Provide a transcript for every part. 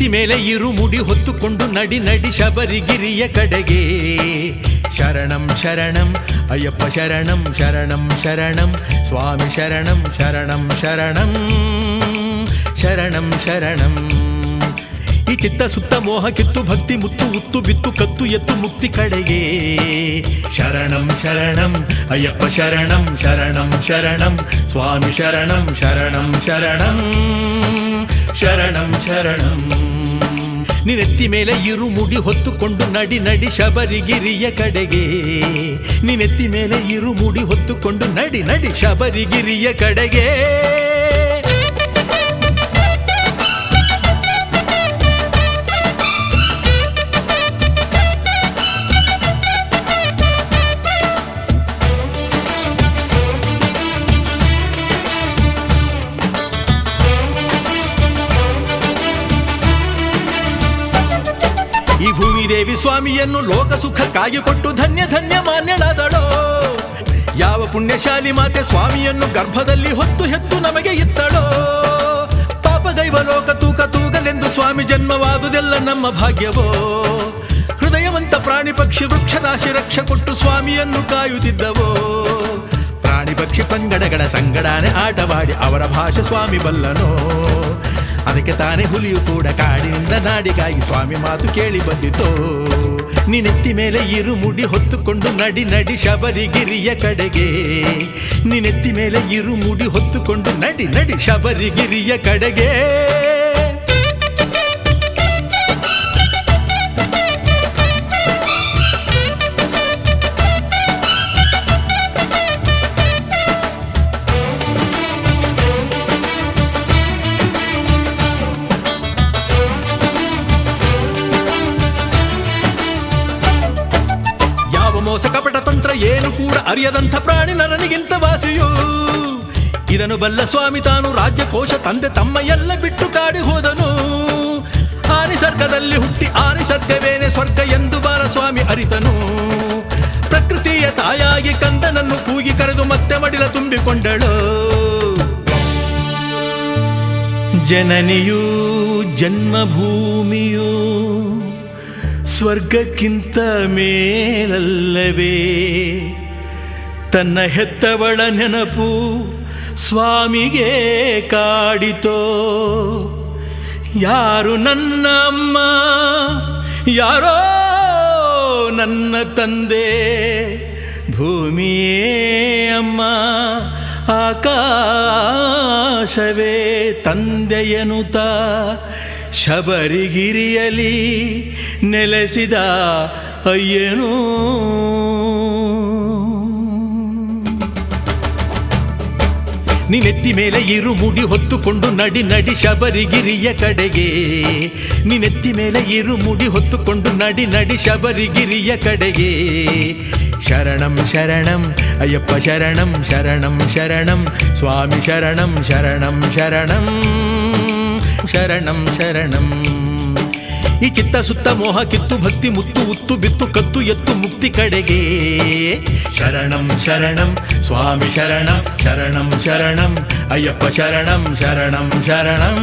ನೆತ್ತಿ ಮೇಲೆ ಇರು ಮುಡಿ ಹೊತ್ತುಕೊಂಡು ನಡಿ ನಡಿ ಶಬರಿಗಿರಿಯ ಕಡೆಗೆ. ಶರಣಂ ಶರಣಂ ಅಯ್ಯಪ್ಪ ಶರಣಂ ಶರಣಂ ಶರಣಂ ಸ್ವಾಮಿ ಶರಣಂ ಶರಣಂ ಶರಣಂ ಶರಣಂ ಶರಣಂ. ಈ ಚಿತ್ತ ಸುತ್ತ ಮೋಹ ಕಿತ್ತು ಭಕ್ತಿ ಮುತ್ತು ಉತ್ತು ಬಿತ್ತು ಕತ್ತು ಎತ್ತು ಮುಕ್ತಿ ಕಡೆಗೆ. ಶರಣಂ ಶರಣಂ ಅಯ್ಯಪ್ಪ ಶರಣಂ ಶರಣಂ ಶರಣಂ ಸ್ವಾಮಿ ಶರಣಂ ಶರಣಂ ಶರಣಂ ಶರಣಂ ಶರಣಂ. ನಿನೆತ್ತಿ ಮೇಲೆ ಇರು ಮುಡಿ ಹೊತ್ತುಕೊಂಡು ನಡಿ ನಡಿ ಶಬರಿಗಿರಿಯ ಕಡೆಗೆ. ನಿನೆತ್ತಿ ಮೇಲೆ ಇರು ಮುಡಿ ಹೊತ್ತುಕೊಂಡು ನಡಿ ನಡಿ ಶಬರಿಗಿರಿಯ ಕಡೆಗೆ. ಈ ಭೂಮಿದೇವಿ ಸ್ವಾಮಿಯನ್ನು ಲೋಕ ಸುಖಕ್ಕಾಗಿ ಕೊಟ್ಟು ಧನ್ಯ ಧನ್ಯ ಮಾನ್ಯಳಾದಳೋ. ಯಾವ ಪುಣ್ಯಶಾಲಿ ಮಾತೆ ಸ್ವಾಮಿಯನ್ನು ಗರ್ಭದಲ್ಲಿ ಹೊತ್ತು ಹೆತ್ತು ನಮಗೆ ಇತ್ತಳೋ. ಪಾಪದೈವ ಲೋಕ ತೂಕ ತೂಗಲೆಂದು ಸ್ವಾಮಿ ಜನ್ಮವಾದುದೆಲ್ಲ ನಮ್ಮ ಭಾಗ್ಯವೋ. ಹೃದಯವಂತ ಪ್ರಾಣಿ ಪಕ್ಷಿ ವೃಕ್ಷ ರಾಶಿ ರಕ್ಷ ಕೊಟ್ಟು ಸ್ವಾಮಿಯನ್ನು ಕಾಯುತ್ತಿದ್ದವೋ. ಪ್ರಾಣಿ ಪಕ್ಷಿ ಪಂಗಡಗಳ ಸಂಗಡಾನೆ ಆಟವಾಡಿ ಅವರ ಭಾಷೆ ಸ್ವಾಮಿ ಬಲ್ಲನೋ. ಅದಕ್ಕೆ ತಾನೇ ಹುಲಿಯು ಕೂಡ ಕಾಡಿನಿಂದ ನಾಡಿಗಾಗಿ ಸ್ವಾಮಿ ಮಾತು ಕೇಳಿ ಬಂದಿತೋ. ನಿನೆತ್ತಿ ಮೇಲೆ ಇರು ಮುಡಿ ಹೊತ್ತುಕೊಂಡು ನಡಿ ನಡಿ ಶಬರಿಗಿರಿಯ ಕಡೆಗೆ. ನಿನೆತ್ತಿ ಮೇಲೆ ಇರು ಮುಡಿ ಹೊತ್ತುಕೊಂಡು ನಡಿ ನಡಿ ಶಬರಿಗಿರಿಯ ಕಡೆಗೆ. ಮೋಸ ಕಪಟ ತಂತ್ರ ಏನು ಕೂಡ ಅರಿಯದಂಥ ಪ್ರಾಣಿ ನರನಿಗಿಂತ ವಾಸಿಯು. ಇದನ್ನು ಬಲ್ಲ ಸ್ವಾಮಿ ತಾನು ರಾಜ್ಯಕೋಶ ತಂದೆ ತಮ್ಮ ಎಲ್ಲ ಬಿಟ್ಟು ಕಾಡಿ ಹೋದನು. ಆನಿಸರ್ಗದಲ್ಲಿ ಹುಟ್ಟಿ ಆನಿಸರ್ಗವೇನೆ ಸ್ವರ್ಗ ಎಂದು ಬಾರ ಸ್ವಾಮಿ ಅರಿತನು. ಪ್ರಕೃತಿಯ ತಾಯಾಗಿ ಕಂದನನ್ನು ಕೂಗಿ ಕರೆದು ಮತ್ತೆ ಮಡಿಲ ತುಂಬಿಕೊಂಡಳು. ಜನನಿಯೂ ಜನ್ಮಭೂಮಿಯೂ ಸ್ವರ್ಗಕ್ಕಿಂತ ಮೇಲಲ್ಲವೇ. ತನ್ನ ಹೆತ್ತವಳ ನೆನಪು ಸ್ವಾಮಿಗೆ ಕಾಡಿತೋ. ಯಾರು ನನ್ನ ಅಮ್ಮ ಯಾರೋ ನನ್ನ ತಂದೆ. ಭೂಮಿಯೇ ಅಮ್ಮ ಆಕಾಶವೇ ತಂದೆಯನುತ ಶಬರಿಗಿರಿಯಲಿ ನೆಲೆಸಿದ ಅಯ್ಯನೂ. ನಿನೆತ್ತಿ ಮೇಲೆ ಇರು ಮುಡಿ ಹೊತ್ತುಕೊಂಡು ನಡಿ ನಡಿ ಶಬರಿಗಿರಿಯ ಕಡೆಗೆ. ನಿನೆತ್ತಿ ಮೇಲೆ ಇರು ಮುಡಿ ಹೊತ್ತುಕೊಂಡು ನಡಿ ನಡಿ ಶಬರಿಗಿರಿಯ ಕಡೆಗೆ. ಶರಣಂ ಶರಣಂ ಅಯ್ಯಪ್ಪ ಶರಣಂ ಶರಣಂ ಶರಣಂ ಸ್ವಾಮಿ ಶರಣಂ ಶರಣಂ ಶರಣಂ ಶರಣಂ ಶರಣಂ. ಈ ಚಿತ್ತ ಸುತ್ತ ಮೋಹ ಕಿತ್ತು ಭಕ್ತಿ ಮುತ್ತು ಉತ್ತು ಬಿತ್ತು ಕತ್ತು ಎತ್ತು ಮುಕ್ತಿ ಕಡೆಗೆ. ಶರಣಂ ಶರಣಂ ಸ್ವಾಮಿ ಶರಣಂ ಶರಣಂ ಶರಣಂ ಅಯ್ಯಪ್ಪ ಶರಣಂ ಶರಣಂ ಶರಣಂ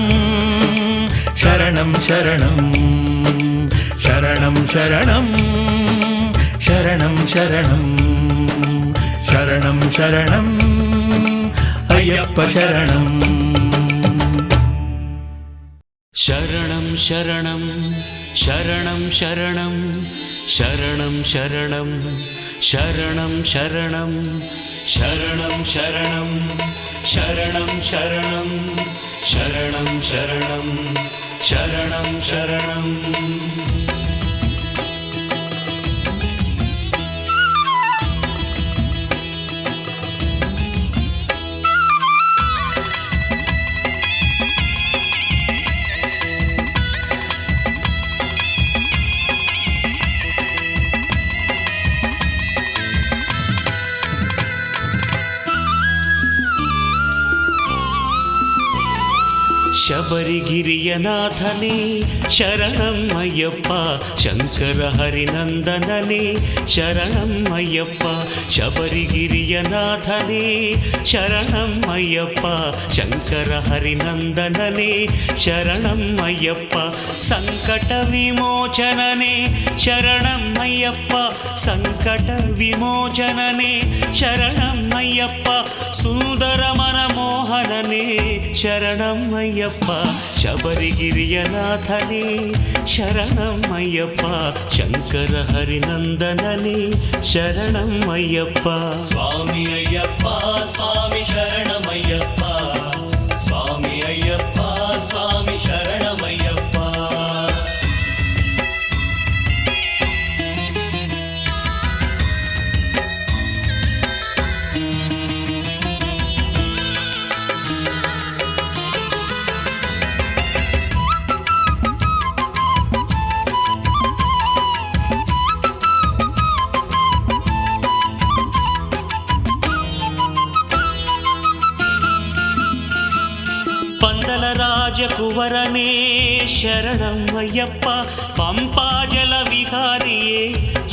ಶರಣಂ ಶರಣಂ ಶರಣಂ ಶರಣಂ ಶರಣಂ ಶರಣಂ ಶರಣಂ ಶರಣಂ ಅಯ್ಯಪ್ಪ ಶರಣಂ. ಶರಣಂ ಶರಣಂ ಶರಣಂ ಶರಣಂ ಶರಣಂ ಶರಣಂ ಶರಣಂ ಶರಣಂ ಶರಣಂ ಶರಣಂ ಶರಣಂ ಶರಣಂ ಶರಣಂ ಶರಣಂ ಶರಣಂ ಶರಣಂ. ಶಬರಿಗಿರಿಯ ನಾಥನೇ ಶರಣಂ ಅಯ್ಯಪ್ಪ ಶಂಕರ ಹರಿನಂದನನೇ ಶರಣಂ ಅಯ್ಯಪ್ಪ ಶಬರಿಗಿರಿಯ ನಾಥನೇ ಶರಣಂ ಅಯ್ಯಪ್ಪ ಶಂಕರ ಹರಿನಂದನನೇ ಶರಣಂ ಅಯ್ಯಪ್ಪ ಸಂಕಟ ವಿಮೋಚನನೇ ಶರಣಂ ಅಯ್ಯಪ್ಪ ಸಂಕಟ ವಿಮೋಚನನೇ ಶರಣಂ ಅಯ್ಯಪ್ಪ ಸುಂದರ ಮನಮೋಹನನೇ ಶರಣಂ ಅಯ್ಯಪ್ಪ ಶಬರಿಗಿರಿಯ ನಾಥನೇ ಶರಣಂ ಅಯ್ಯಪ್ಪ ಶಂಕರ ಹರಿನಂದನನೇ ಶರಣಂ ಅಯ್ಯಪ್ಪ ಸ್ವಾಮಿ ಅಯ್ಯಪ್ಪ ಸ್ವಾಮಿ ಶರಣಮಯ್ಯಪ್ಪ ಸ್ವಾಮಿ ಅಯ್ಯಪ್ಪ ಸ್ವಾಮಿ ಶರಣಮಯ್ಯಪ್ಪ ಪಂದಲ ರಾಜಕುವರನೇ ಶರಣಂ ಅಯ್ಯಪ್ಪ ಪಂಪಾಜಲ ವಿಹಾರಿಯೇ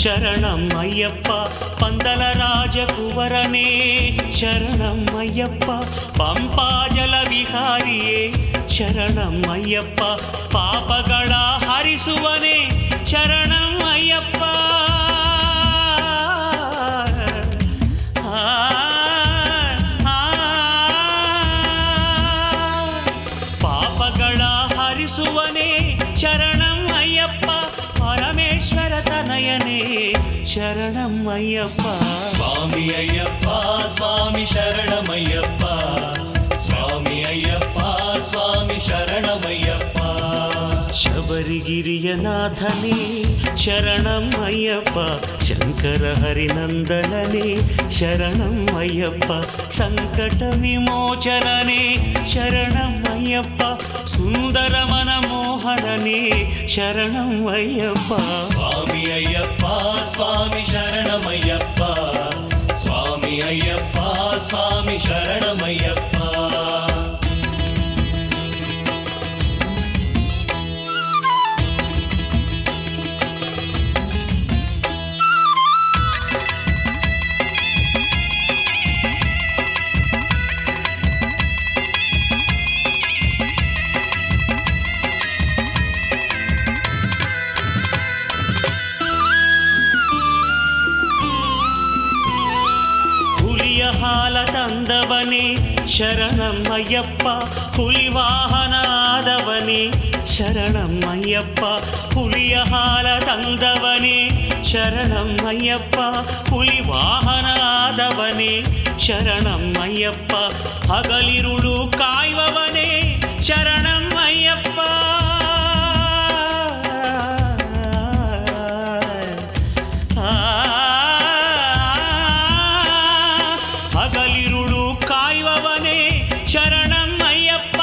ಶರಣಂ ಅಯ್ಯಪ್ಪ ಪಂದಲ ರಾಜಕುವರನೇ ಶರಣಂ ಅಯ್ಯಪ್ಪ ಪಂಪಾಜಲ ವಿಹಾರಿಯೇ ಶರಣಂ ಅಯ್ಯಪ್ಪ ಪಾಪಗಳ ಹರಿಸುವನೇ ಶರಣಂ ಅಯ್ಯಪ್ಪ ಪಾಪಗಳ ಹರಿಸುವನೇ ಶರಣಂ ಅಯ್ಯಪ್ಪ ಪರಮೇಶ್ವರ ತನಯನೇ ಶರಣಂ ಅಯ್ಯಪ್ಪ ಸ್ವಾಮಿ ಅಯ್ಯಪ್ಪ ಸ್ವಾಮಿ ಶರಣಮಯ್ಯಪ್ಪ ಸ್ವಾಮಿ ಅಯ್ಯಪ್ಪ ಸ್ವಾಮಿ ಶರಣಮಯ್ಯಪ್ಪ ಶಬರಿಗಿರಿಯ ನಾಥನೇ ಶರಣಂ ಅಯ್ಯಪ್ಪ ಶಂಕರ ಹರಿನಂದನನೇ ಶರಣಂ ಅಯ್ಯಪ್ಪ ಸಂಕಟ ವಿಮೋಚನನೇ ಶರಣಂ ಅಯ್ಯಪ್ಪ ಸುಂದರ ಮನಮೋಹನನೇ ಶರಣಂ ಅಯ್ಯಪ್ಪ ಸ್ವಾಮಿ ಅಯ್ಯಪ್ಪ ಸ್ವಾಮಿ ಶರಣಮಯ್ಯಪ್ಪ ಸ್ವಾಮಿ ಅಯ್ಯಪ್ಪ ಸ್ವಾಮಿ ಶರಣಮಯ್ಯಪ್ಪ ಹುಲಿಯ ಹಾಲ ತಂದವನೇ ಶರಣಂ ಅಯ್ಯಪ್ಪ ಹುಲಿ ವಾಹನ ಆದವನೇ ಶರಣಂ ಅಯ್ಯಪ್ಪ ಹುಲಿಯ ಹಾಲ ತಂದವನೇ ಶರಣಂ ಅಯ್ಯಪ್ಪ ಹುಲಿ ವಾಹನ ಆದವನೇ ಶರಣಂ ಅಯ್ಯಪ್ಪ ಹಗಲಿರುಳು ಕಾಯುವವನೇ ಶರಣಂ ಅಯ್ಯಪ್ಪ ಹಗಲಿರುಳು ಕಾಯುವವನೇ ಶರಣಂ ಅಯ್ಯಪ್ಪ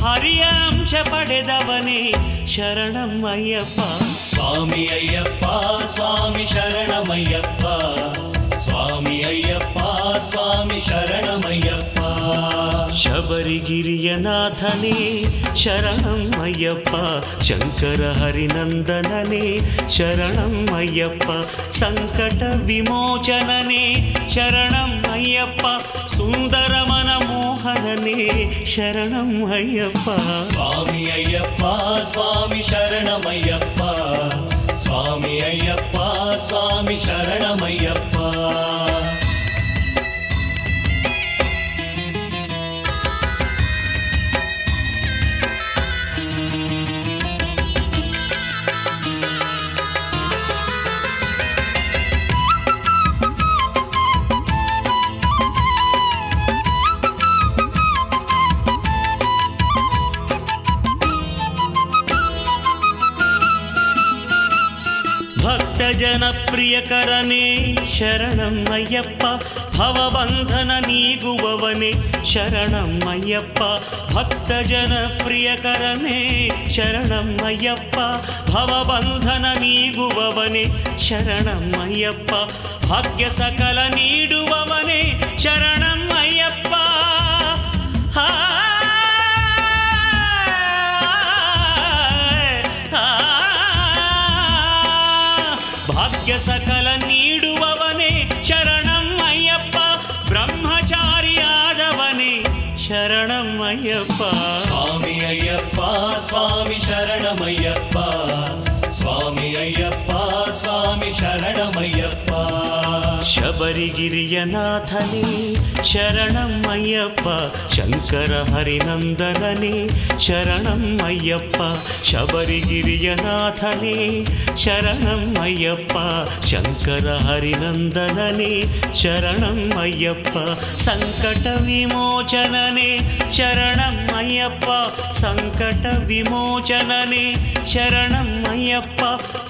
ಹರಿಯ ಅಂಶ ಪಡೆದವನೇ ಶರಣಂ ಅಯ್ಯಪ್ಪ ಸ್ವಾಮಿ ಅಯ್ಯಪ್ಪ ಸ್ವಾಮಿ ಶರಣಮಯ್ಯಪ್ಪ ಸ್ವಾಮಿ ಅಯ್ಯಪ್ಪ ಸ್ವಾಮಿ ಶರಣಮಯ್ಯಪ್ಪ ಶಬರಿಗಿರಿಯ ನಾಥನೇ ಶರಣಂ ಅಯ್ಯಪ್ಪ ಶಂಕರ ಹರಿನಂದನನೇ ಶರಣಂ ಅಯ್ಯಪ್ಪ ಸಂಕಟ ವಿಮೋಚನನೇ ಶರಣಂ ಅಯ್ಯಪ್ಪ ಸುಂದರ ಮನಮೋಹನನೇ ಶರಣಂ ಅಯ್ಯಪ್ಪ ಸ್ವಾಮಿ ಅಯ್ಯಪ್ಪ ಸ್ವಾಮಿ ಶರಣಮಯ್ಯಪ್ಪ ಸ್ವಾಮಿ ಅಯ್ಯಪ್ಪ ಸ್ವಾಮಿ ಶರಣಮಯ್ಯಪ್ಪ ಭಕ್ತ ಜನಪ್ರಿಯಕರನೇ ಶರಣಂ ಅಯ್ಯಪ್ಪ ಭವಬಂಧನ ನೀಗುವವನೇ ಶರಣಂ ಅಯ್ಯಪ್ಪ ಭಕ್ತ ಜನಪ್ರಿಯಕರನೇ ಶರಣಂ ಅಯ್ಯಪ್ಪ ಭವಬಂಧನ ನೀಗುವವನೇ ಶರಣಂ ಅಯ್ಯಪ್ಪ ಭಾಗ್ಯ ಸಕಲ ನೀಡುವವನೇ ಶರಣಂ ಅಯ್ಯಪ್ಪ ಶರಣಮಯ್ಯಪ್ಪ. ಸ್ವಾಮಿ ಅಯ್ಯಪ್ಪ ಸ್ವಾಮಿ ಶರಣಮಯ್ಯಪ್ಪ, ಸ್ವಾಮಿ ಅಯ್ಯಪ್ಪ ಸ್ವಾಮಿ ಶರಣಮಯ್ಯಪ್ಪ. ಶಬರಿಗಿರಿಯ ನಾಥನೇ ಶರಣಮಯ್ಯಪ್ಪ, ಶಂಕರ ಹರಿನಂದನನೇ ಶರಣಮಯ್ಯಪ್ಪ. ಶಬರಿಗಿರಿಯ ನಾಥನೇ ಶರಣಮಯ್ಯಪ್ಪ, ಶಂಕರ ಹರಿನಂದನನೇ ಶರಣಮಯ್ಯಪ್ಪ. ಸಂಕಟ ವಿಮೋಚನನೇ ಶರಣಮಯ್ಯಪ್ಪ, ಸಂಕಟ ವಿಮೋಚನನೇ ಶರಣಮಯ್ಯಪ್ಪ.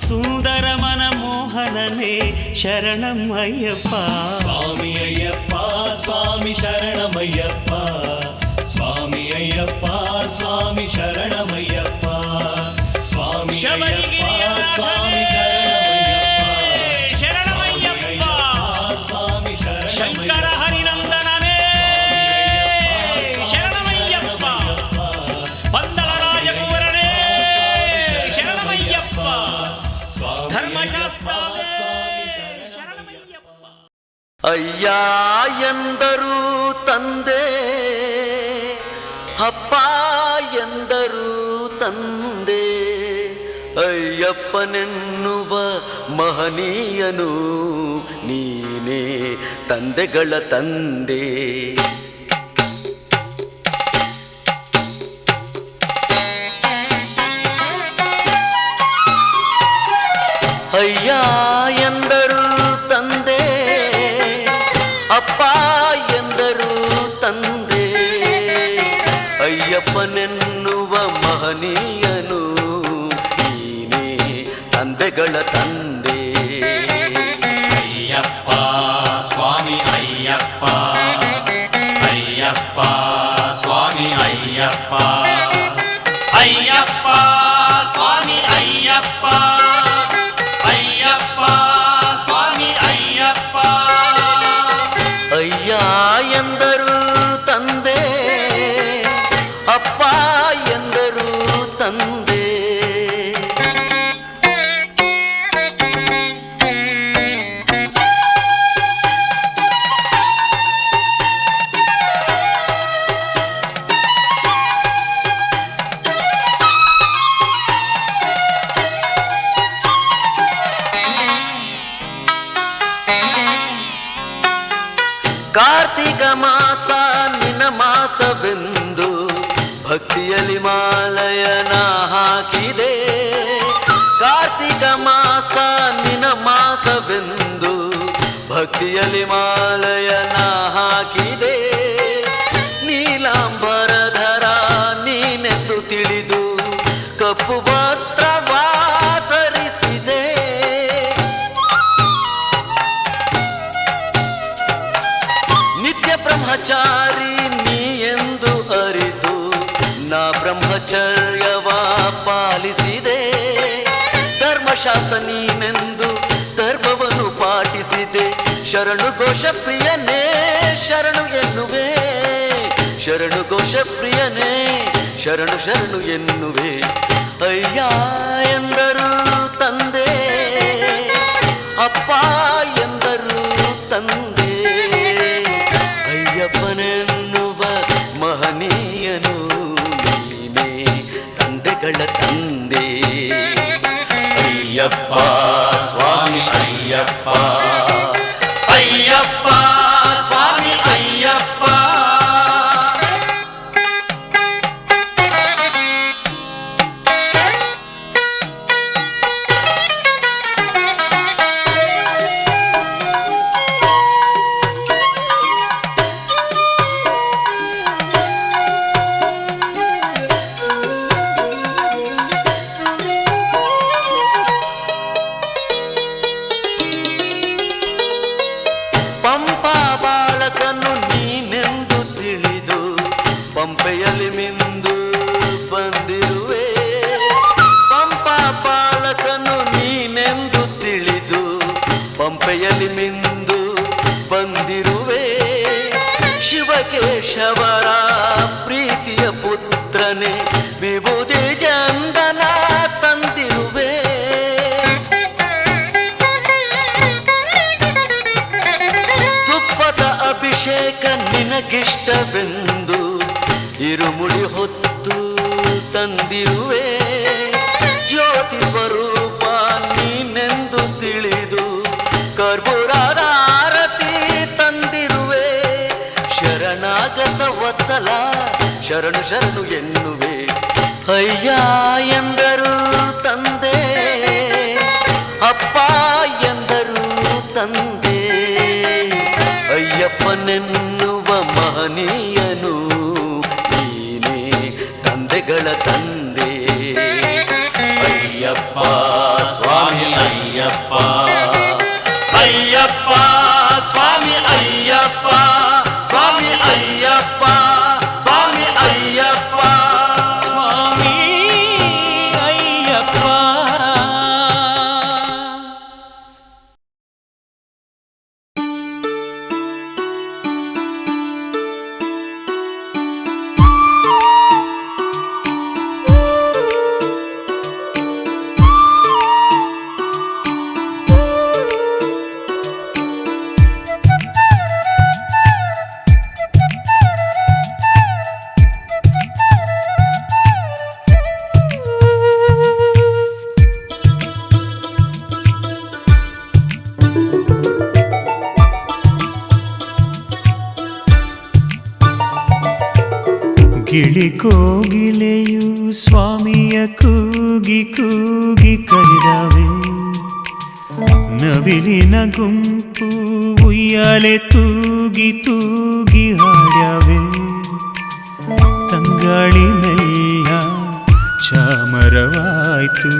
ಸುಂದರ ಮನಮೋಹನನೇ ಶರಣಮಯ್ಯಪ್ಪ. ಸ್ವಾಮಿ ಅಯ್ಯಪ್ಪ ಸ್ವಾಮಿ ಶರಣಮಯ್ಯಪ್ಪ, ಸ್ವಾಮಿ ಅಯ್ಯಪ್ಪ ಸ್ವಾಮಿ ಶರಣಮಯ್ಯಪ್ಪ, ಸ್ವಾಮಿ ಅಯ್ಯಪ್ಪ ಸ್ವಾಮಿ ಶರಣಮಯ್ಯಪ್ಪ, ಸ್ವಾಮಿ ಶಂಕರ ಹರಿನಂದನನೇ ಶರಣಮಯ್ಯಪ್ಪ, ಪಂದಳರಾಜ ಕುವರನೇ ಶರಣಮಯ್ಯಪ್ಪ, ಧರ್ಮಶಾಸ್ತ್ರವೇ ಶರಣಮಯ್ಯಪ್ಪ. ಅಯ್ಯ ಎಂದರು ತಂದೆ, ಅಪ್ಪ ಎಂದರು ತಂದೆ, ಅಯ್ಯಪ್ಪನೆನ್ನುವ ಮಹನೀಯನು ನೀನೇ ತಂದೆಗಳ ತಂದೆ. ಅಯ್ಯ ಎಂದರು ತಂದೆ, ಅಪ್ಪ ಎಂದರು ತಂದೆ, ಅಯ್ಯಪ್ಪನೆನ್ನುವ ಮಹನೀಯನು ನೀನೇ ತಂದೆಗಳ ತಂದೆ. ಅಯ್ಯಪ್ಪ ಸ್ವಾಮಿ ಅಯ್ಯಪ್ಪ, ಅಯ್ಯಪ್ಪ ಸ್ವಾಮಿ ಅಯ್ಯಪ್ಪ, ಅಯ್ಯಪ್ಪ ಸ್ವಾಮಿ ಅಯ್ಯಪ್ಪ, ಅಯ್ಯಪ್ಪ ಸ್ವಾಮಿ ಅಯ್ಯಪ್ಪ. ಅಯ್ಯ ಎಂದರು ತಂದೆ, ಅಪ್ಪ ಎಂದರು ತಂದೆ. ಕಾರ್ತಿಕ ಮಾಸ ನಿನ್ನ ಮಾಸವೆಂದು ಭಕ್ತಿಯಲ್ಲಿ ಮಾಲಯನ ಹಾಕಿದೆ. ಕಾರ್ತಿಕ ಮಾಸ ನಿನ್ನ ಮಾಸವೆಂದು ಭಕ್ತಿಯಲ್ಲಿ ಮಾಲಯನ ಹಾಕಿದೆ. ನೀಲಾಂಬರಧರ ನೀನೆಂದು ತಿಳಿದು ಕಪ್ಪು ವಸ್ತ್ರವಾ ಧರಿಸಿದೆ. ನಿತ್ಯ ಬ್ರಹ್ಮಚಾರಿ ನೀ ಎಂದು ಅರಿತು ನಾ ಬ್ರಹ್ಮಚರ್ಯವ ಪಾಲಿಸಿದೆ. ಧರ್ಮಶಾಸ್ತ್ರ ನೀನೆಂದು ಧರ್ಮವನ್ನು ಪಾಟಿಸಿದೆ. ಶರಣು ಘೋಷ ಪ್ರಿಯನೇ ಶರಣು ಎನ್ನುವೆ, ಶರಣು ಘೋಷ ಪ್ರಿಯನೇ ಶರಣು ಶರಣು ಎನ್ನುವೆ. ಅಯ್ಯ ಎಂದರು ತಂದೆ, ಅಪ್ಪ ಎಂದರು ತಂದೆ, ಅಯ್ಯಪ್ಪನೆನ್ನುವ ಮಹನೀಯನು ನೀನೇ ತಂದೆಗಳ ತಂದೆ. ಅಯ್ಯಪ್ಪ ಸ್ವಾಮಿ ಅಯ್ಯಪ್ಪ, ಅಯ್ಯಪ್ಪ ಸ್ವಾಮಿ ಅಯ್ಯಪ್ಪ. ಪಂಪಾ ಬಾಲಕನು ನೀನೆಂದು ತಿಳಿದು ಪಂಪೆಯಲ್ಲಿ ಮಿಂದು ಬಂದಿರುವೆ. ಪಂಪಾ ಬಾಲಕನು ನೀನೆಂದು ತಿಳಿದು ಪಂಪೆಯಲ್ಲಿ ಮಿಂದು ಬಂದಿರುವೆ. ಶಿವಕೇಶವರ ಪ್ರೀತಿಯ ಪುತ್ರನೇ ವಿಭೂತಿ ಚಂದನ ತಂದಿರುವೆ. ತುಪ್ಪದ ಅಭಿಷೇಕ ನಿನಗಿಷ್ಟವೆಂದು ಇರುಮುಡಿ ಹೊತ್ತು ತಂದಿರುವೆ ಜ್ಯೋತಿ ಸ್ವರೂಪ ನೀನೆಂದು ತಿಳಿದು ಕರ್ಪೂರದ ಆರತಿ ತಂದಿರುವೆ ಶರಣಾಗತ ವತ್ಸಲ ಶರಣು ಶರಣು ಎನ್ನುವೆ ಅಯ್ಯ ಎಂದರು ತಂದೆ ಅಪ್ಪ ಎಂದರು ತಂದೆ ಅಯ್ಯಪ್ಪನೆನ್ನುವ ಮಹನೀಯನು ನೀನೇ ತಂದೆಗಳ ತಂದೆ ಅಯ್ಯಪ್ಪ ಸ್ವಾಮಿ ಅಯ್ಯಪ್ಪ ಅಯ್ಯಪ್ಪ ಸ್ವಾಮಿ ಅಯ್ಯಪ್ಪ ಸ್ವಾಮಿ ಅಯ್ಯಪ್ಪ ಸ್ವಾಮಿ ಅಯ್ಯಪ್ಪ ಸ್ವಾಮಿ ಅಯ್ಯಪ್ಪ. ಗಿಳಿಕೋಗಿಲೆಯು ಸ್ವಾಮಿಯ ಕೂಗಿ ಕೂಗಿ ಕರೆದವೆ ನವಿಲಿನ ಗುಂಪು ಉಯ್ಯಾಲೆ ತೂಗಿ ತೂಗಿ ಹಾಡ್ಯಾವೆ ತಂಗಾಳಿ ಮೆಲ್ಲ ಚಾಮರವಾಯ್ತು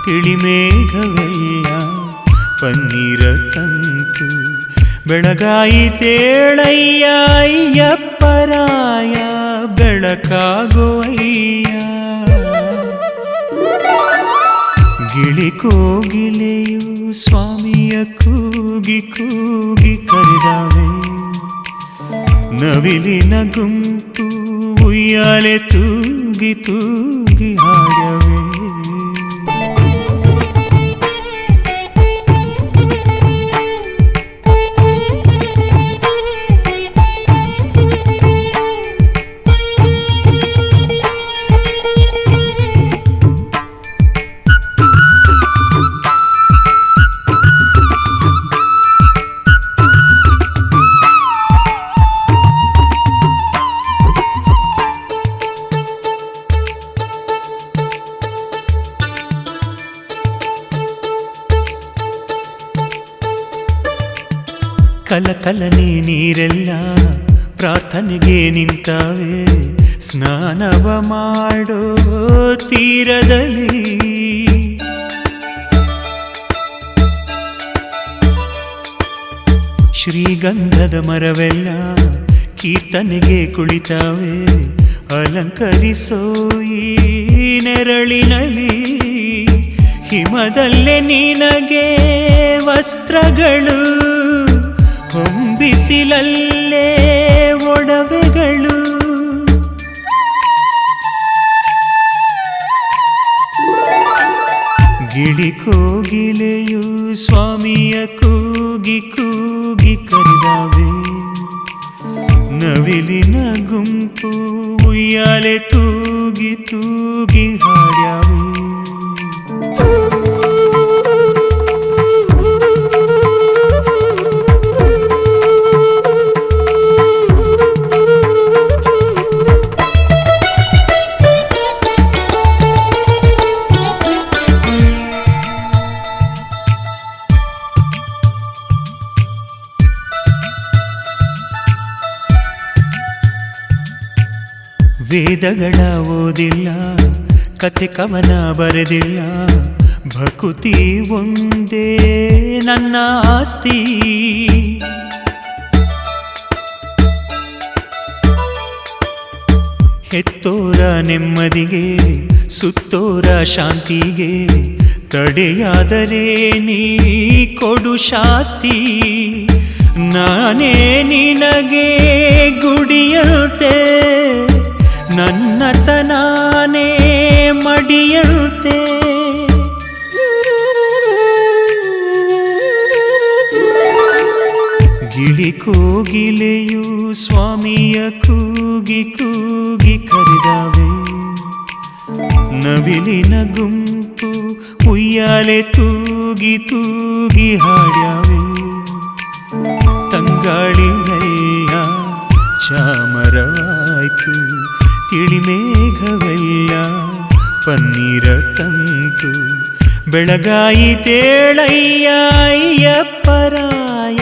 ತಿಳಿಮೇಘವೆಲ್ಲ ಪನ್ನೀರ ತಂತು ಬೆಳಗಾಯಿತೇಳಯ್ಯ ಅಯ್ಯಪ್ಪರಾಯ ಬೆಳಕಾಗುವಯ್ಯ ಗಿಳಿಕೋಗಿಲೆಯು ಸ್ವಾಮಿಯ ಕೂಗಿ ಕೂಗಿ ಕರೆದವೆ ನವಿಲಿನ ಗುಂಪು ಉಯ್ಯಾಲೆ ತೂಗಿ ತೂಗಿ ಹಾಡ್ಯವೆ ಕಲಕಲನೆ ನೀರೆಲ್ಲ ಪ್ರಾರ್ಥನೆಗೆ ನಿಂತವೆ ಸ್ನಾನವ ಮಾಡೋ ತೀರದಲ್ಲಿ ಶ್ರೀಗಂಧದ ಮರವೆಲ್ಲ ಕೀರ್ತನೆಗೆ ಕುಳಿತವೆ ಅಲಂಕರಿಸೋ ಈ ನೆರಳಿನಲ್ಲಿ ಹಿಮದಲ್ಲೇ ನಿನಗೆ ವಸ್ತ್ರಗಳು ಹೊಂಬಿಸಿಲಲ್ಲೇ ಒಡವೆಗಳು ಗಿಳಿಕೋಗಿಲೆಯು ಸ್ವಾಮಿಯ ಕೂಗಿ ಕೂಗಿ ಕರೆದವೆ ನವಿಲಿನ ಗುಂಪು ಉಯ್ಯಾಲೆ ತೂಗಿ ತೂಗಿ ಹಾಡ್ಯಾವೆ ವೇದಗಳ ಓದಿಲ್ಲ ಕಥೆ ಕವನ ಬರೆದಿಲ್ಲ ಭಕುತಿ ಒಂದೇ ನನ್ನ ಆಸ್ತಿ ಹೆತ್ತೋರ ನೆಮ್ಮದಿಗೆ ಸುತ್ತೋರ ಶಾಂತಿಗೆ ತಡೆಯಾದರೆ ನೀ ಕೊಡು ಶಾಸ್ತಿ ನಾನೇ ನಿನಗೆ ಗುಡಿಯಂತೆ ನನ್ನತನಾನೇ ಮಡಿಯಂತೆ ಗಿಳಿಕೋಗಿಲೆಯು ಸ್ವಾಮಿಯ ಕೂಗಿ ಕೂಗಿ ತೂಗಿ ಕರೆದಾವೆ ನವಿಲಿನ ಗುಂಪು ಉಯ್ಯಾಲೆ ತೂಗಿ ತೂಗಿ ಹಾಡ್ಯಾವೆ ತಂಗಾಳಿಯೆಲ್ಲ ಚಾಮರವಾಯ್ತು ತಿಳಿಮೇಘವೆಲ್ಲ ಪನ್ನೀರ ತಂತು ಬೆಳಗಾಯಿತೇಳಯ್ಯ ಅಯ್ಯಪ್ಪರಾಯ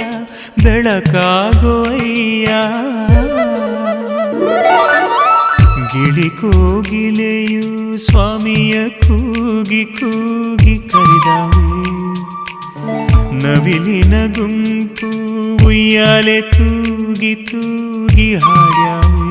ಬೆಳಕಾಗೋಯ್ಯ ಗಿಳಿ ಕೋಗಿಲೆಯು ಸ್ವಾಮಿಯ ಕೂಗಿ ಕೂಗಿ ಕರೆದಾವೆ ನವಿಲಿನ ಗುಂಪು ಉಯ್ಯಾಲೆ ತೂಗಿ ತೂಗಿ ಹಾಡ್ಯಾವೆ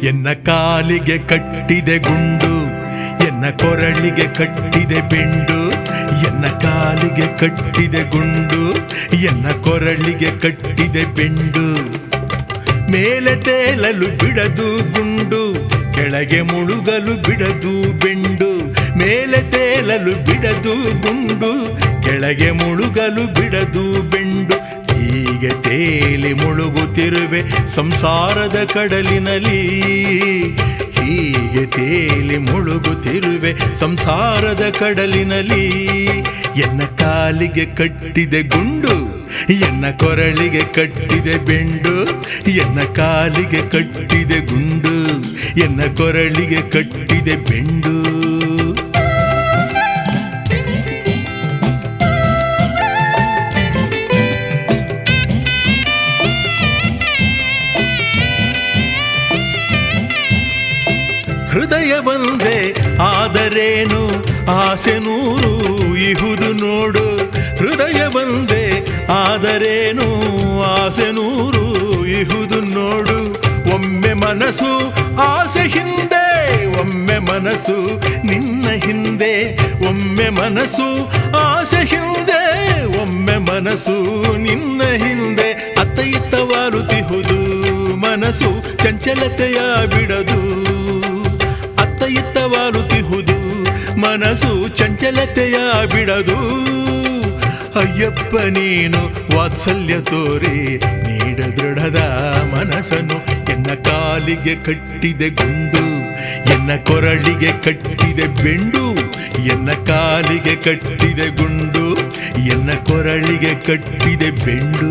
ಎನ್ನ ಕಾಲಿಗೆ ಕಟ್ಟಿದೆ ಗುಂಡು ಎನ್ನ ಕೊರಳಿಗೆ ಕಟ್ಟಿದೆ ಬೆಂಡು ಎನ್ನ ಕಾಲಿಗೆ ಕಟ್ಟಿದೆ ಗುಂಡು ಎನ್ನ ಕೊರಳಿಗೆ ಕಟ್ಟಿದೆ ಬೆಂಡು ಮೇಲೆ ತೇಲಲು ಬಿಡದು ಗುಂಡು ಕೆಳಗೆ ಮುಳುಗಲು ಬಿಡದು ಬೆಂಡು ಮೇಲೆ ತೇಲಲು ಬಿಡದು ಗುಂಡು ಕೆಳಗೆ ಮುಳುಗಲು ಬಿಡದು ಬೆಂಡು ಹೀಗೆ ತೇಲಿ ಮುಳುಗುತ್ತಿರುವೆ ಸಂಸಾರದ ಕಡಲಿನಲ್ಲಿ ಹೀಗೆ ತೇಲಿ ಮುಳುಗುತ್ತಿರುವೆ ಸಂಸಾರದ ಕಡಲಿನಲ್ಲಿ ಎನ್ನ ಕಾಲಿಗೆ ಕಟ್ಟಿದೆ ಗುಂಡು ಎನ್ನ ಕೊರಳಿಗೆ ಕಟ್ಟಿದೆ ಬೆಂಡು ಎನ್ನ ಕಾಲಿಗೆ ಕಟ್ಟಿದೆ ಗುಂಡು ಎನ್ನ ಕೊರಳಿಗೆ ಕಟ್ಟಿದೆ ಬೆಂಡು ಹೃದಯ ಒಂದೇ ಆದರೇನು ಆಸೆ ನೂರು ಇಹುದು ನೋಡು ಹೃದಯ ಒಂದೇ ಆದರೇನು ಆಸೆ ನೂರು ಇಹುದು ನೋಡು ಒಮ್ಮೆ ಮನಸ್ಸು ಆಸೆ ಹಿಂದೆ ಒಮ್ಮೆ ಮನಸ್ಸು ನಿನ್ನ ಹಿಂದೆ ಒಮ್ಮೆ ಮನಸ್ಸು ಆಸೆ ಹಿಂದೆ ಒಮ್ಮೆ ಮನಸ್ಸು ನಿನ್ನ ಹಿಂದೆ ಅತ್ತ ಇತ್ತ ವಾಲುತ್ತಿಹುದು ಮನಸ್ಸು ಚಂಚಲತೆಯ ಬಿಡದು ಅತ್ತ ಇತ್ತ ವಾಲುತ್ತಿಹುದು ಮನಸ್ಸು ಚಂಚಲತೆಯ ಬಿಡದು ಅಯ್ಯಪ್ಪ ನೀನು ವಾತ್ಸಲ್ಯ ತೋರಿ ನೀಡ ದೃಢದ ಮನಸ್ಸನ್ನು ಎನ್ನ ಕಾಲಿಗೆ ಕಟ್ಟಿದೆ ಗುಂಡು ಎನ್ನ ಕೊರಳಿಗೆ ಕಟ್ಟಿದೆ ಬೆಂಡು ಎನ್ನ ಕಾಲಿಗೆ ಕಟ್ಟಿದೆ ಗುಂಡು ಎನ್ನ ಕೊರಳಿಗೆ ಕಟ್ಟಿದೆ ಬೆಂಡು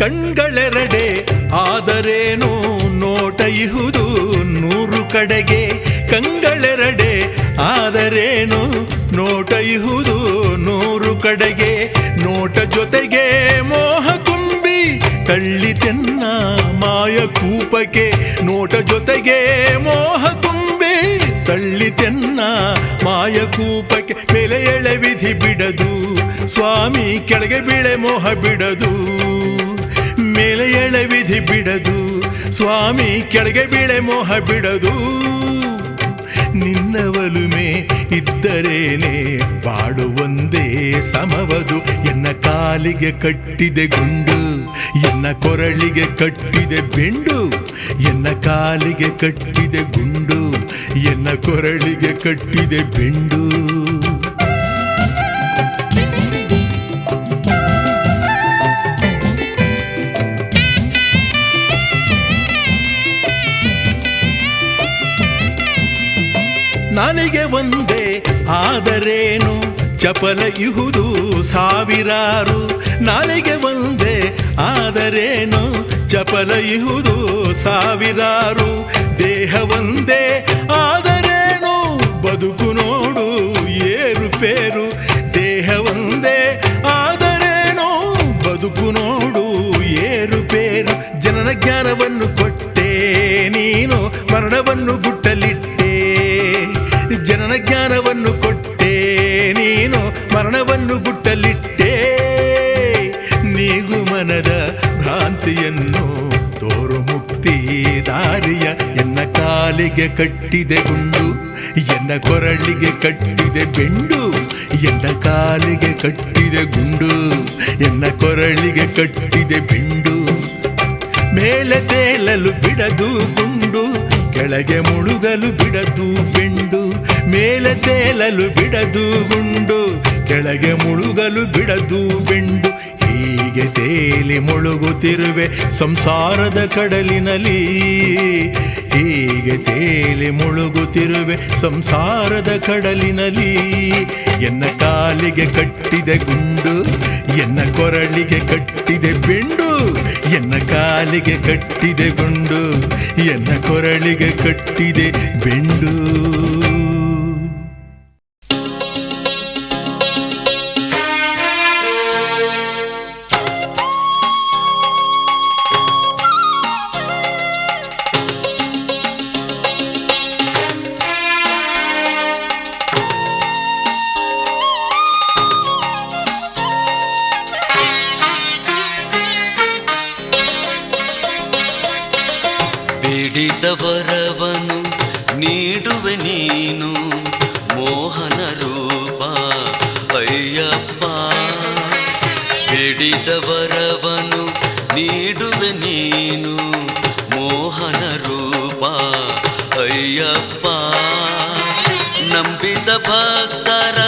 ಕಣ್ಗಳೆರಡೆ ಆದರೇನು ನೋಟ ಇಹುದು ನೂರು ಕಡೆಗೆ ಕಂಗಳೆರಡೆ ಆದರೇನು ನೋಟ ಇಹುದು ನೂರು ಕಡೆಗೆ ನೋಟ ಜೊತೆಗೆ ಮೋಹ ತುಂಬಿ ತಳ್ಳಿತೆನ್ನ ಮಾಯ ಕೂಪಕ್ಕೆ ನೋಟ ಜೊತೆಗೆ ಮೋಹ ತುಂಬಿ ತಳ್ಳಿತೆನ್ನ ಮಾಯ ಕೂಪಕ್ಕೆ ಮೇಲೆ ಎಳೆ ವಿಧಿ ಬಿಡದು ಸ್ವಾಮಿ ಕೆಳಗೆ ಬೀಳೆ ಮೋಹ ಬಿಡದು ಮೇಲೆ ಎಳೆ ವಿಧಿ ಬಿಡದು ಸ್ವಾಮಿ ಕೆಳಗೆ ಬೀಳೆ ಮೋಹ ಬಿಡದು ನಿನ್ನ ಒಲುಮೆ ಇದ್ದರೇನೆ ಬಾಡುವಂದೇ ಸಮವದು ಎನ್ನ ಕಾಲಿಗೆ ಕಟ್ಟಿದೆ ಗುಂಡು ಎನ್ನ ಕೊರಳಿಗೆ ಕಟ್ಟಿದೆ ಬೆಂಡು ಎನ್ನ ಕಾಲಿಗೆ ಕಟ್ಟಿದೆ ಗುಂಡು ಎನ್ನ ಕೊರಳಿಗೆ ಕಟ್ಟಿದೆ ಬೆಂಡು ನಾಲಿಗೆ ಒಂದೇ ಆದರೇನು ಚಪಲ ಇಹುದು ಸಾವಿರಾರು ನಾಲಿಗೆ ಒಂದೇ ಆದರೇನು ಚಪಲ ಇಹುದು ಸಾವಿರಾರು ದೇಹ ಒಂದೇ ಆದರೇನು ಬದುಕು ನೋಡು ಏರುಪೇರು ದೇಹ ಒಂದೇ ಆದರೇನು ಬದುಕು ನೋಡು ಏರುಪೇರು ಜನನ ಜ್ಞಾನವನ್ನು ಕೊಟ್ಟೆ ನೀನು ಮರಣವನ್ನು ಗುಟ್ಟಲಿಟ್ಟೆ ಜನನ ಜ್ಞಾನವನ್ನು ಕೊಟ್ಟೆ ನೀನು ಮರಣವನ್ನು ಗುಟ್ಟಲಿಟ್ಟೆ ಮನದ ಭ್ರಾಂತಿಯನ್ನು ತೋರು ಮುಕ್ತಿ ದಾರಿಯ. ಎನ್ನ ಕಾಲಿಗೆ ಕಟ್ಟಿದೆ ಗುಂಡು, ಎನ್ನ ಕೊರಳಿಗೆ ಕಟ್ಟಿದೆ ಬೆಂಡು. ಎನ್ನ ಕಾಲಿಗೆ ಕಟ್ಟಿದೆ ಗುಂಡು, ಎನ್ನ ಕೊರಳಿಗೆ ಕಟ್ಟಿದೆ ಬೆಂಡು. ಮೇಲೆ ತೇಲಲು ಬಿಡದು ಗುಂಡು, ಕೆಳಗೆ ಮುಳುಗಲು ಬಿಡದು ಬೆಂಡು. ಮೇಲೆ ತೇಲಲು ಬಿಡದು ಗುಂಡು, ಕೆಳಗೆ ಮುಳುಗಲು ಬಿಡದು ಬೆಂಡು. ಹೀಗೆ ತೇಲಿ ಮುಳುಗುತ್ತಿರುವೆ ಸಂಸಾರದ ಕಡಲಿನಲ್ಲಿ. ಹೀಗೆ ತೇಲಿ ಮುಳುಗುತ್ತಿರುವೆ ಸಂಸಾರದ ಕಡಲಿನಲ್ಲಿ. ಎನ್ನ ಕಾಲಿಗೆ ಕಟ್ಟಿದೆ ಗುಂಡು, ಎನ್ನ ಕೊರಳಿಗೆ ಕಟ್ಟಿದೆ ಬೆಂಡು. ಎನ್ನ ಕಾಲಿಗೆ ಕಟ್ಟಿದೆ ಗುಂಡು, ಎನ್ನ ಕೊರಳಿಗೆ ಕಟ್ಟಿದೆ ಬೆಂಡು. ಬೇಡಿದವರವನು ನೀಡುವೆ ನೀನು ಮೋಹನ ರೂಪ ಅಯ್ಯಪ್ಪ. ಬೇಡಿದವರವನು ನೀಡುವೆ ನೀನು ಮೋಹನ ರೂಪ ಅಯ್ಯಪ್ಪ. ನಂಬಿದ ಭಕ್ತರ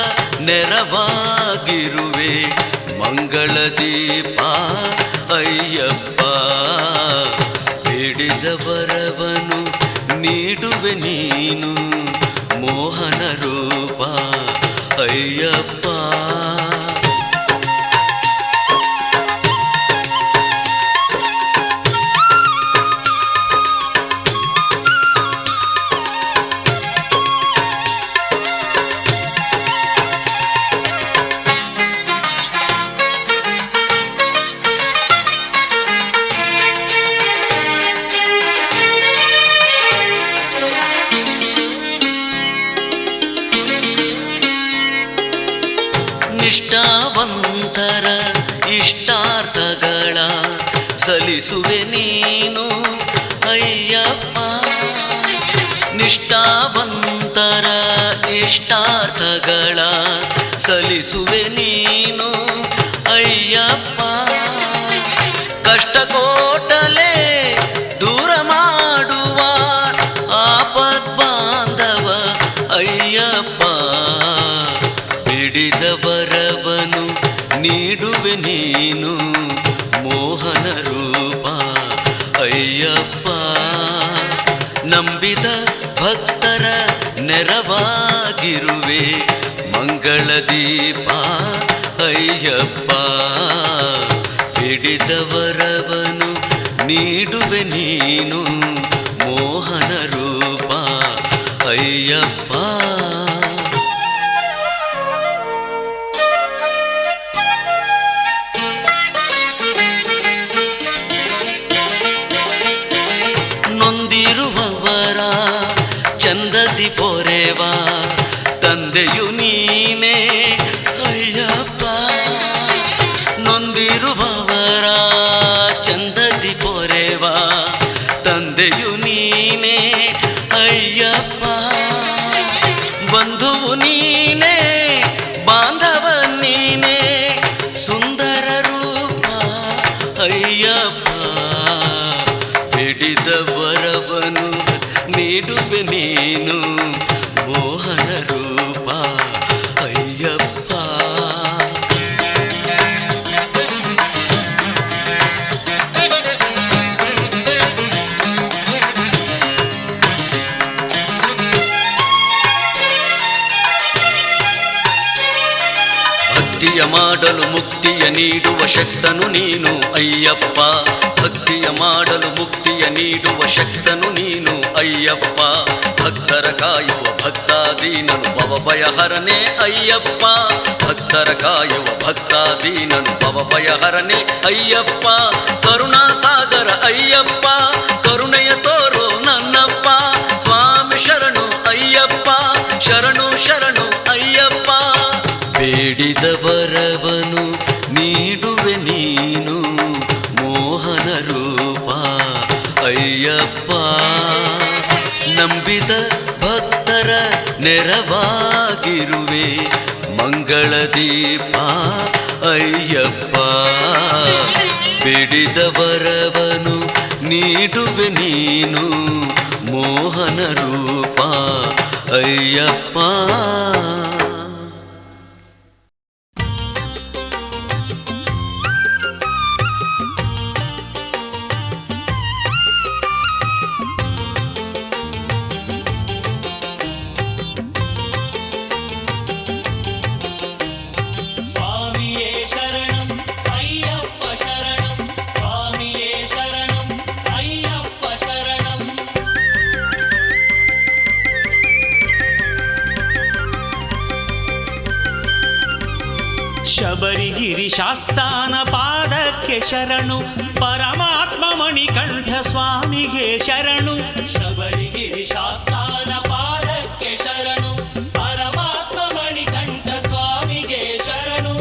ನೆರವಾಗಿರುವೆ ಮಂಗಳ ದೀಪ ಅಯ್ಯಪ್ಪ. ಬೇಡಿದವರವನು ನೀಡುವೆ ನೀನು ಮೋಹನ ರೂಪ ಅಯ್ಯಪ್ಪ. ನಿಷ್ಠಾವಂತರ ಇಷ್ಟಾರ್ಥಗಳ ಸಲ್ಲಿಸುವೆ ನೀನು ಅಯ್ಯಪ್ಪ. ನಿಷ್ಠಾವಂತರ ಇಷ್ಟಾರ್ಥಗಳ ಸಲ್ಲಿಸುವೆ ನೀನು ಅಯ್ಯಪ್ಪ. ಕಷ್ಟ ಕೋಟಲೆ ದೂರ ಮಾಡುವ ಆಪದ್ ಬಾಂಧವ ಅಯ್ಯಪ್ಪ. ಬೇಡಿದವರವನು ನೀಡುವೆ ನೀನು ಮೋಹನ ರೂಪ ಅಯ್ಯಪ್ಪ. ನಂಬಿದ ಭಕ್ತರ ನೆರವಾಗಿರುವೆ ಮಂಗಳ ದೀಪ ಅಯ್ಯಪ್ಪ. ಬೇಡಿದವರವನು ನೀಡುವೆ ನೀನು ಮೋಹನ ರೂಪ ಅಯ್ಯಪ್ಪ. ನೊಂದಿರುವವರ ಚಂದದಿ ಪೊರೆವ ತಂದೆಯು ನೀನೇ ಅಯ್ಯಪ್ಪ. ನೊಂದಿರುವವರ ಚಂದದಿ ಪೊರೆವ ತಂದೆಯು ನೀನೇ ಅಯ್ಯಪ್ಪ. ಬಂಧುವು ನೀನೇ ಬಾಂಧವ ನೀನೇ ಸುಂದರ ರೂಪ ಅಯ್ಯಪ್ಪ. ಬೇಡಿದವರವನು ನೀಡುವೆ ನೀನು ಮೋಹನ ರೂಪ ಅಯ್ಯಪ್ಪ. ಭಕ್ತಿಯ ಮಾಡಲು ಮುಕ್ತಿಯ ನೀಡುವ ಶಕ್ತನು ನೀನು ಅಯ್ಯಪ್ಪ. ಭಕ್ತಿಯ ಮಾಡಲು ಮುಕ್ತಿಯ ನೀಡುವ ಶಕ್ತನು ನೀನು ಅಯ್ಯಪ್ಪ. ಭಕ್ತರ ಕಾಯುವ ಭಕ್ತಾದೀನನು ಭವಭಯಹರನೇ ಅಯ್ಯಪ್ಪ. ಭಕ್ತರ ಕಾಯುವ ಭಕ್ತಾದೀನನು ಭವಭಯಹರನೇ ಅಯ್ಯಪ್ಪ. ಕರುಣಾ ಸಾಗರ ಅಯ್ಯಪ್ಪ, ಕರುಣೆಯ ತೋರು ನನ್ನಪ್ಪ. ಸ್ವಾಮಿ ಶರಣು ಅಯ್ಯಪ್ಪ, ಶರಣು ಶರಣು ಅಯ್ಯಪ್ಪ. ಬೇಡಿದವರವನು ನೀಡುವೆ ನೀನು ನಂಬಿದ ಭಕ್ತರ ನೆರವಾಗಿರುವೆ ಮಂಗಳ ದೀಪ ಅಯ್ಯಪ್ಪ ಬೇಡಿದ ವರವನು ನೀಡುವೆ ನೀನು ಮೋಹನ ರೂಪ ಅಯ್ಯಪ್ಪ ಶಬರಿಗಿರಿ ಶಾಸ್ತಾನ ಪಾದಕ್ಕೆ ಶರಣು ಪರಮಾತ್ಮ ಮಣಿಕಂಠ ಸ್ವಾಮಿಗೆ ಶರಣು ಶಬರಿಗಿರಿ ಶಾಸ್ತಾನ ಪಾದಕ್ಕೆ ಶರಣು ಪರಮಾತ್ಮ ಮಣಿಕಂಠ ಸ್ವಾಮಿಗೆ ಶರಣು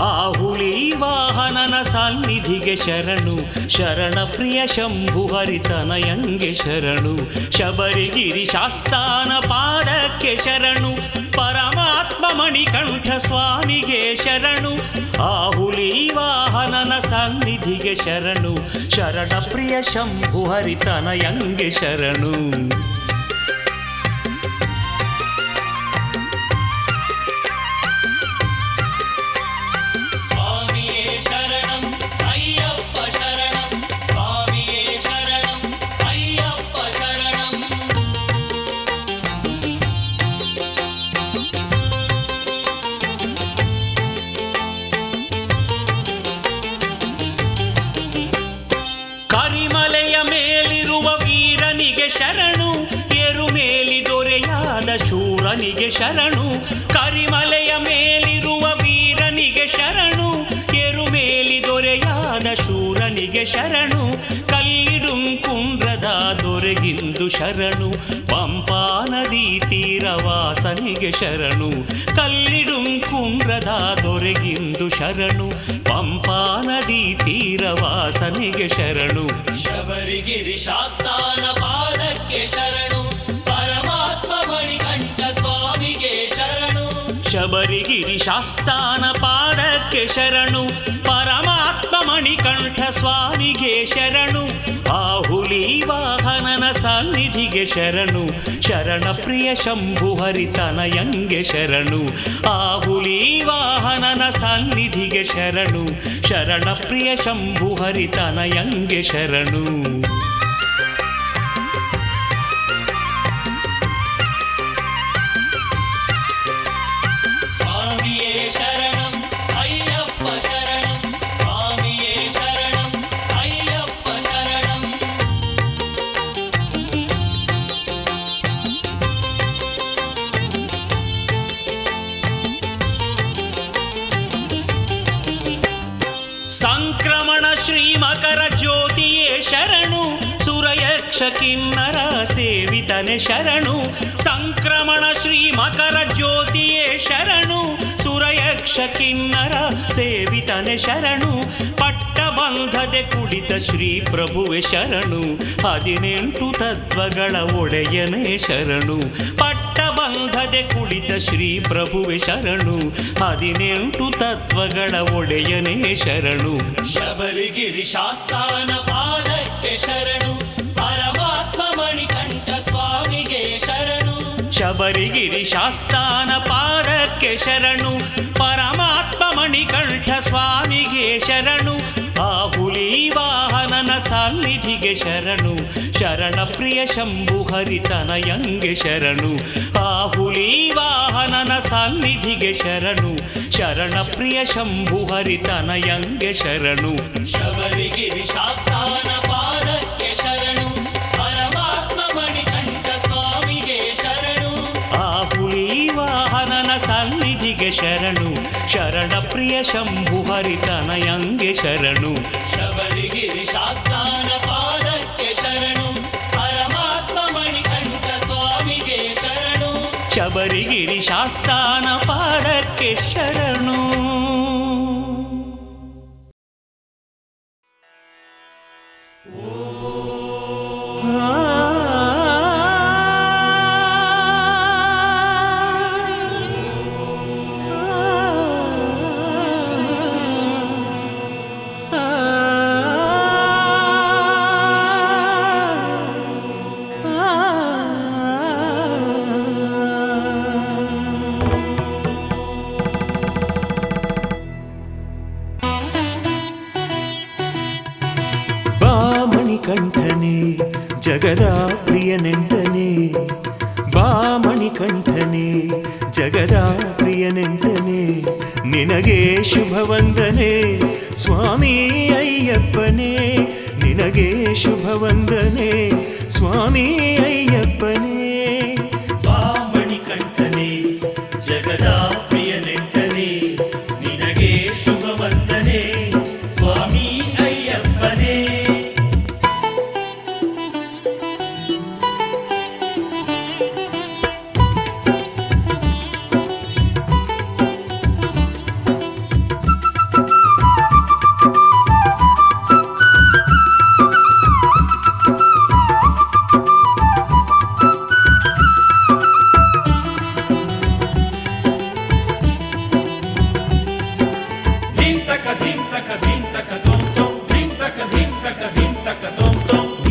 ಆಹುಲಿ ವಾಹನನ ಸನ್ನಿಧಿಗೆ ಶರಣು ಶರಣ ಪ್ರಿಯ ಶಂಭು ಹರಿತನಯಂಗೆ ಶರಣು ಶಬರಿಗಿರಿ ಶಾಸ್ತಾನ ಪಾದಕ್ಕೆ ಶರಣು ಪರಮಾತ್ಮ ಮಣಿಕಂಠ ಸ್ವಾಮಿಗೆ ಶರಣು ಆಹುಲಿ ವಾಹನನ ಸನ್ನಿಧಿಗೆ ಶರಣು ಶರಣ ಪ್ರಿಯ ಶಂಭು ಹರಿತನಯಂಗೆ ಶರಣು ಶರಣು ಎರುಮೇಲಿ ದೊರೆಯಾದ ಶೂರನಿಗೆ ಶರಣು ಕರಿಮಲೆಯ ಮೇಲಿರುವ ವೀರನಿಗೆ ಶರಣು ಎರುಮೇಲಿ ದೊರೆಯಾದ ಶೂರನಿಗೆ ಶರಣು ಕಲ್ಲಿಡುಂ ಕುಂಡ್ರದ ದೊರೆಗಿಂದು ಶರಣು ಪಂಪಾ ನದಿ ತೀರವಾಸನಿಗೆ ಶರಣು ಕಲ್ಲಿಡುಂ ಕುಂಡ್ರದ ದೊರೆಗಿಂದು ಶರಣು ಪಂಪಾ ನದಿ ತೀರವಾಸನಿಗೆ ಶರಣು ಶಬರಿಗಿರಿ ಶಾಸ್ತಾನ ಪಾದಕ್ಕೆ ಶರಣು ಪರಮಾತ್ಮ ಮಣಿಕಂಠ ಸ್ವಾಮಿಗೆ ಶರಣು ಶಬರಿಗಿರಿ ಶಾಸ್ತಾನ ಪಾದಕ್ಕೆ ಶರಣು ಪರಮಾತ್ಮ ಮಣಿಕಂಠ ಸ್ವಾಮಿಗೆ ಶರಣು ಆಹುಲಿ ವಾಹನನ ಸನ್ನಿಧಿಗೆ ಶರಣು ಶರಣ ಪ್ರಿಯ ಶಂಭು ಹರಿತನಯಂಗೆ ಶರಣು ಆಹುಲಿ ವಾಹನನ ಸನ್ನಿಧಿಗೆ ಶರಣು ಶರಣ ಪ್ರಿಯ ಶಂಭು ಹರಿತನಯಂಗೆ ಶರಣು ಸಂಕ್ರಮಣ ಶ್ರೀ ಮಕರ ಜ್ಯೋತಿಯೇ ಶರಣು ಸುರಯಕ್ಷ ಕಿನ್ನರ ಸೇವಿತನೆ ಶರಣು ಸಂಕ್ರಮಣ ಶ್ರೀ ಮಕರ ಜ್ಯೋತಿಯೇ ಶರಣು ಸುರಯಕ್ಷ ಕಿನ್ನರ ಸೇವಿತನೆ ಶರಣು ಪಟ್ಟಬಂಧದೆ ಕುಳಿತ ಶ್ರೀ ಪ್ರಭುವೆ ಶರಣು 18 ತತ್ವಗಳ ಒಡೆಯನೇ ಶರಣು ಪಟ್ಟಬಂಧದೆ ಕುಳಿತ ಶ್ರೀ ಪ್ರಭುವೆ ಶರಣು 18 ತತ್ವಗಳ ಒಡೆಯನೇ ಶರಣು ಶಬರಿಗಿರಿ ಶಾಸ್ತಾನ ಪಾದಕ್ಕೆ ಶರಣು ಪರಮಾತ್ಮ ಮಣಿಕಂಠ ಸ್ವಾಮಿಗೆ ಶರಣು ಶಬರಿಗಿರಿ ಶಾಸ್ತಾನ ಪಾದಕ್ಕೆ ಶರಣು ಪರಮಾತ್ಮ ಮಣಿಕಂಠ ಸ್ವಾಮಿಗೆ ಶರಣು ಆಹುಲಿ ವಾಹನನ ಸನ್ನಿಧಿಗೆ ಶರಣು ಶರಣ ಪ್ರಿಯ ಶಂಭು ಹರಿತನಯಂಗೆ ಶರಣು ಆಹುಲಿ ವಾಹನನ ಸನ್ನಿಧಿಗೆ ಶರಣು ಶರಣ ಪ್ರಿಯ ಶಂಭು ಹರಿತನಯಂಗೆ ಶರಣು ಶಬರಿಗಿರಿ ಶಾಸ್ತಾನ ಪಾದಕ್ಕೆ ಶರಣು ಪರಮಾತ್ಮ ಮಣಿಕಂಠ ಸ್ವಾಮಿಗೆ ಶರಣು ಆಹುಲಿ ವಾಹನನ ಸನ್ನಿಧಿಗೆ ಶರಣು ಶರಣ ಪ್ರಿಯ ಶಂಭು ಹರಿತನಯಂಗೆ ಶರಣು ಶಬರಿಗಿರಿ ಶಾಸ್ತಾನ ಪಾದಕ್ಕೆ ಶರಣು ಪರಮಾತ್ಮ ಮಣಿಕಂಠ ಸ್ವಾಮಿಗೆ ಶರಣು ಶಬರಿಗಿರಿ ಶಾಸ್ತಾನ ಪಾದಕ್ಕೆ ಶರಣು ಮಣಿಕಂಠನೆ ಜಗದ ಪ್ರಿಯನೆಂಟನೆ ಬಾ ಮಣಿಕಂಠನೆ ಜಗದ ಪ್ರಿಯನೆಂಟನೆ ನಿನಗೆ ಶುಭವಂದನೆ ಸ್ವಾಮಿ ಅಯ್ಯಪ್ಪನೇ ನಿನಗೆ ಶುಭವಂದನೆ ಸ್ವಾಮಿ ಅಯ್ಯಪ್ಪನೇ ಬಾ ಮಣಿಕಂಠನೆ ಜಗದ ಪ್ರಿಯನೆಂಟನೆ ನಿನಗೆ ಶುಭವಂದನೆ ಸ್ವಾಮಿ ಅಯ್ಯಪ್ಪನೇ.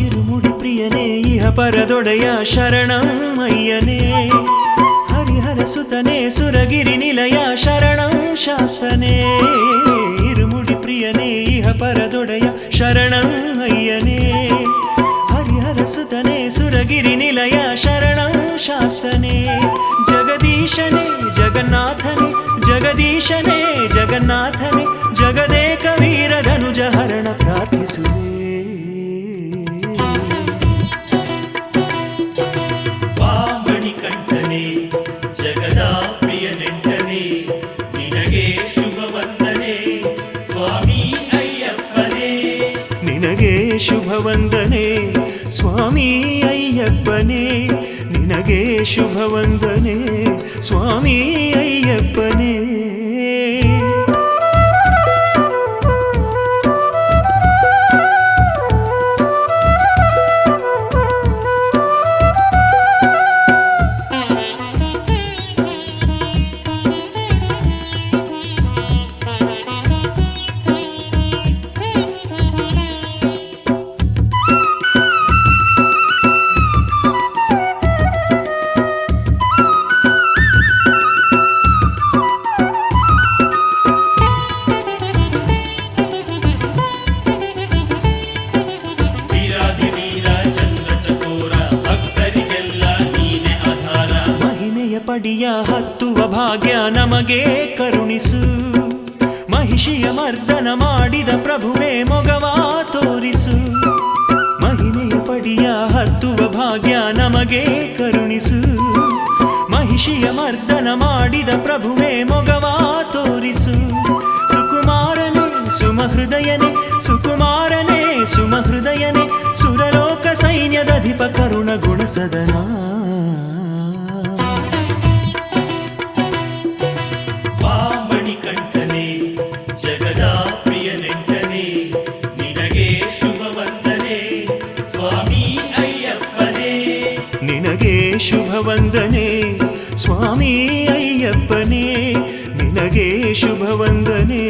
ಇರುಮುಡಿ ಪ್ರಿಯನೇ ಇಹ ಪರದೊಡೆಯ ಶರಣಂ ಅಯ್ಯನೇ ಹರಿಹರ ಸುತನೇ ಸುರಗಿರಿ ನಿಲಯ ಶರಣಂ ಶಾಸ್ತನೇ ಇರುಮುಡಿ ಪ್ರಿಯನೇ ಇಹ ಪರದೊಡೆಯ ಶರಣಂ ಅಯ್ಯನೇ ಹರಿಹರ ಸುತನೇ ಸುರಗಿರಿ ನಿಲಯ ಶರಣಂ ಶಾಸ್ತನೇ ಜಗದೀಶನೇ ಜಗನ್ನಾಥನೇ ಜಗದೀಶನೇ ಜಗನ್ನಾಥನೇ ಜಗದೇಕ ವೀರ ಧನುಜ ಹರಣ ಪ್ರಾರ್ಥಿಸುವೆ. ಬಾ ಮಣಿಕಂಠನೆ ಜಗದ ಪ್ರಿಯನೆಂಟನೆ ನಿನಗೆ ಶುಭವಂದನೆ ಸ್ವಾಮಿ ಅಯ್ಯಪ್ಪನೇ ನಿನಗೆ ಶುಭವಂದನೆ ಸ್ವಾಮಿ ಅಯ್ಯಪ್ಪನೇ ನಿನಗೆ ಶುಭವಂದನೆ ಸ್ವಾಮಿ ಅಯ್ಯಪ್ಪನೇ. ಪಡಿಯ ಹತ್ತುವ ಭಾಗ್ಯ ನಮಗೆ ಕರುಣಿಸು ಮಹಿಷಿಯ ಮರ್ದನ ಮಾಡಿದ ಪ್ರಭುವೇ ಮೊಗವ ತೋರಿಸು ಮಹಿಮೆಯ ಪಡಿಯ ಹತ್ತುವ ಭಾಗ್ಯ ನಮಗೆ ಕರುಣಿಸು ಮಹಿಷಿಯ ಮರ್ದನ ಮಾಡಿದ ಪ್ರಭುವೇ ಮೊಗವ ತೋರಿಸು ಸುಕುಮಾರನೇ ಸುಮಹೃದಯನೇ ಸುಕುಮಾರನೇ ಸುಮಹೃದಯನೇ ಸುರಲೋಕ ಸೈನ್ಯದಧಿಪ ಕರುಣ ಗುಣಸದನ. ಮಣಿಕಂಠನೆ ಜಗದ ಪ್ರಿಯನೆಂಟನೆ ನಿನಗೆ ಶುಭವಂದನೆ ಸ್ವಾಮಿ ಅಯ್ಯಪ್ಪನೇ ನಿನಗೆ ಶುಭವಂದನೆ ಸ್ವಾಮಿ ಅಯ್ಯಪ್ಪನೇ ನಿನಗೆ ಶುಭವಂದನೆ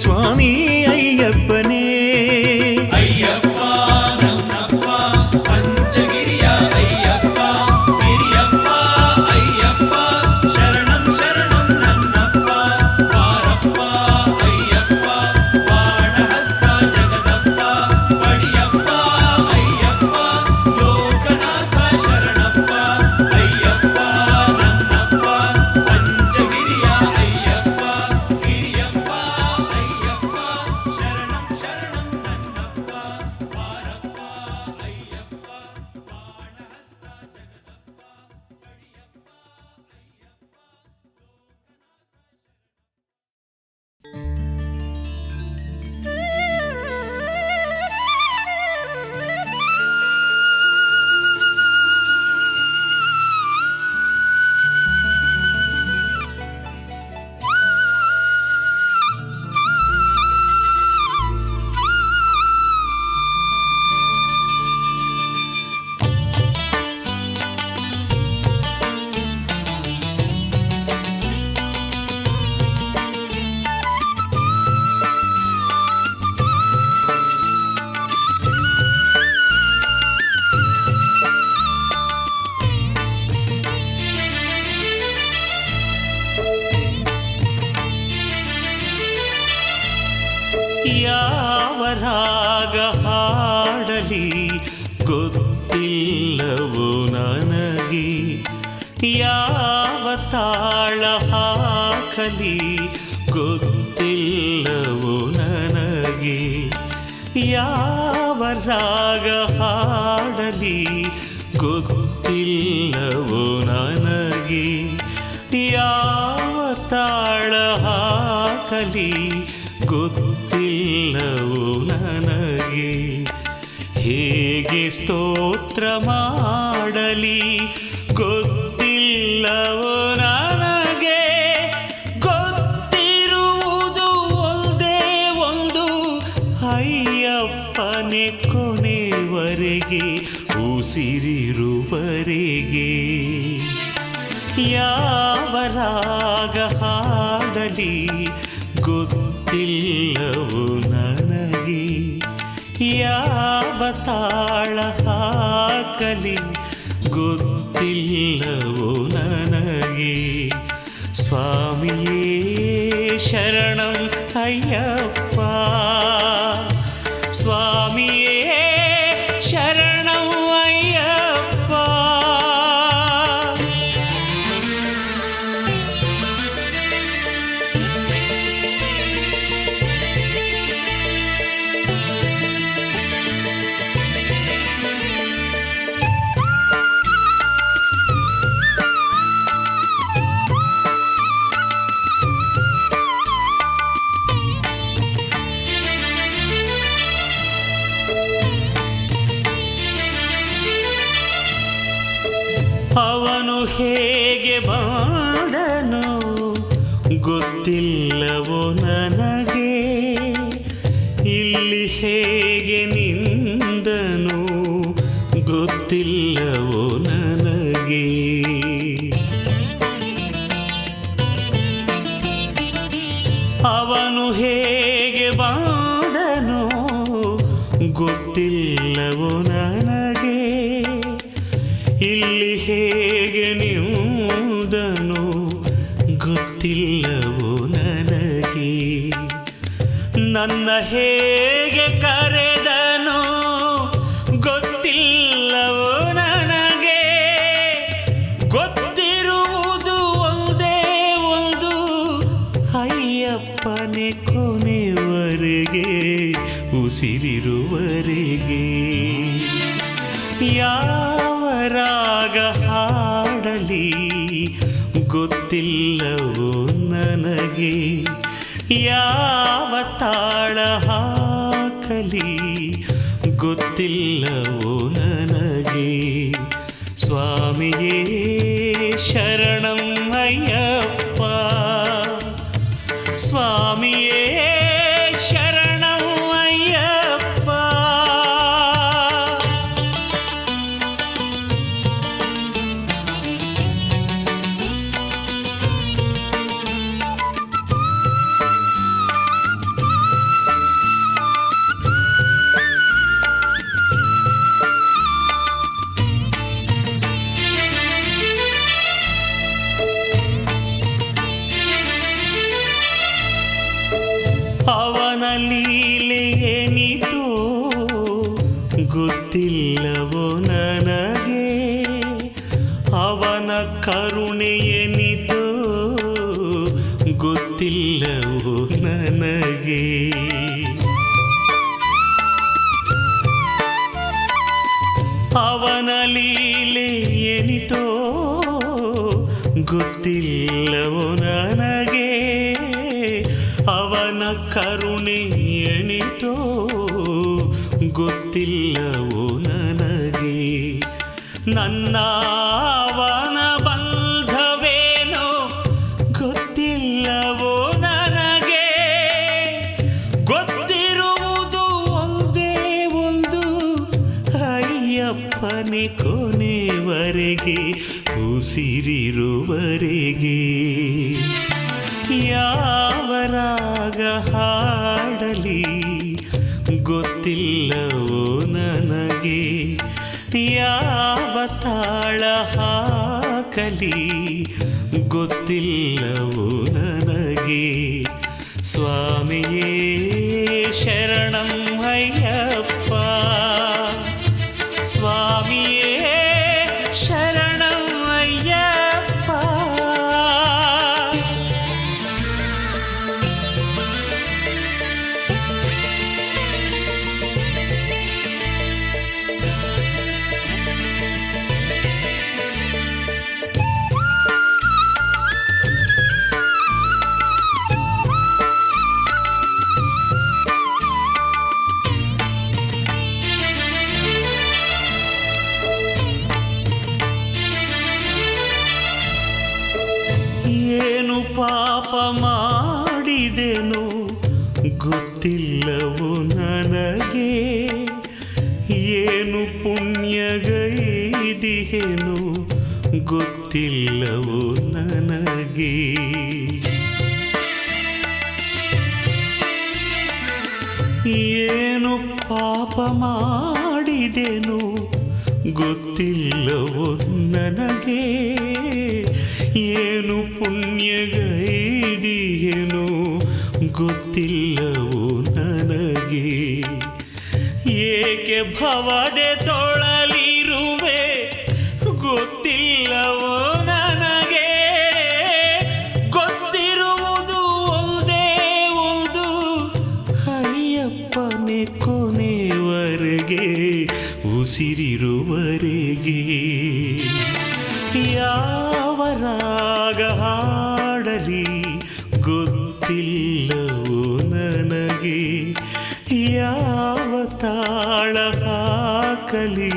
ಸ್ವಾಮಿ ಅಯ್ಯಪ್ಪನೇ. ಅಯ್ಯಪ್ಪ ನನ್ನಪ್ಪ ಪಂಚಗಿರಿಯ ಅಯ್ಯಪ್ಪ ಗಿರಿಯಪ್ಪ ಅಯ್ಯಪ್ಪ ಶರಣಂ ಶರಣಂ ನನ್ನಪ್ಪ ಪಾರಪ್ಪ ಅಯ್ಯಪ್ಪ ಬಾಣಹಸ್ತ ಜಗದಪ್ಪ ಪಡಿಯಪ್ಪ ಅಯ್ಯಪ್ಪ ಲೋಕನಾಥ ಶರಣಪ್ಪ ಅಯ್ಯಪ್ಪ ನನ್ನಪ್ಪ ಪಂಚಗಿರಿಯ ಅಯ್ಯಪ್ಪ ಗಿರಿಯಪ್ಪ ಅಯ್ಯಪ್ಪ ಶರಣಂ ಶರಣಂ ಹಾಕಲಿ ಗೊತ್ತಿಲ್ಲವೋ ನನಗೆ, ಯಾವ ರಾಗ ಹಾಡಲಿ ಗೊತ್ತಿಲ್ಲವೋ ನನಗೆ, ಯಾವ ತಾಳ ಹಾಕಲಿ ಗೊತ್ತಿಲ್ಲವೋ ನನಗೆ, ಹೇಗೆ ಸ್ತೋತ್ರ ಮಾಡಲಿ ಗೊತ್ತಿಲ್ಲವೋ ನನಗೆ, ಗೊತ್ತಿರುವುದು ಒಂದೇ ಒಂದು ಅಯ್ಯಪ್ಪನೇ ಕೊನೆವರೆಗೆ ಉಸಿರಿರುವರೆಗೆ, ಯಾವ ರಾಗ ಹಾಡಲಿ ಗೊತ್ತಿಲ್ಲವೋ ನನಗೆ, ಯಾವ ತಾಳ ಹಾಕಲಿ ಗೊತ್ತಿಲ್ಲವೋ ನನಗೆ. ಸ್ವಾಮಿಯೇ ಶರಣಂ ಅಯ್ಯಪ್ಪ, ಸ್ವಾಮಿಯೇ ಶರಣಂ ಅಯ್ಯಪ್ಪ. ಅವನು ಹೇಗೆ ಬಂದನು ಗೊತ್ತಿಲ್ಲವೋ ನನಗೆ, ಇಲ್ಲಿ ಹೇಗೆ ನಿಂದನು ಗೊತ್ತಿಲ್ಲವೋ ನನಗೆ, ಅವನು ಹೇಗೆ ಬಂದನು ಗೊತ್ತಿಲ್ಲವೋ ನನಗೆ, ಇಲ್ಲಿ ಹೇಗೆ ನಿಂದನು ಗೊತ್ತಿಲ್ಲವೋ ನನಗೆ, ನನ್ನ ಹೇಗೆ ಕರೆದನು ಗೊತ್ತಿಲ್ಲವೋ ನನಗೆ, ಗೊತ್ತಿರುವುದು ಒಂದೇ ಒಂದು ಅಯ್ಯಪ್ಪನೇ ಕೊನೆವರೆಗೆ ಉಸಿರಿರುವರೆಗೆ, ಯಾವ ರಾಗ ಹಾಡಲಿ ಗೊತ್ತಿಲ್ಲವೋ ನನಗೆ, ಯಾವ ತಾಳ ಹಾಕಲಿ ಗೊತ್ತಿಲ್ಲವೋ ನನಗೆ. ಸ್ವಾಮಿಯೇ ಶರಣಂ ಅಯ್ಯಪ್ಪ, ಸ್ವಾಮಿಯೇ ಶರಣಂ ಅಯ್ಯಪ್ಪ. ಅವನ ಲೀಲೆ ಏನಿತೋ ಗೊತ್ತಿಲ್ಲವೋ ನನಗೆ, ಅವನ ಕರುಣೆ ಏನಿತೋ ಗೊತ್ತಿಲ್ಲವೋ ನನಗೆ, ಅವನ ಲೀಲೆ ಏನಿತೋ ಗೊತ್ತಿಲ್ಲವೋ ನನಗೆ, ಅವನ ಕರುಣೆ ಏನಿತೋ ಗೊತ್ತಿಲ್ಲವೋ ನನಗೆ, ನನ್ನ ಅವನ ಬಂಧವೇನೋ ಗೊತ್ತಿಲ್ಲವೋ ನನಗೆ, ಗೊತ್ತಿರುವುದು ಒಂದೇ ಒಂದು ಅಯ್ಯಪ್ಪನೇ ಕೊನೆವರೆಗೆ ಉಸಿರಿರುವರೆಗೆ, ಯಾವ ರಾಗ ಹಾಡಲಿ ಗೊತ್ತಿಲ್ಲವೋ ನನಗೆ, ಯಾವ ತಾಳ ಹಾಕಲಿ ಗೊತ್ತಿಲ್ಲವೋ ನನಗೆ. ಸ್ವಾಮಿಯೇ ಶರಣಂ ಅಯ್ಯಪ್ಪ, ಸ್ವಾಮಿಯೇ ಶರಣಂ ಅಯ್ಯಪ್ಪ. ಏನು ಪುಣ್ಯಗೈದಿಹೆನು ಗೊತ್ತಿಲ್ಲವೋ ನನಗೆ. ಏನು ಪಾಪ ಮಾಡಿದೆನು ಗೊತ್ತಿಲ್ಲವೋ ನನಗೆ. ಏನು ಪುಣ್ಯಗೈದಿಹೆನು ಗೊತ್ತಿಲ್ಲವೋ ನನಗೆ. ಏಕೆ ಭವದೆ ತೊಳಲಿರುವೆ ಗೊತ್ತಿಲ್ಲವೋ ನನಗೆ. ಗೊತ್ತಿರುವುದು ಒಂದೇ ಒಂದು, ಅಯ್ಯಪ್ಪನೇ ಕೊನೆವರೆಗೆ ಉಸಿರಿರುವರೆಗೆ. ಯಾವ ರಾಗ ಹಾಡಲಿ ಗೊತ್ತಿಲ್ಲವೋ ನನಗೆ. ಯಾವ ತಾಳ ಹಾಕಲಿ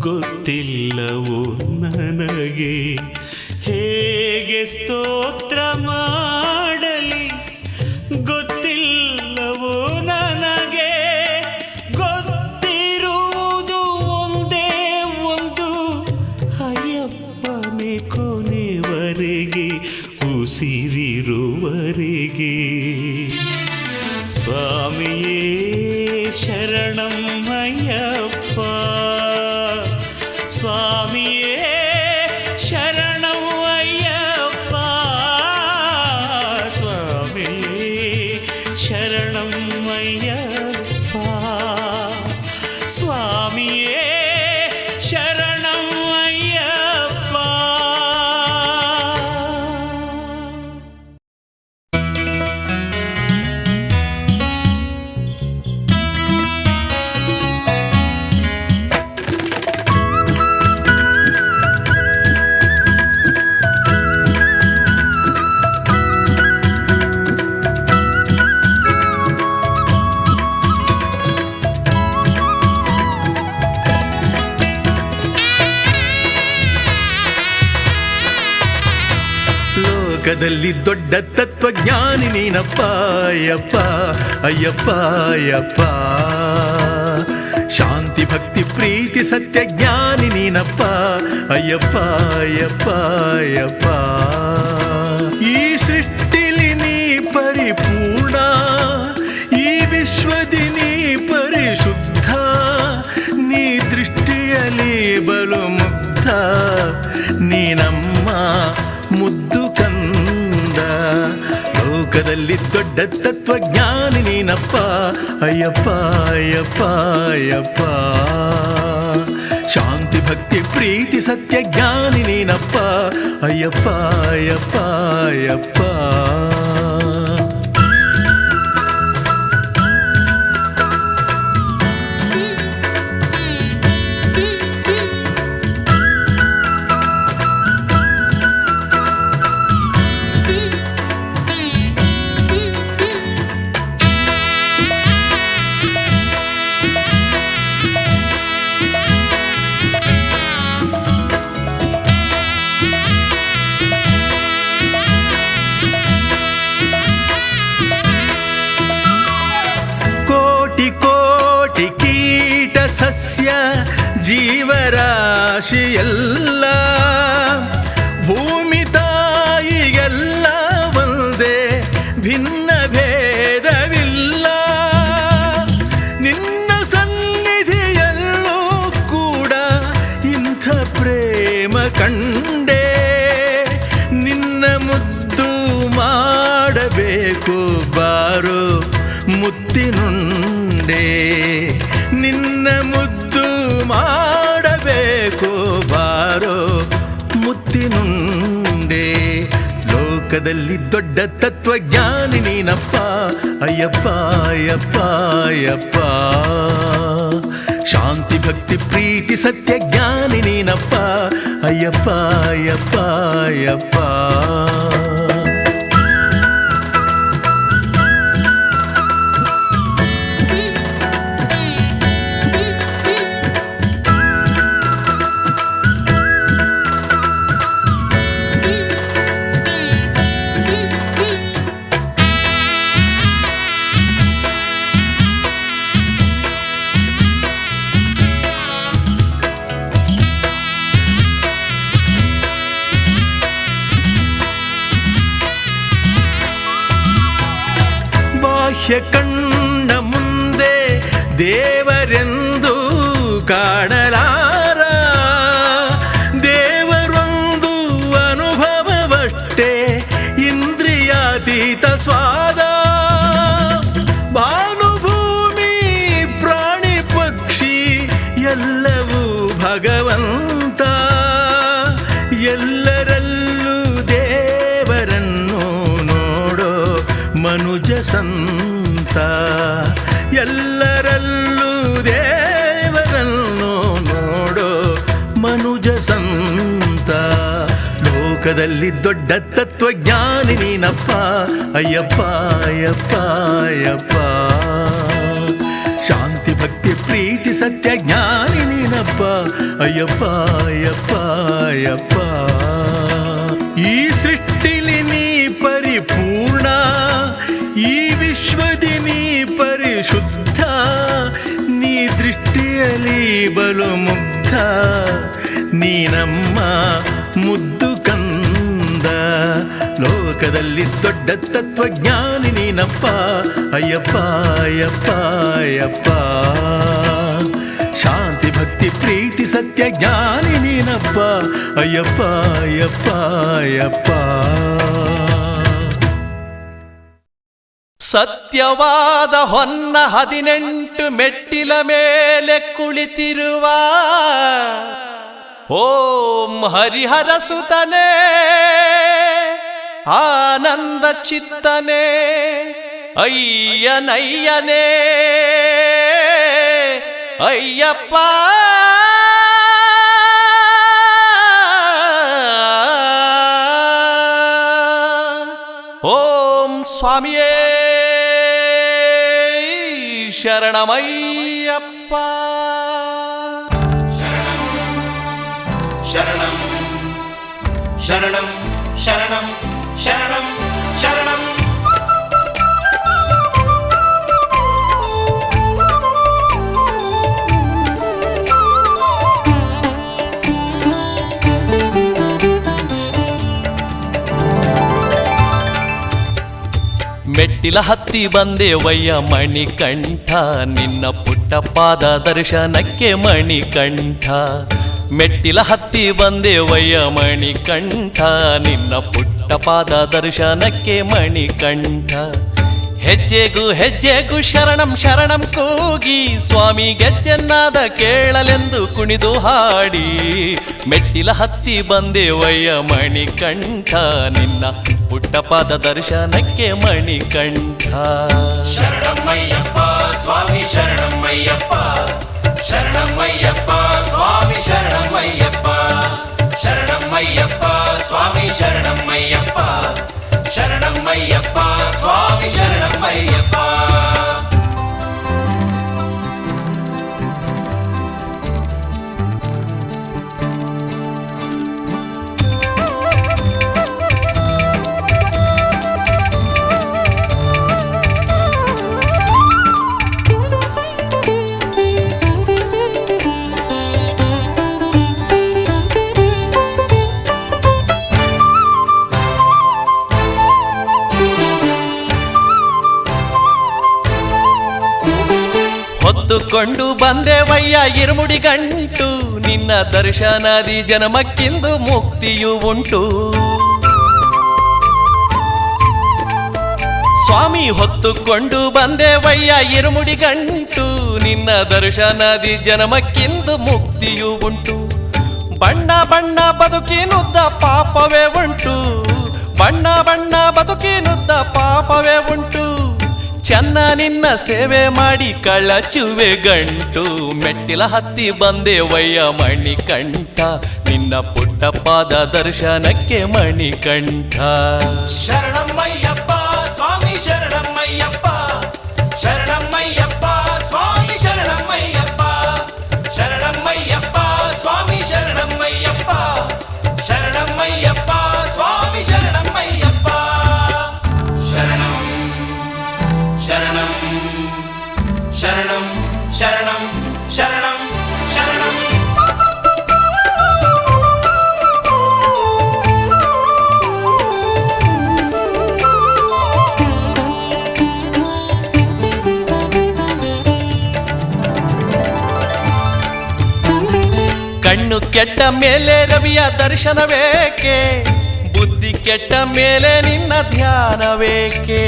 ಗೊತ್ತಿಲ್ಲವೋ ನನಗೆ. ಹೇಗೆ ಸ್ತೋತ್ರ ಮಾಡಲಿ ಗೊತ್ತಿಲ್ಲವೋ ನನಗೆ. ಗೊತ್ತಿರುವುದು ಒಂದೇ ಒಂದು, ಅಯ್ಯಪ್ಪನೇ ಕೊನೆವರೆಗೆ ಉಸಿರಿರುವರೆಗೆ. ಸ್ವಾಮಿಯೇ ಶರಣಂ ಅಯ್ಯಪ್ಪ. ಸ್ವಾಮಿಯೇ ಶರಣಂ ಅಯ್ಯಪ್ಪ. ಸ್ವಾಮಿಯೇ ಶರಣಂ ಅಯ್ಯಪ್ಪ. ಸ್ವಾಮಿಯೇ ಶರಣಂ ಅಯ್ಯಪ್ಪ. ಲೋಕದಲ್ಲಿ ದೊಡ್ಡ ತತ್ವಜ್ಞಾನಿ ನೀನಪ್ಪ ಅಯ್ಯಪ್ಪ ಅಯ್ಯಪ್ಪ ಅಯ್ಯಪ್ಪ. ಶಾಂತಿ ಭಕ್ತಿ ಪ್ರೀತಿ ಸತ್ಯ ಜ್ಞಾನಿ ನೀನಪ್ಪ ಅಯ್ಯಪ್ಪ ಅಯ್ಯಪ್ಪ ಅಯ್ಯಪ್ಪ. ಈ ಸೃಷ್ಟಿಲಿ ನೀ ಪರಿಪೂರ್ಣ, ಈ ವಿಶ್ವದಿ ನೀ ಪರಿಶುದ್ಧ. ನೀ ದೃಷ್ಟಿಯಲ್ಲಿ ಬಲು ಮುಗ್ಧ, ನೀ ನಮ್ಮ ಮುದ್ದು ಕಂದ. ಲೋಕದಲ್ಲಿ ದೊಡ್ಡ ತತ್ವಜ್ಞಾನಿ ನೀನಪ್ಪ ಅಯ್ಯಪ್ಪ ಅಯ್ಯಪ್ಪ ಅಯ್ಯಪ್ಪ. ಶಾಂತಿ ಭಕ್ತಿ ಪ್ರೀತಿ ಸತ್ಯ ಜ್ಞಾನಿ ನೀನಪ್ಪ ಅಯ್ಯಪ್ಪ ಅಯ್ಯಪ್ಪ ಅಯ್ಯಪ್ಪ. ಕೋಟಿ ಕೀಟ ಸಸ್ಯ ಜೀವರಾಶಿಯೆಲ್ಲ ಭೂಮಿ ತಾಯಿಗೆಲ್ಲ ಒಂದೇ, ಭಿನ್ನ ಭೇದವಿಲ್ಲ. ನಿನ್ನ ಸನ್ನಿಧಿಯಲ್ಲೂ ಕೂಡ ಇಂಥ ಪ್ರೇಮ ಕಂಡೆ. ನಿನ್ನ ಮುದ್ದು ಮಾಡಬೇಕು ಬಾರೋ ಮುತ್ತಿನುಂಡೆ. ನಿನ್ನ ಮುದ್ದು ಮಾಡಬೇಕು ಬಾರೋ ಮುತ್ತಿನುಂಡೆ. ಲೋಕದಲ್ಲಿ ದೊಡ್ಡ ತತ್ವಜ್ಞಾನಿ ನೀನಪ್ಪ ಅಯ್ಯಪ್ಪ ಅಯ್ಯಪ್ಪ ಅಯ್ಯಪ್ಪ. ಶಾಂತಿ ಭಕ್ತಿ ಪ್ರೀತಿ ಸತ್ಯ ಜ್ಞಾನಿ ನೀನಪ್ಪ ಅಯ್ಯಪ್ಪ ಅಯ್ಯಪ್ಪ ಅಯ್ಯಪ್ಪ. ಬಾಹ್ಯ ಕಣ್ಣ ಮುಂದೆ ದೇವರೆಂದು ಕಾಣಲಾರ, ದೇವರೊಂದು ಅನುಭವವಷ್ಟೇ ಇಂದ್ರಿಯಾತೀತ ಸ್ವಾದ. ಭಾನುಭೂಮಿ ಪ್ರಾಣಿ ಪಕ್ಷಿ ಎಲ್ಲವೂ ಭಗವಂತ, ಎಲ್ಲರಲ್ಲೂ ದೇವರನ್ನು ನೋಡೋ ಮನುಜ ಸಂತ, ಎಲ್ಲರಲ್ಲೂ ದೇವರನ್ನು ನೋಡೋ ಮನುಜ ಸಂತ. ಲೋಕದಲ್ಲಿ ದೊಡ್ಡ ತತ್ವಜ್ಞಾನಿ ನೀನಪ್ಪ ಅಯ್ಯಪ್ಪ ಅಯ್ಯಪ್ಪ ಅಯ್ಯಪ್ಪ. ಶಾಂತಿ ಭಕ್ತಿ ಪ್ರೀತಿ ಸತ್ಯ ಜ್ಞಾನಿ ನೀನಪ್ಪ ಅಯ್ಯಪ್ಪ ಅಯ್ಯಪ್ಪ ಅಯ್ಯಪ್ಪ. ಈ ಸೃಷ್ಟಿಲಿ ನೀ ಪರಿಪೂರ್ಣ, ಈ ವಿಶ್ವದಿ ನೀ ಪರಿಶುದ್ಧ, ನೀ ದೃಷ್ಟಿಯಲ್ಲಿ ಬಲು ಮುಗ್ಧ, ನೀ ನಮ್ಮ ಮುದ್ದು ಕಂದ. ಲೋಕದಲ್ಲಿ ದೊಡ್ಡ ತತ್ವಜ್ಞಾನಿ ನೀನಪ್ಪ ಅಯ್ಯಪ್ಪ ಅಯ್ಯಪ್ಪ ಅಯ್ಯಪ್ಪ. ಶಾಂತಿ ಭಕ್ತಿ ಪ್ರೀತಿ ಸತ್ಯ ಜ್ಞಾನಿ ನೀನಪ್ಪ ಅಯ್ಯಪ್ಪ ಅಯ್ಯಪ್ಪ ಅಯ್ಯಪ್ಪ. ಸತ್ಯವಾದ ಹೊನ್ನ 18 ಮೆಟ್ಟಿಲ ಮೇಲೆ ಕುಳಿತಿರುವ ಓಂ ಹರಿಹರ ಸುತನೇ, ಆನಂದ ಚಿತ್ತನೇ, ಅಯ್ಯನಯ್ಯನೇ ಅಯ್ಯಪ್ಪ. ಓಂ ಸ್ವಾಮಿಯೇ ಶರಣಮಯ್ಯಪ್ಪ. ಶರಣಂ ಶರಣಂ ಶರಣಂ ಶರಣಂ ಶರಣಂ. ಮೆಟ್ಟಿಲ ಹತ್ತಿ ಬಂದೇವಯ್ಯ ಮಣಿಕಂಠ, ನಿನ್ನ ಪುಟ್ಟ ಪಾದ ದರ್ಶನಕ್ಕೆ ಮಣಿಕಂಠ. ಮೆಟ್ಟಿಲ ಹತ್ತಿ ಬಂದೇವಯ್ಯ ಮಣಿಕಂಠ, ನಿನ್ನ ಪುಟ್ಟ ಪಾದ ದರ್ಶನಕ್ಕೆ ಮಣಿಕಂಠ. ಹೆಜ್ಜೆಗೂ ಹೆಜ್ಜೆಗೂ ಶರಣಂ ಶರಣಂ ಕೂಗಿ, ಸ್ವಾಮಿ ಗೆಜ್ಜೆನ್ನಾದ ಕೇಳಲೆಂದು ಕುಣಿದು ಹಾಡಿ. ಮೆಟ್ಟಿಲ ಹತ್ತಿ ಬಂದೇವಯ್ಯ ಮಣಿಕಂಠ, ನಿನ್ನ ಪುಟ್ಟ ಪಾದ ದರ್ಶನಕ್ಕೆ ಮಣಿಕಂಠ. ಶರಣಮಯ್ಯಪ್ಪ ಸ್ವಾಮಿ ಶರಣಮಯ್ಯಪ್ಪ, ಶರಣಮಯ್ಯಪ್ಪ ಸ್ವಾಮಿ ಶರಣಮಯ್ಯಪ್ಪ, ಶರಣಮಯ್ಯಪ್ಪ ಸ್ವಾಮಿ ಶರಣಮಯ್ಯಪ್ಪ, ಶರಣಮಯ್ಯಪ್ಪ ಸ್ವಾಮಿ ಶರಣಮಯ್ಯಪ್ಪ. ಹೊತ್ತುಕೊಂಡು ಬಂದೇವಯ್ಯ ಇರುಮುಡಿ ಗಂಟು, ನಿನ್ನ ದರ್ಶನದಿ ಜನ್ಮಕ್ಕಿಂದು ಮುಕ್ತಿಯು ಉಂಟು. ಸ್ವಾಮಿ ಹೊತ್ತುಕೊಂಡು ಬಂದೇವಯ್ಯ ಇರುಮುಡಿ ಗಂಟು, ನಿನ್ನ ದರ್ಶನದಿ ಜನ್ಮಕ್ಕಿಂದು ಮುಕ್ತಿಯು ಉಂಟು. ಬಣ್ಣ ಬಣ್ಣ ಬದುಕಿನುದ್ದ ಪಾಪವೇ ಉಂಟು, ಬಣ್ಣ ಬಣ್ಣ ಬದುಕಿನುದ್ದ ಪಾಪವೇ ಉಂಟು. ಚೆನ್ನ ನಿನ್ನ ಸೇವೆ ಮಾಡಿ ಕಳಚುವೆ ಗಂಟು, ಮೆಟ್ಟಿಲ ಹತ್ತಿ ಬಂದೇವಯ್ಯ ಮಣಿಕಂಠ, ನಿನ್ನ ಪುಟ್ಟ ಪಾದ ದರ್ಶನಕ್ಕೆ ಮಣಿಕಂಠ. ಶರಣಮಯ್ಯಪ್ಪ ಸ್ವಾಮಿ ಶರಣಮಯ್ಯಪ್ಪ, ಶರಣಮಯ್ಯಪ್ಪ ಸ್ವಾಮಿ ಶರಣಮಯ್ಯಪ್ಪ, ಶರಣಮಯ್ಯಪ್ಪ ಸ್ವಾಮಿ ಶರಣಮಯ್ಯಪ್ಪ, ಶರಣಮಯ್ಯಪ್ಪ ಸ್ವಾಮಿ ಶರಣಮಯ್ಯಪ್ಪ. ಶರಣಂ ಶರಣಂ ಶರಣಂ ಶರಣಂ ಶರಣಂ ಶರಣಂ. ಕಣ್ಣು ಕೆಟ್ಟ ಮೇಲೆ ರವಿಯ ದರ್ಶನವೇಕೆ, ಬುದ್ಧಿ ಕೆಟ್ಟ ಮೇಲೆ ನಿನ್ನ ಧ್ಯಾನವೇಕೆ.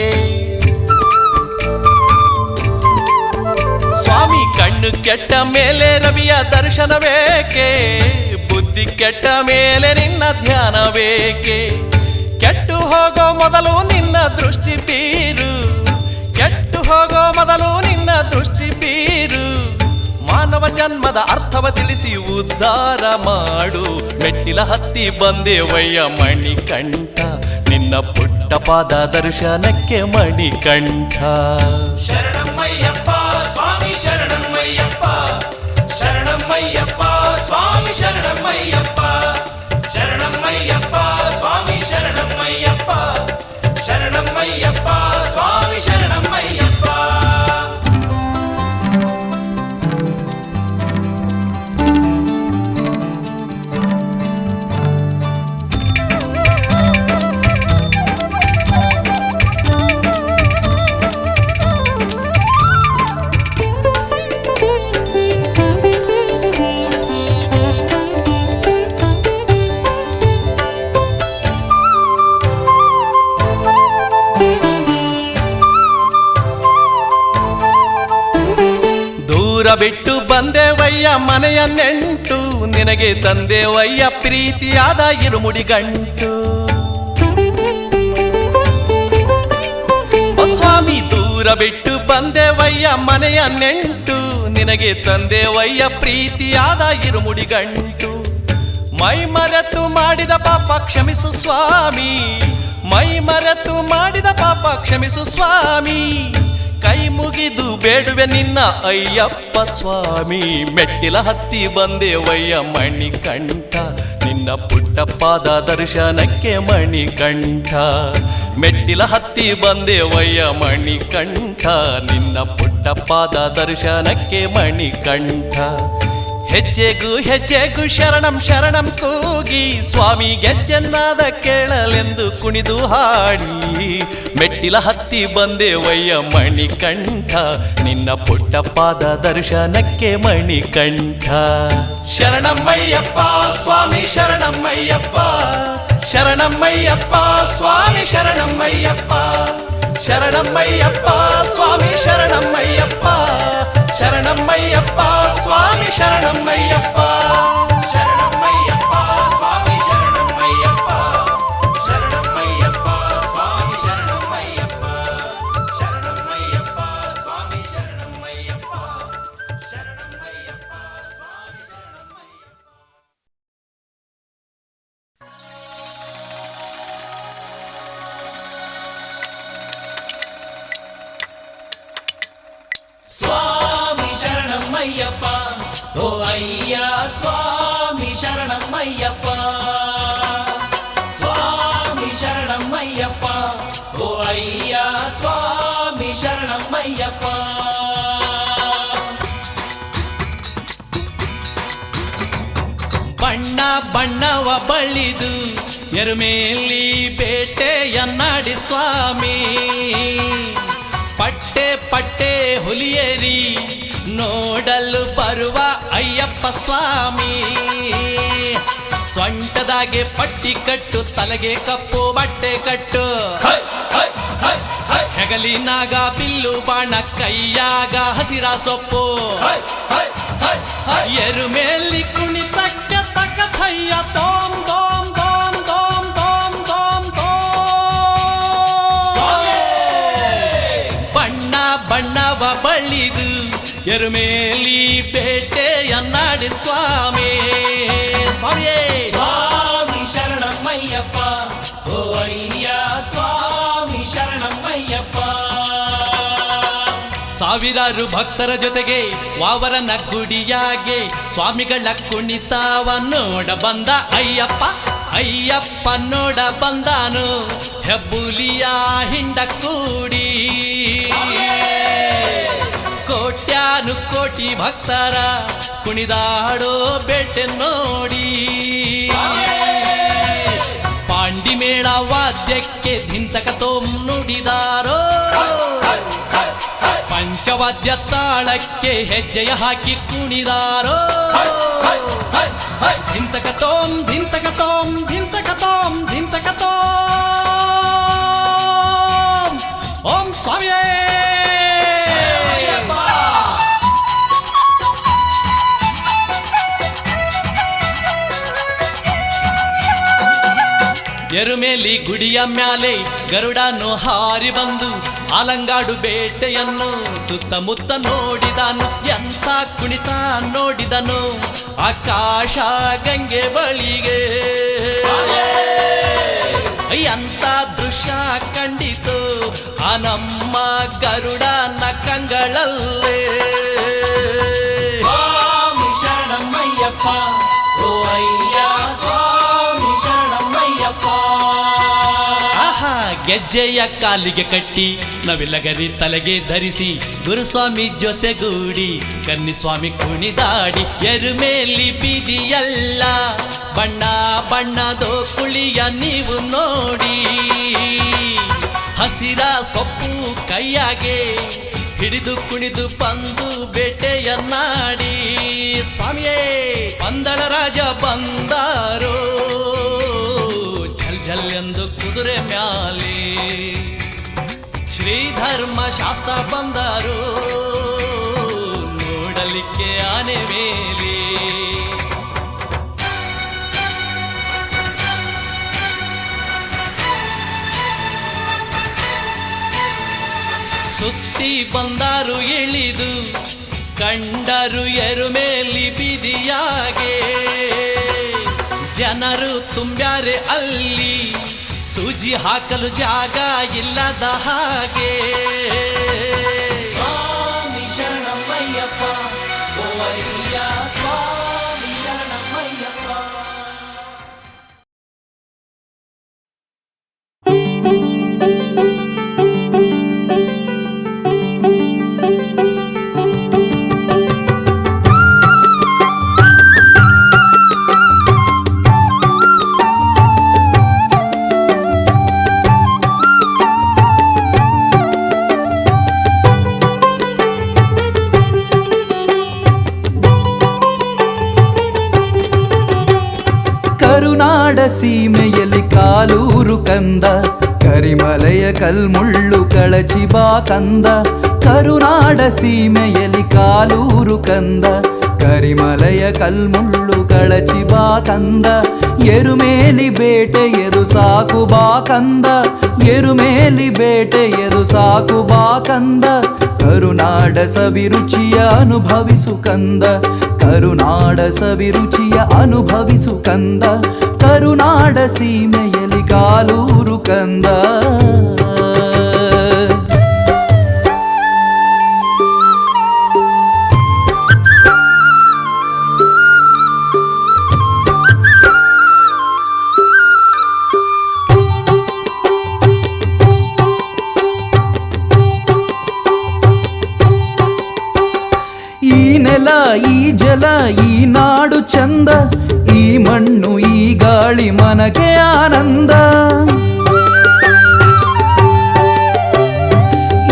ಸ್ವಾಮಿ ಕಣ್ಣು ಕೆಟ್ಟ ಮೇಲೆ ರವಿಯ ದರ್ಶನವೇಕೆ, ಬುದ್ಧಿ ಕೆಟ್ಟ ಮೇಲೆ ನಿನ್ನ ಧ್ಯಾನವೇಕೆ. ಕೆಟ್ಟು ಹೋಗೋ ಮೊದಲು ನಿನ್ನ ದೃಷ್ಟಿ ಬೀರು, ಕೆಟ್ಟು ಹೋಗೋ ಮೊದಲು ನಿನ್ನ ದೃಷ್ಟಿ ಬೀರು. ಮಾನವ ಜನ್ಮದ ಅರ್ಥವ ತಿಳಿಸಿ ಉದ್ಧಾರ ಮಾಡು. ಮೆಟ್ಟಿಲ ಹತ್ತಿ ಬಂದೇವಯ್ಯ ಮಣಿಕಂಠ, ನಿನ್ನ ಪುಟ್ಟ ಪಾದ ದರ್ಶನಕ್ಕೆ ಮಣಿಕಂಠ. ಶರಣಮ್ಮಯ್ಯಪ್ಪ ಸ್ವಾಮಿ ಶರಣಮ್ಮಯ್ಯಪ್ಪ, ಶರಣಮ್ಮಯ್ಯಪ್ಪ ಸ್ವಾಮಿ ಶರಣಮ್ಮಯ್ಯಪ್ಪ, ಶರಣಮ್ಮಯ್ಯಪ್ಪ ಸ್ವಾಮಿ ಶರಣಮ್ಮಯ್ಯಪ್ಪ, ಶರಣಮ್ಮಯ್ಯಪ್ಪ ಸ್ವಾಮಿ ಶರಣಮ್ಮಯ್ಯಪ್ಪ. ದೂರ ಬಿಟ್ಟು ಬಂದೇವಯ್ಯ ಮನೆಯ ನೆಂಟು, ನಿನಗೆ ತಂದೇವಯ್ಯ ಪ್ರೀತಿಯಾದ ಇರುಮುಡಿ ಗಂಟು. ಓ ಸ್ವಾಮಿ ದೂರ ಬಿಟ್ಟು ಬಂದೇವಯ್ಯ ಮನೆಯ ನೆಂಟು, ನಿನಗೆ ತಂದೇವಯ್ಯ ಪ್ರೀತಿಯಾದ ಇರುಮುಡಿ ಗಂಟು. ಮೈ ಮರೆತು ಮಾಡಿದ ಪಾಪ ಕ್ಷಮಿಸು ಸ್ವಾಮಿ, ಮೈ ಮರೆತು ಮಾಡಿದ ಪಾಪ ಕ್ಷಮಿಸು ಸ್ವಾಮಿ. ಕೈ ಮುಗಿದು ಬೇಡುವೆ ನಿನ್ನ ಅಯ್ಯಪ್ಪ ಸ್ವಾಮಿ. ಮೆಟ್ಟಿಲ ಹತ್ತಿ ಬಂದೇವಯ್ಯ ಮಣಿಕಂಠ, ನಿನ್ನ ಪುಟ್ಟ ಪಾದ ದರ್ಶನಕ್ಕೆ ಮಣಿಕಂಠ. ಮೆಟ್ಟಿಲ ಹತ್ತಿ ಬಂದೇವಯ್ಯ ಮಣಿಕಂಠ, ನಿನ್ನ ಪುಟ್ಟ ಪಾದ ದರ್ಶನಕ್ಕೆ ಮಣಿಕಂಠ. ಹೆಜ್ಜೆಗೂ ಹೆಜ್ಜೆಗೂ ಶರಣಂ ಶರಣಂ ಕೂಗಿ, ಸ್ವಾಮಿ ಗೆಜ್ಜೆನ್ನಾದ ಕೇಳಲೆಂದು ಕುಣಿದು ಹಾಡಿ. ಮೆಟ್ಟಿಲ ಹತ್ತಿ ಬಂದೇವಯ್ಯ ಮಣಿಕಂಠ, ನಿನ್ನ ಪುಟ್ಟ ಪಾದ ದರ್ಶನಕ್ಕೆ ಮಣಿಕಂಠ. ಶರಣಮ್ಮಯ್ಯಪ್ಪ ಸ್ವಾಮಿ ಶರಣಮ್ಮಯ್ಯಪ್ಪ, ಶರಣಮ್ಮಯ್ಯಪ್ಪ ಸ್ವಾಮಿ ಶರಣಮ್ಮಯ್ಯಪ್ಪ, ಶರಣಮ್ಮಯ್ಯಪ್ಪ ಸ್ವಾಮಿ ಶರಣಮ್ಮಯ್ಯಪ್ಪ, ಶರಣಮ್ಮಯ್ಯಪ್ಪ ಸ್ವಾಮಿ ಶರಣಮ್ಮಯ್ಯಪ್ಪ, ಶರಣಮ್ಮಯ್ಯಪ್ಪ ಸ್ವಾಮಿ ಶರಣಮ್ಮಯ್ಯಪ್ಪ, ಶರಣಮ್ಮಯ್ಯಪ್ಪ ಸ್ವಾಮಿ ಶರಣಮ್ಮಯ್ಯಪ್ಪ, ಶರಣಮ್ಮಯ್ಯಪ್ಪ ಸ್ವಾಮಿ ಶರಣಮ್ಮಯ್ಯಪ್ಪ, ಶರಣಮ್ಮಯ್ಯಪ್ಪ ಸ್ವಾಮಿ ಶರಣಮ್ಮಯ್ಯಪ್ಪ. ಸ್ವಾಮಿ ಶರಣಮ್ಮಯ್ಯಪ್ಪ ಓ ಅಯ್ಯ ಸ್ವಾಮಿ ಶರಣಮ್ಮಯ್ಯಪ್ಪ, ಸ್ವಾಮಿ ಶರಣಮ್ಮಯ್ಯಪ್ಪ ಓ ಅಯ್ಯ ಸ್ವಾಮಿ ಶರಣಮ್ಮಯ್ಯಪ್ಪ. ಬಣ್ಣ ಬಣ್ಣವ ಬಳಿದು ಎರುಮೇಲಿ ಬೇಟೆಯನ್ನಾಡಿ ಸ್ವಾಮಿ. ಪಟ್ಟೆ ಪಟ್ಟೆ ಹುಲಿಯೇರಿ ನೋಡಲು ಬರುವ ಅಯ್ಯಪ್ಪ ಸ್ವಾಮಿ. ಸೊಂಟದಾಗೆ ಪಟ್ಟಿ ಕಟ್ಟು, ತಲೆಗೆ ಕಪ್ಪು ಬಟ್ಟೆ ಕಟ್ಟು, ಹೆಗಲಿನಾಗ ಬಿಲ್ಲು ಬಾಣ, ಕೈಯಾಗ ಹಸಿರ ಸೊಪ್ಪು. ಎರುಮೇಲಿ ಕುಣಿತಕ್ಕ ತಕಥಯ್ಯ ತೋಂ ತೋಂ ತೋಂ ತೋಂ ತೋಂ ತೋಂ ತೋಂ. ಬಣ್ಣ ಬಣ್ಣವ ಬಳಿದು ಎರುಮೇಲಿ ಬೇಟೆಯನ್ನಾಡಿ ಸ್ವಾಮಿ. ಸ್ವಾಮಿಯೇ ಸ್ವಾಮಿ ಶರಣಮ್ಮಯ್ಯಪ್ಪ ಓ ಅಯ್ಯ ಸ್ವಾಮಿ ಶರಣಮ್ಮಯ್ಯಪ್ಪ. ಸಾವಿರಾರು ಭಕ್ತರ ಜೊತೆಗೆ ವಾವರನ ಗುಡಿಯಾಗೆ ಸ್ವಾಮಿಗಳ ಕುಣಿತಾವ ನೋಡ ಬಂದ ಅಯ್ಯಪ್ಪ. ಅಯ್ಯಪ್ಪ ನೋಡ ಬಂದಾನು ಹೆಬ್ಬುಲಿಯ ಹಿಂಡ ಕೂಡಿ. ಕೋಟ್ಯಾನು ಕೋಟಿ ಭಕ್ತರ ಕುಣಿದಾಡೋ ಬೇಟೆ ನೋಡಿ. ಪಾಂಡಿ ಮೇಳ ವಾದ್ಯಕ್ಕೆ ಧಿಂತಕ ತೋಮ್ ನುಡಿದಾರೋ. ಪಂಚವಾದ್ಯ ತಾಳಕ್ಕೆ ಹೆಜ್ಜೆಯ ಹಾಕಿ ಕುಣಿದಾರೋ. ಧಿಂತಕತೋಂ ಧಿಂತಕತೋಂ ಧಿಂತಕತೋಂ ಧಿಂತಕತೋಂ ಓಂ ಸ್ವಾಮಿಯೇ ಎರುಮೇಲಿ ಗುಡಿಯ ಮ್ಯಾಲೆ ಗರುಡನು ಹಾರಿ ಬಂದು ಆಲಂಗಾಡು ಬೇಟೆಯನ್ನು ಸುತ್ತಮುತ್ತ ನೋಡಿದನು. ಎಂಥ ಕುಣಿತ ನೋಡಿದನು ಆಕಾಶ ಗಂಗೆ ಬಳಿಗೆ, ಎಂಥ ದೃಶ್ಯ ಕಂಡಿತು ಆ ನಮ್ಮ ಗರುಡನ ಕಂಗಳಲ್ಲೇ. ಸ್ವಾಮಿ ಶರಣಮಯ್ಯಪ್ಪ ಓ ಅಯ್ಯ ಸ್ವಾಮಿ ಶರಣಮಯ್ಯಪ್ಪ. ಆಹಾ ಗೆಜ್ಜೆಯ ಕಾಲಿಗೆ ಕಟ್ಟಿ ನವಿಲಗರಿ ತಲೆಗೆ ಧರಿಸಿ ಗುರುಸ್ವಾಮಿ ಜೊತೆಗೂಡಿ ಕನ್ನಿಸ್ವಾಮಿ ಕುಣಿದಾಡಿ ಎರುಮೇಲಿ ಬೀದಿಯಲ್ಲ ಬಣ್ಣ ಬಣ್ಣದೋ ಕುಳಿಯ ನೀವು ನೋಡಿ. ಹಸಿರ ಸೊಪ್ಪು ಕೈಯಾಗೆ ಹಿಡಿದು ಕುಣಿದು ಬಂದು ಬೇಟೆಯನ್ನಾಡಿ. ಸ್ವಾಮಿಯೇ ಪಂದಳ ರಾಜ ಬಂದಾರೋ ಝಲ್ ಝಲ್ ಎಂದು ಕುದುರೆ ಮ್ಯಾಲೆ, ಶ್ರೀಧರ್ಮ ಶಾಸ್ತ್ರ ಬಂದಾರೋ ನೋಡಲಿಕ್ಕೆ ಆನೆ ಮೇಲೆ. ಸುತ್ತಿ ಬಂದಾರು ಇಳಿದು ಕಂಡರು ಎರುಮೇಲಿ ಬೀದಿಯಾಗೆ. ಜನರು ತುಂಬ್ಯಾರೆ ಅಲ್ಲಿ ಸೂಜಿ ಹಾಕಲು ಜಾಗ ಇಲ್ಲದ ಹಾಗೆ. ಸ್ವಾಮಿ ಶರಣಮಯ್ಯಪ್ಪ ಓ ಅಯ್ಯ ಸ್ವಾಮಿ ಶರಣಮಯ್ಯಪ್ಪ. ಕರುನಾಡ ಸೀಮೆಯಲ್ಲಿ ಕಾಲೂರು ಕಂದ, ಕರಿಮಲೆಯ ಕಲ್ಮುಳ್ಳು ಕಳಚಿ ಬಾ ಕಂದ. ಕರುನಾಡ ಸೀಮೆಯಲ್ಲಿ ಕಾಲೂರು ಕಂದ, ಕರಿಮಲೆಯ ಕಲ್ಮುಳ್ಳು ಕಳಚಿ ಬಾ ಕಂದ. ಎರುಮೇಲಿ ಬೇಟೆಯದು ಸಾಕು ಬಾ ಕಂದ, ಎರುಮೇಲಿ ಬೇಟೆಯದು ಸಾಕು ಬಾ ಕಂದ. ಕರುನಾಡ ಸವಿರುಚಿಯ ಅನುಭವಿಸು ಕಂದ, ಕರುನಾಡ ಸವಿರುಚಿಯ ಅನುಭವಿಸು ಕಂದ. ಕರುನಾಡ ಸೀಮೆಯಲ್ಲಿ ಕಾಲೂರು ಕಂದ. ಈ ನೆಲ ಈ ಜಲ ಈ ನಾಡು ಚಂದ, ಈ ಮಣ್ಣು ಈ ಗಾಳಿ ಮನಗೆ ಆನಂದ.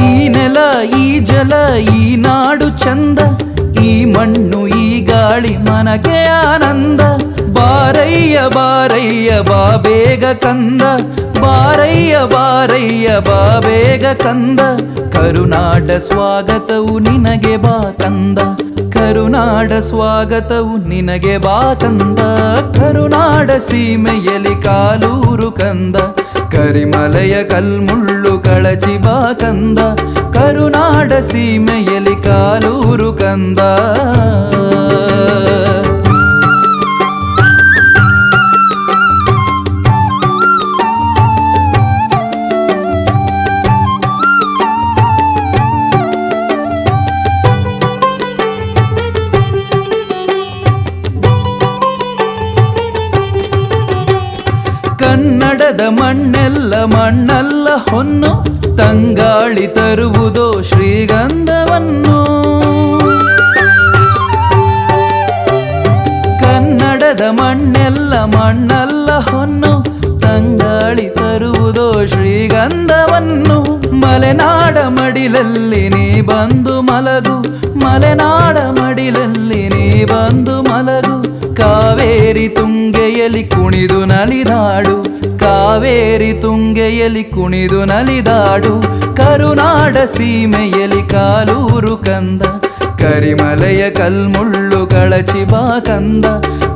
ಈ ನೆಲ ಈ ಜಲ ಈ ನಾಡು ಚಂದ, ಈ ಮಣ್ಣು ಈ ಗಾಳಿ ಮನಗೆ ಆನಂದ. ಬಾರಯ್ಯ ಬಾರಯ್ಯ ಬಾ ಬೇಗ ಕಂದ, ಬಾರಯ್ಯ ಬಾರಯ್ಯ ಬಾ ಬೇಗ ಕಂದ. ಕರುನಾಡ ಸ್ವಾಗತವು ನಿನಗೆ ಬಾ ಕಂದ, ಕರುನಾಡ ಸ್ವಾಗತವು ನಿನಗೆ ಬಾ ಕಂದ. ಕರುನಾಡ ಸೀಮೆಯಲ್ಲಿ ಕಾಲೂರು ಕಂದ, ಕರಿಮಲೆಯ ಕಲ್ಮುಳ್ಳು ಕಳಚಿ ಬಾ ಕಂದ. ಕರುನಾಡ ಸೀಮೆಯಲ್ಲಿ ಕಾಲೂರು ಕಂದ. ಕನ್ನಡದ ಮಣ್ಣೆಲ್ಲ ಮಣ್ಣಲ್ಲ ಹೊನ್ನು, ತಂಗಾಳಿ ತರುವುದೋ ಶ್ರೀಗಂಧವನ್ನು. ಕನ್ನಡದ ಮಣ್ಣೆಲ್ಲ ಮಣ್ಣಲ್ಲ ಹೊನ್ನು, ತಂಗಾಳಿ ತರುವುದೋ ಶ್ರೀಗಂಧವನ್ನು. ಮಲೆನಾಡ ಮಡಿಲಲ್ಲಿ ನೀ ಬಂದು ಮಲಗು, ಮಲೆನಾಡ ಮಡಿಲಲ್ಲಿ ನೀ ಬಂದು ಮಲಗು. ಕಾವೇರಿ ಕಾವೇರಿ ತುಂಗೆಯಲ್ಲಿ ಕುಣಿದು ನಲಿದಾಡು, ಕಾವೇರಿ ತುಂಗೆಯಲ್ಲಿ ಕುಣಿದು ನಲಿದಾಡು, ಕರುನಾಡ ಸೀಮೆಯಲ್ಲಿ ಕಾಲೂರು ಕಂದ, ಕರಿಮಲೆಯ ಕಲ್ಮುಳ್ಳು ಕಳಚಿ ಬಾ ಕಂದ,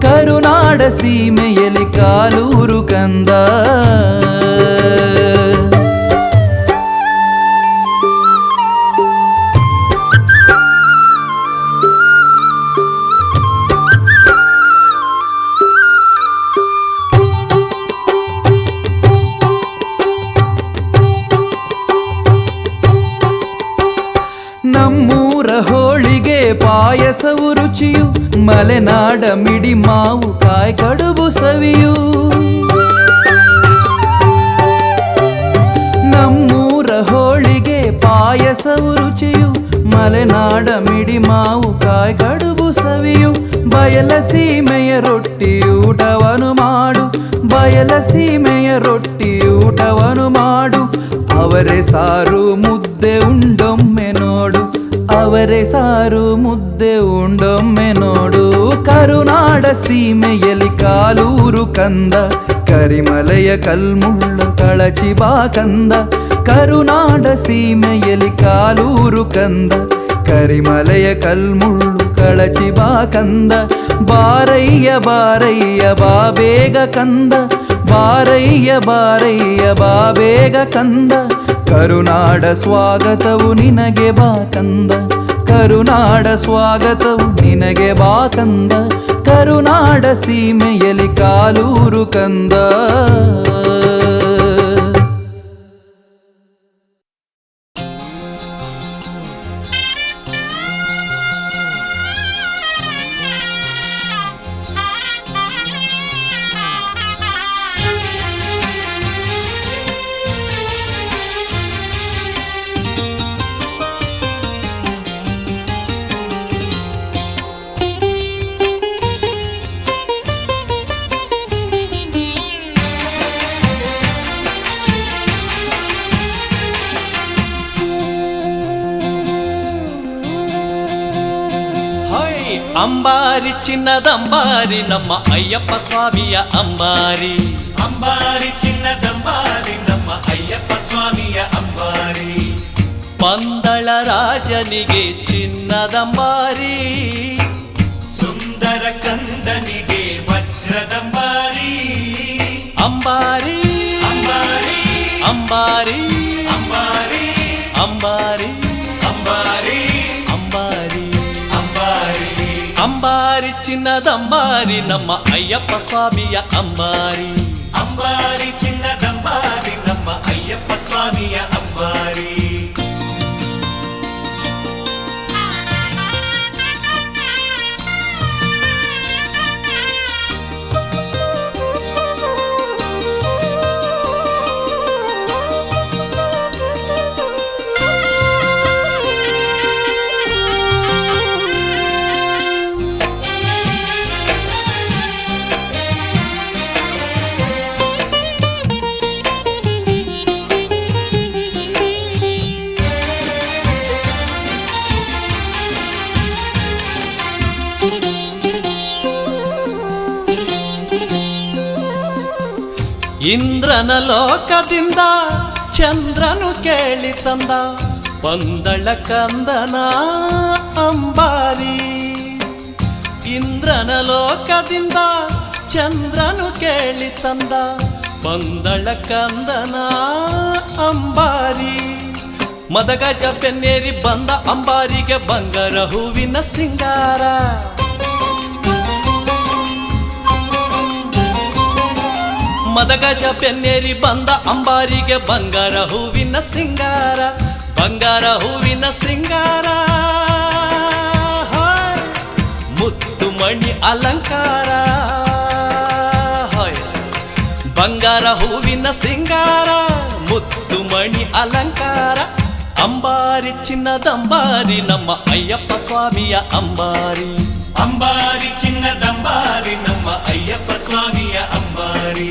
ಕರುನಾಡ ಸೀಮೆಯಲ್ಲಿ ಕಾಲೂರು ಕಂದ. ನಮ್ಮೂರ ಹೋಳಿಗೆ ಪಾಯಸವು ರುಚಿಯು, ಮಲೆನಾಡ ಮಿಡಿ ಮಾವು ಕಾಯಿ ಕಡುಬು ಸವಿಯು. ನಮ್ಮೂರ ಹೋಳಿಗೆ ಪಾಯಸವು ರುಚಿಯು, ಮಲೆನಾಡ ಮಿಡಿ ಮಾವು ಕಾಯಿ ಕಡುಬು ಸವಿಯು. ಬಯಲ ಸೀಮೆಯ ರೊಟ್ಟಿ ಊಟವನು ಮಾಡು, ಬಯಲ ಸೀಮೆಯ ರೊಟ್ಟಿ ಊಟವನು ಮಾಡು, ಅವರೇ ಸಾರು ಮುದ್ದೆ ಉಂಡೊಮ್ಮೆ ನೋಡು, ಅವರೇ ಸಾರು ಮುದ್ದೆ ಉಂಡೊಮ್ಮೆ ನೋಡು, ಕರುನಾಡ ಸೀಮೆಯಲ್ಲಿ ಕಾಲೂರು ಕಂದ, ಕರಿಮಲೆಯ ಕಲ್ಮುಳ್ಳು ಕಳಚಿ ಬಾ ಕಂದ, ಕರುನಾಡ ಸೀಮೆಯಲ್ಲಿ ಕಾಲೂರು ಕಂದ, ಕರಿಮಲೆಯ ಕಲ್ಮುಳ್ಳು ಕಳಚಿ ಬಾ ಕಂದ. ಬಾರಯ್ಯ ಬಾರಯ್ಯ ಬಾ ಬೇಗ ಕಂದ, ಬಾರಯ್ಯ ಬಾರಯ್ಯ ಬಾ ಬೇಗ ಕಂದ, ಕರುನಾಡ ಸ್ವಾಗತವು ನಿನಗೆ ಬಾ ಕಂದ, ಕರುನಾಡ ಸ್ವಾಗತವು ನಿನಗೆ ಬಾ ಕಂದ, ಕರುನಾಡ ಸೀಮೆಯಲ್ಲಿ ಕಾಲೂರು ಕಂದ. ಅಂಬಾರಿ ಚಿನ್ನದ ಅಂಬಾರಿ ನಮ್ಮ ಅಯ್ಯಪ್ಪ ಸ್ವಾಮಿಯ ಅಂಬಾರಿ, ಅಂಬಾರಿ ಚಿನ್ನದಂಬಾರಿ ನಮ್ಮ ಅಯ್ಯಪ್ಪ ಸ್ವಾಮಿಯ ಅಂಬಾರಿ, ಪಂದಳ ರಾಜನಿಗೆ ಚಿನ್ನದಂಬಾರಿ, ಸುಂದರ ಕಂದನಿಗೆ ವಜ್ರದಂಬಾರಿ, ಅಂಬಾರಿ ಅಂಬಾರಿ ಅಂಬಾರಿ ಅಂಬಾರಿ ಅಂಬಾರಿ ಅಂಬಾರಿ ಅಂಬಾರಿ ಅಂಬಾರಿ ಅಂಬಾರಿ ಚಿನ್ನದಂಬಾರಿ ನಮ್ಮ ಅಯ್ಯಪ್ಪ ಸ್ವಾಮಿಯ ಅಂಬಾರಿ, ಅಂಬಾರಿ ಚಿನ್ನದಂಬಾರಿ ನಮ್ಮ ಅಯ್ಯಪ್ಪ ಸ್ವಾಮಿಯ ಅಂಬಾರಿ. ಇಂದ್ರನ ಲೋಕದಿಂದ ಚಂದ್ರನು ಕೇಳಿ ತಂದ, ಪಂದಳ ಕಂದನ ಅಂಬಾರಿ. ಇಂದ್ರನ ಲೋಕದಿಂದ ಚಂದ್ರನು ಕೇಳಿ ತಂದ, ಪಂದಳ ಕಂದನ ಅಂಬಾರಿ. ಮದಗಜ ಬೆನ್ನೇರಿ ಬಂದ ಅಂಬಾರಿಗೆ ಬಂಗಾರ ಹೂವಿನ ಸಿಂಗಾರ, ಮದಗಜ ಬೆನ್ನೇರಿ ಬಂದ ಅಂಬಾರಿಗೆ ಬಂಗಾರ ಹೂವಿನ ಸಿಂಗಾರ, ಬಂಗಾರ ಹೂವಿನ ಸಿಂಗಾರ, ಮುತ್ತು ಮಣಿ ಅಲಂಕಾರ, ಬಂಗಾರ ಹೂವಿನ ಸಿಂಗಾರ, ಮುತ್ತು ಮಣಿ ಅಲಂಕಾರ. ಅಂಬಾರಿ ಚಿನ್ನದಂಬಾರಿ ನಮ್ಮ ಅಯ್ಯಪ್ಪ ಸ್ವಾಮಿಯ ಅಂಬಾರಿ, ಅಂಬಾರಿ ಚಿನ್ನದಂಬಾರಿ ನಮ್ಮ ಅಯ್ಯಪ್ಪ ಸ್ವಾಮಿಯ ಅಂಬಾರಿ.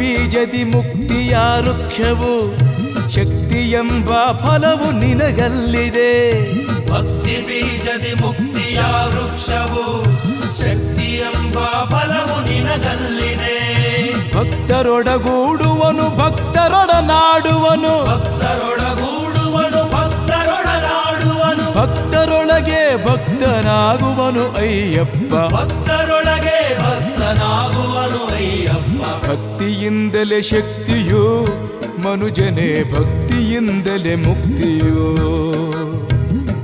ಬೀಜದಿ ಮುಕ್ತಿಯ ವೃಕ್ಷವು ಶಕ್ತಿ ಎಂಬ ಫಲವು ನಿನಗಲ್ಲಿದೆ. ಭಕ್ತಿ ಬೀಜದಿ ಮುಕ್ತಿಯ ವೃಕ್ಷವು ಶಕ್ತಿ ಎಂಬ ಫಲವು ನಿನಗಲ್ಲಿದೆ. ಭಕ್ತರೊಡಗೂಡುವನು ಭಕ್ತರೊಡನಾಡುವನು, ಭಕ್ತರೊಡಗೂಡುವನು ಭಕ್ತರೊಡನಾಡುವನು, ಭಕ್ತರೊಳಗೆ ಭಕ್ತನಾಗುವನು ಅಯ್ಯಪ್ಪ. ಭಕ್ತರೊಳಗೆ ಭಕ್ತನಾಗುವನು ಅಯ್ಯಪ್ಪ. ಭಕ್ತಿಯಿಂದಲೇ ಶಕ್ತಿಯು ಮನುಜನೇ, ಭಕ್ತಿಯಿಂದಲೇ ಮುಕ್ತಿಯು.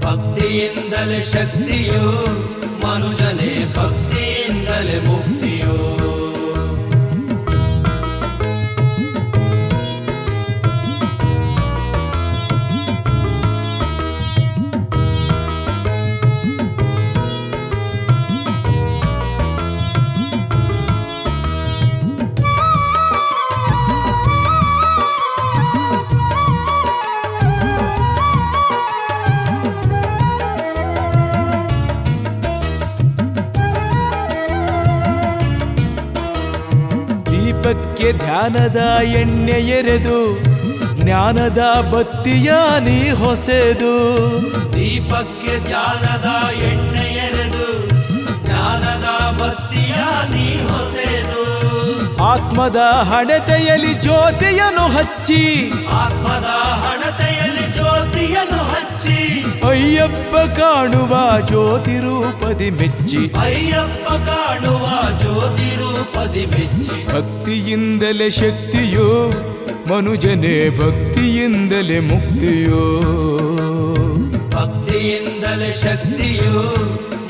ಭಕ್ತಿಯಿಂದಲೇ ಶಕ್ತಿಯು ಮನುಜನೇ, ಭಕ್ತಿಯಿಂದಲೇ ಮುಕ್ತಿಯು. ದೀಪಕ್ಕೆ ಧ್ಯಾನದ ಎಣ್ಣೆ ಎರೆದು ಜ್ಞಾನದ ಬತ್ತಿಯ ನೀ ಹೊಸೆದು. ದೀಪಕ್ಕೆ ಧ್ಯಾನದ ಎಣ್ಣೆ ಎರೆದು ಜ್ಞಾನದ ಬತ್ತಿಯ ನೀ ಹೊಸೆದು. ಆತ್ಮದ ಹಣತೆಯಲ್ಲಿ ಜ್ಯೋತಿಯನ್ನು ಹಚ್ಚಿ, ಆತ್ಮದ ಹಣತೆಯಲ್ಲಿ ಜ್ಯೋತಿಯನ್ನು ಹಚ್ಚಿ, ಅಯ್ಯಪ್ಪ ಕಾಣುವ ಜ್ಯೋತಿ ರೂಪದಿ ಮೆಚ್ಚಿ. ಅಯ್ಯಪ್ಪ ಕಾಣುವ ಜ್ಯೋತಿ ರೂಪದಿ ಮೆಚ್ಚಿ. ಭಕ್ತಿಯಿಂದಲೇ ಶಕ್ತಿಯು ಮನುಜನೇ, ಭಕ್ತಿಯಿಂದಲೇ ಮುಕ್ತಿಯೋ. ಭಕ್ತಿಯಿಂದಲೇ ಶಕ್ತಿಯು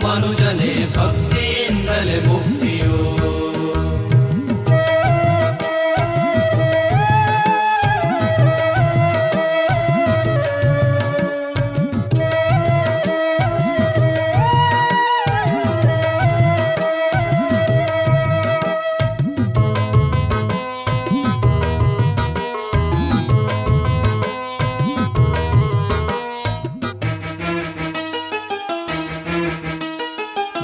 ಮನುಜನೇ, ಭಕ್ತಿಯಿಂದಲೇ ಮುಕ್ತಿಯು.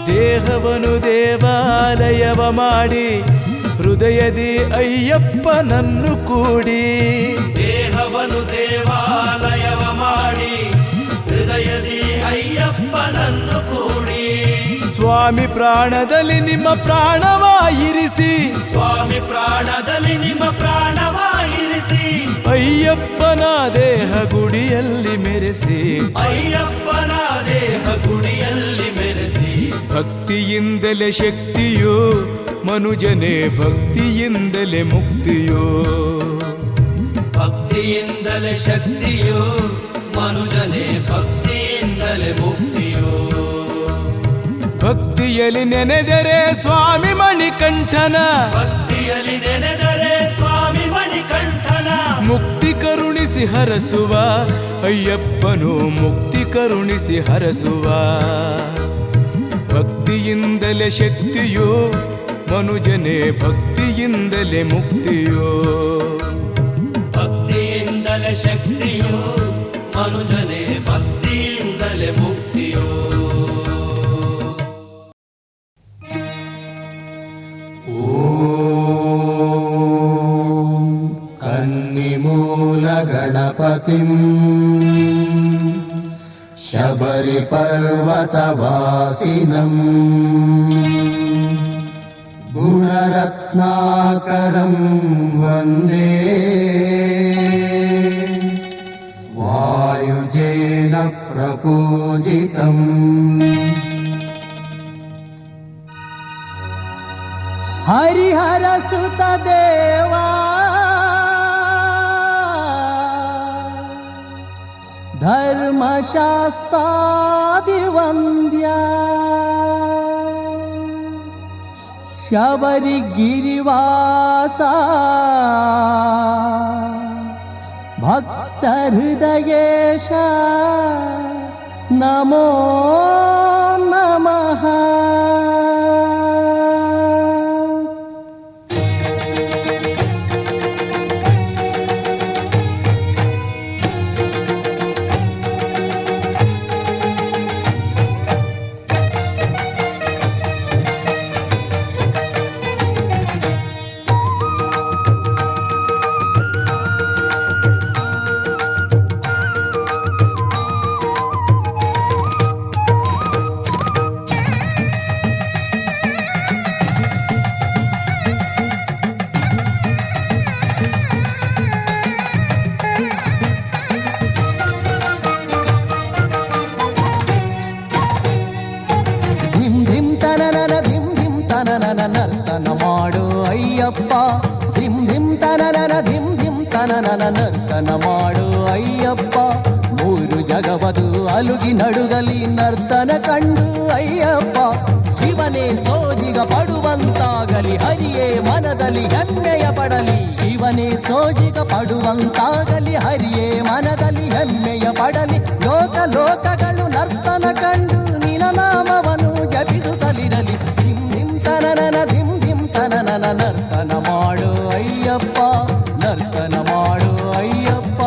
ದೇಹವನು ದೇವಾಲಯವ ಮಾಡಿ ಹೃದಯದಿ ಅಯ್ಯಪ್ಪನನ್ನು ಕೂಡಿ. ದೇಹವನ್ನು ದೇವಾಲಯವ ಮಾಡಿ ಹೃದಯದಿ ಅಯ್ಯಪ್ಪನನ್ನು ಕೂಡಿ. ಸ್ವಾಮಿ ಪ್ರಾಣದಲ್ಲಿ ನಿಮ್ಮ ಪ್ರಾಣವಾಗಿರಿಸಿ, ಸ್ವಾಮಿ ಪ್ರಾಣದಲ್ಲಿ ನಿಮ್ಮ ಪ್ರಾಣವಾಗಿರಿಸಿ, ಅಯ್ಯಪ್ಪನ ದೇಹ ಗುಡಿಯಲ್ಲಿ ಮೆರೆಸಿ. ಅಯ್ಯಪ್ಪನ ದೇಹ ಗುಡಿಯಲ್ಲಿ ಮೆರೆಸಿ. ಭಕ್ತಿಯಿಂದಲೇ ಶಕ್ತಿಯೋ ಮನುಜನೇ, ಭಕ್ತಿಯಿಂದಲೇ ಮುಕ್ತಿಯೋ. ಭಕ್ತಿಯಿಂದಲೇ ಶಕ್ತಿಯು ಮನುಜನೇ, ಭಕ್ತಿಯಿಂದಲೇ ಮುಕ್ತಿಯು. ಭಕ್ತಿಯಲ್ಲಿ ನೆನೆದರೆ ಸ್ವಾಮಿ ಮಣಿಕಂಠನ, ಭಕ್ತಿಯಲ್ಲಿ ನೆನೆದರೆ ಸ್ವಾಮಿ ಮಣಿಕಂಠನ, ಮುಕ್ತಿ ಕರುಣಿಸಿ ಹರಸುವ ಅಯ್ಯಪ್ಪನು, ಮುಕ್ತಿ ಕರುಣಿಸಿ ಹರಸುವ. ಭಕ್ತಿಯಿಂದಲೇ ಶಕ್ತಿಯೋ ಮನುಜನೇ, ಭಕ್ತಿಯಿಂದಲೇ ಮುಕ್ತಿಯೋ. ಭಕ್ತಿಯಿಂದಲೇ ಶಕ್ತಿಯು ಮನುಜನೇ, ಭಕ್ತಿಯಿಂದಲೇ ಮುಕ್ತಿಯೋ. ಕನ್ನಿಮೂಲ ಗಣಪತಿಂ ಶಬರಿಪರ್ವತವಾಸಿನಂ ಗುಣರತ್ನಾಕರಂ ವಂದೇ ವಾಯುಜೇನ ಪ್ರಪೂಜಿತಂ. ಹರಿಹರ ಸುತ ದೇವಾ ಧರ್ಮಶಾಸ್ತ್ರಾದಿವಂದ್ಯ ಶಬರಿಗಿರಿವಾಸ ಭಕ್ತಹೃದಯೇಶ ನಮೋ ನಮಃ. ಅಯ್ಯಪ್ಪ ಧಿಂ ಧಿಂ ತನನನ ಧಿಂ ಧಿಂ ತನನನ ನರ್ತನ ಮಾಡು ಅಯ್ಯಪ್ಪ ಮೂರು ಜಗವದು ಅಲುಗಿ ನಡುಗಲಿ ನರ್ತನ ಕಂಡು ಅಯ್ಯಪ್ಪ ಶಿವನೇ ಸೋಜಿಗ ಪಡುವಂತಾಗಲಿ ಹರಿಯೇ ಮನದಲ್ಲಿ ಹೆಮ್ಮೆಯ ಪಡಲಿ ಶಿವನೇ ಸೋಜಿಗ ಪಡುವಂತಾಗಲಿ ಹರಿಯೇ ಮನದಲ್ಲಿ ಹೆಮ್ಮೆಯ ಪಡಲಿ ಲೋಕ ಲೋಕಗಳು ನರ್ತನ ಕಂಡು ನಿನ ನಾಮವನ್ನು ಜಪಿಸುತ್ತಲಿರಲಿ ಧಿಂ ಧಿಂ ತನನನ ಧಿಂ ಧಿಂ ತನನನ ನರ್ತನ ಮಾಡು ಅಯ್ಯಪ್ಪ ನರ್ತನ ಮಾಡು ಅಯ್ಯಪ್ಪ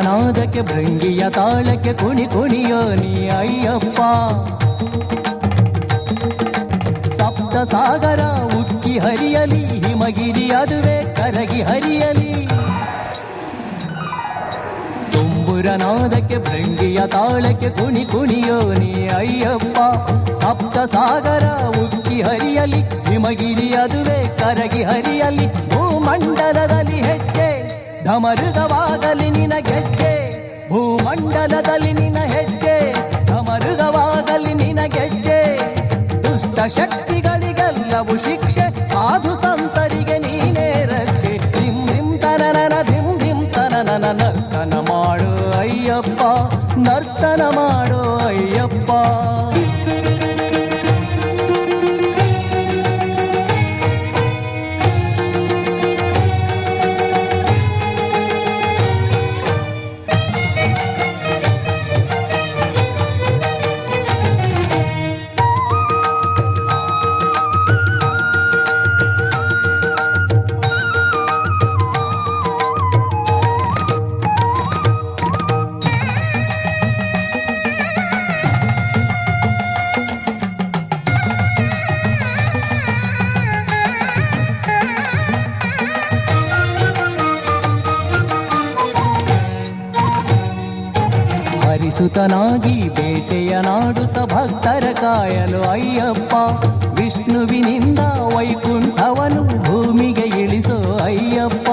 ನಾದಕ್ಕೆ ಭೃಂಗಿಯ ತಾಳಕ್ಕೆ ಕುಣಿ ಕುಣಿಯೋ ನೀ ಅಯ್ಯಪ್ಪ ಸಪ್ತ ಸಾಗರ ಉಕ್ಕಿ ಹರಿಯಲಿ ಹಿಮಗಿರಿ ಅದುವೆ ಕರಗಿ ಹರಿಯಲಿ ತುಂಬುರ ನಾದಕ್ಕೆ ಭೃಂಗಿಯ ತಾಳಕ್ಕೆ ಕುಣಿ ಕುಣಿಯೋ ನೀ ಅಯ್ಯಪ್ಪ ಸಪ್ತ ಸಾಗರ ಉಕ್ಕಿ ಹರಿಯಲಿ ಹಿಮಗಿರಿ ಅದುವೆ ಕರಗಿ ಹರಿಯಲಿ ಭೂಮಂಡಲದಲ್ಲಿ ಹೆಜ್ಜೆ ಢಮರುಗವಾಗಲಿ ನಿನ ಗೆಜ್ಜೆ ಭೂಮಂಡಲದಲ್ಲಿ ನಿನ ಹೆಜ್ಜೆ ಢಮರುಗವಾಗಲಿ ನಿನ ಗೆಜ್ಜೆ ದುಷ್ಟ ಶಕ್ತಿಗಳಿಗೆಲ್ಲವೂ ಶಿಕ್ಷೆ ಸಾಧು ಸಂತರಿಗೆ ನೀನೇ ರಕ್ಷೆ ಧಿಂ ಧಿಂ ತನನನ ಧಿಂ ಧಿಂ ತನನನ ನರ್ತನ ಮಾಡು ಅಯ್ಯಪ್ಪ ನರ್ತನ ಮಾಡು ಅಯ್ಯಪ್ಪ ಸುತನಾಗಿ ಬೇಟೆಯ ನಾಡುತ್ತ ಭಕ್ತರ ಕಾಯಲು ಅಯ್ಯಪ್ಪ ವಿಷ್ಣುವಿನಿಂದ ವೈಕುಂಠವನು ಭೂಮಿಗೆ ಇಳಿಸೋ ಅಯ್ಯಪ್ಪ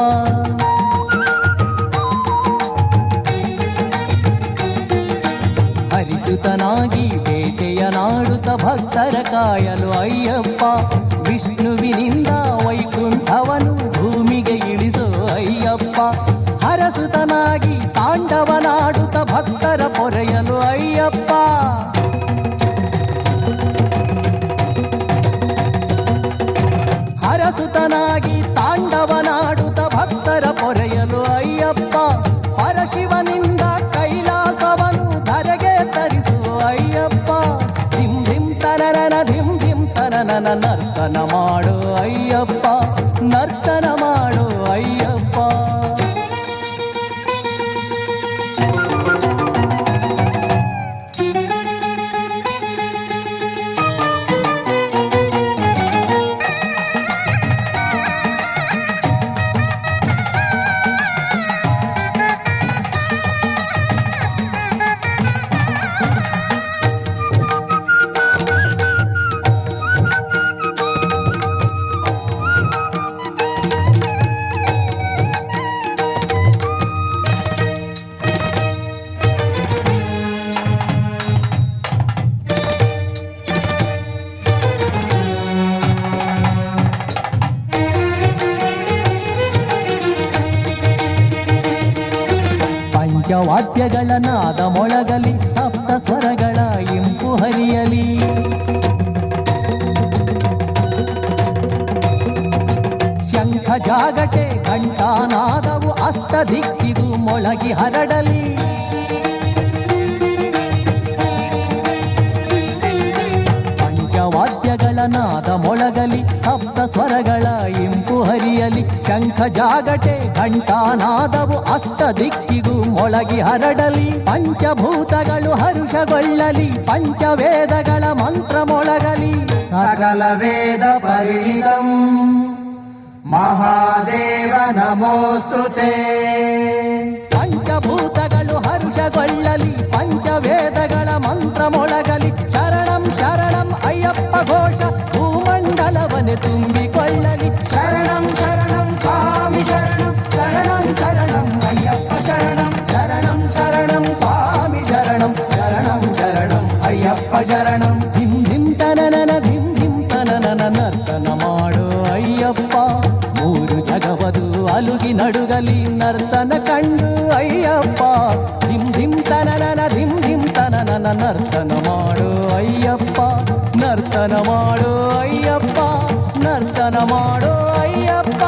ಹರಿಸುತನಾಗಿ ಬೇಟೆಯ ನಾಡುತ್ತ ಭಕ್ತರ ಕಾಯಲು ಅಯ್ಯಪ್ಪ ವಿಷ್ಣುವಿನಿಂದ ವೈಕುಂಠವನು ಭೂಮಿಗೆ ಇಳಿಸೋ ಅಯ್ಯಪ್ಪ ಹರಸುತನಾಗಿ ತಾಂಡವನಾಡುತ್ತ ಭಕ್ತರ ಪೊರೆಯಲು ಅಯ್ಯಪ್ಪ ಹರಸುತನಾಗಿ ತಾಂಡವನಾಡುತ್ತ ಭಕ್ತರ ಪೊರೆಯಲು ಅಯ್ಯಪ್ಪ ಪರಶಿವನಿಂದ ಕೈಲಾಸವನು ಧರೆಗೆ ತರಿಸುವ ಅಯ್ಯಪ್ಪ ಧಿಂ ಧಿಂ ತನನನ ಧಿಂ ಧಿಂ ತನನನ ನರ್ತನ ಮಾಡು ಅಯ್ಯಪ್ಪ ನರ್ತನ ಮಾಡು ಅಯ್ಯಪ್ಪ ವಾದ್ಯಗಳ ನಾದ ಮೊಳಗಲಿ ಸಪ್ತ ಸ್ವರಗಳ ಇಂಪು ಹರಿಯಲಿ ಶಂಖ ಜಾಗಟೆ ಘಂಟಾನಾದವು ಅಷ್ಟ ದಿಕ್ಕಿಗೂ ಮೊಳಗಿ ಹರಡಲಿ ಪಂಚವಾದ್ಯಗಳ ನಾದ ಮೊಳಗಲಿ, ಸಪ್ತ ಸ್ವರಗಳ ಇಂಪು ಹರಿಯಲಿ, ಶಂಖ ಜಾಗಟೆ ಘಂಟಾನಾದವು ಅಷ್ಟ ದಿಕ್ಕಿಗೂ ಮೊಳಗಿ ಹರಡಲಿ, ಪಂಚಭೂತಗಳು ಹರುಷಗೊಳ್ಳಲಿ, ಪಂಚವೇದಗಳ ಮಂತ್ರ ಮೊಳಗಲಿ. ಸಕಲ ವೇದ ಪರಿಣಿತಂ ಮಹಾದೇವ ನಮೋಸ್ತುತೇ. ಪಂಚಭೂತಗಳು ಹರುಷಗೊಳ್ಳಲಿ, ಪಂಚವೇದಗಳ ಮಂತ್ರ ಮೊಳಗಲಿ, ಶರಣಂ ಶರಣಂ ಅಯ್ಯಪ್ಪ ಘೋಷ ಭೂಮಂಡಲವನೆ ತುಂಬಿಕೊಳ್ಳಲಿ. ಶರಣಂ ಶರಣಂ ಸ್ವಾಮಿ ಶರಣಂ, ಶರಣಂ ಶರಣಂ ಅಯ್ಯಪ್ಪ ಶರಣಂ, ಶರಣಂ ಶರಣಂ ಸ್ವಾಮಿ ಶರಣಂ, ಶರಣಂ ಶರಣಂ ಅಯ್ಯಪ್ಪ ಶರಣಂ. ಧಿಂ ಧಿಂ ತನನನ ಧಿಂ ಧಿಂ ತನನನ ನರ್ತನ ಮಾಡು ಅಯ್ಯಪ್ಪ, ಮೂರು ಜಗವದು ಅಲುಗಿ ನಡುಗಲಿ ನರ್ತನ ಕಂಡು ಅಯ್ಯಪ್ಪ. ಧಿಂ ಧಿಂ ತನನನ ಧಿಂ ಧಿಂ ತನನನ ನರ್ತನ ಮಾಡು ಅಯ್ಯಪ್ಪ, ನರ್ತನ ಮಾಡು ಅಯ್ಯಪ್ಪ, ನರ್ತನ ಮಾಡು ಅಯ್ಯಪ್ಪ.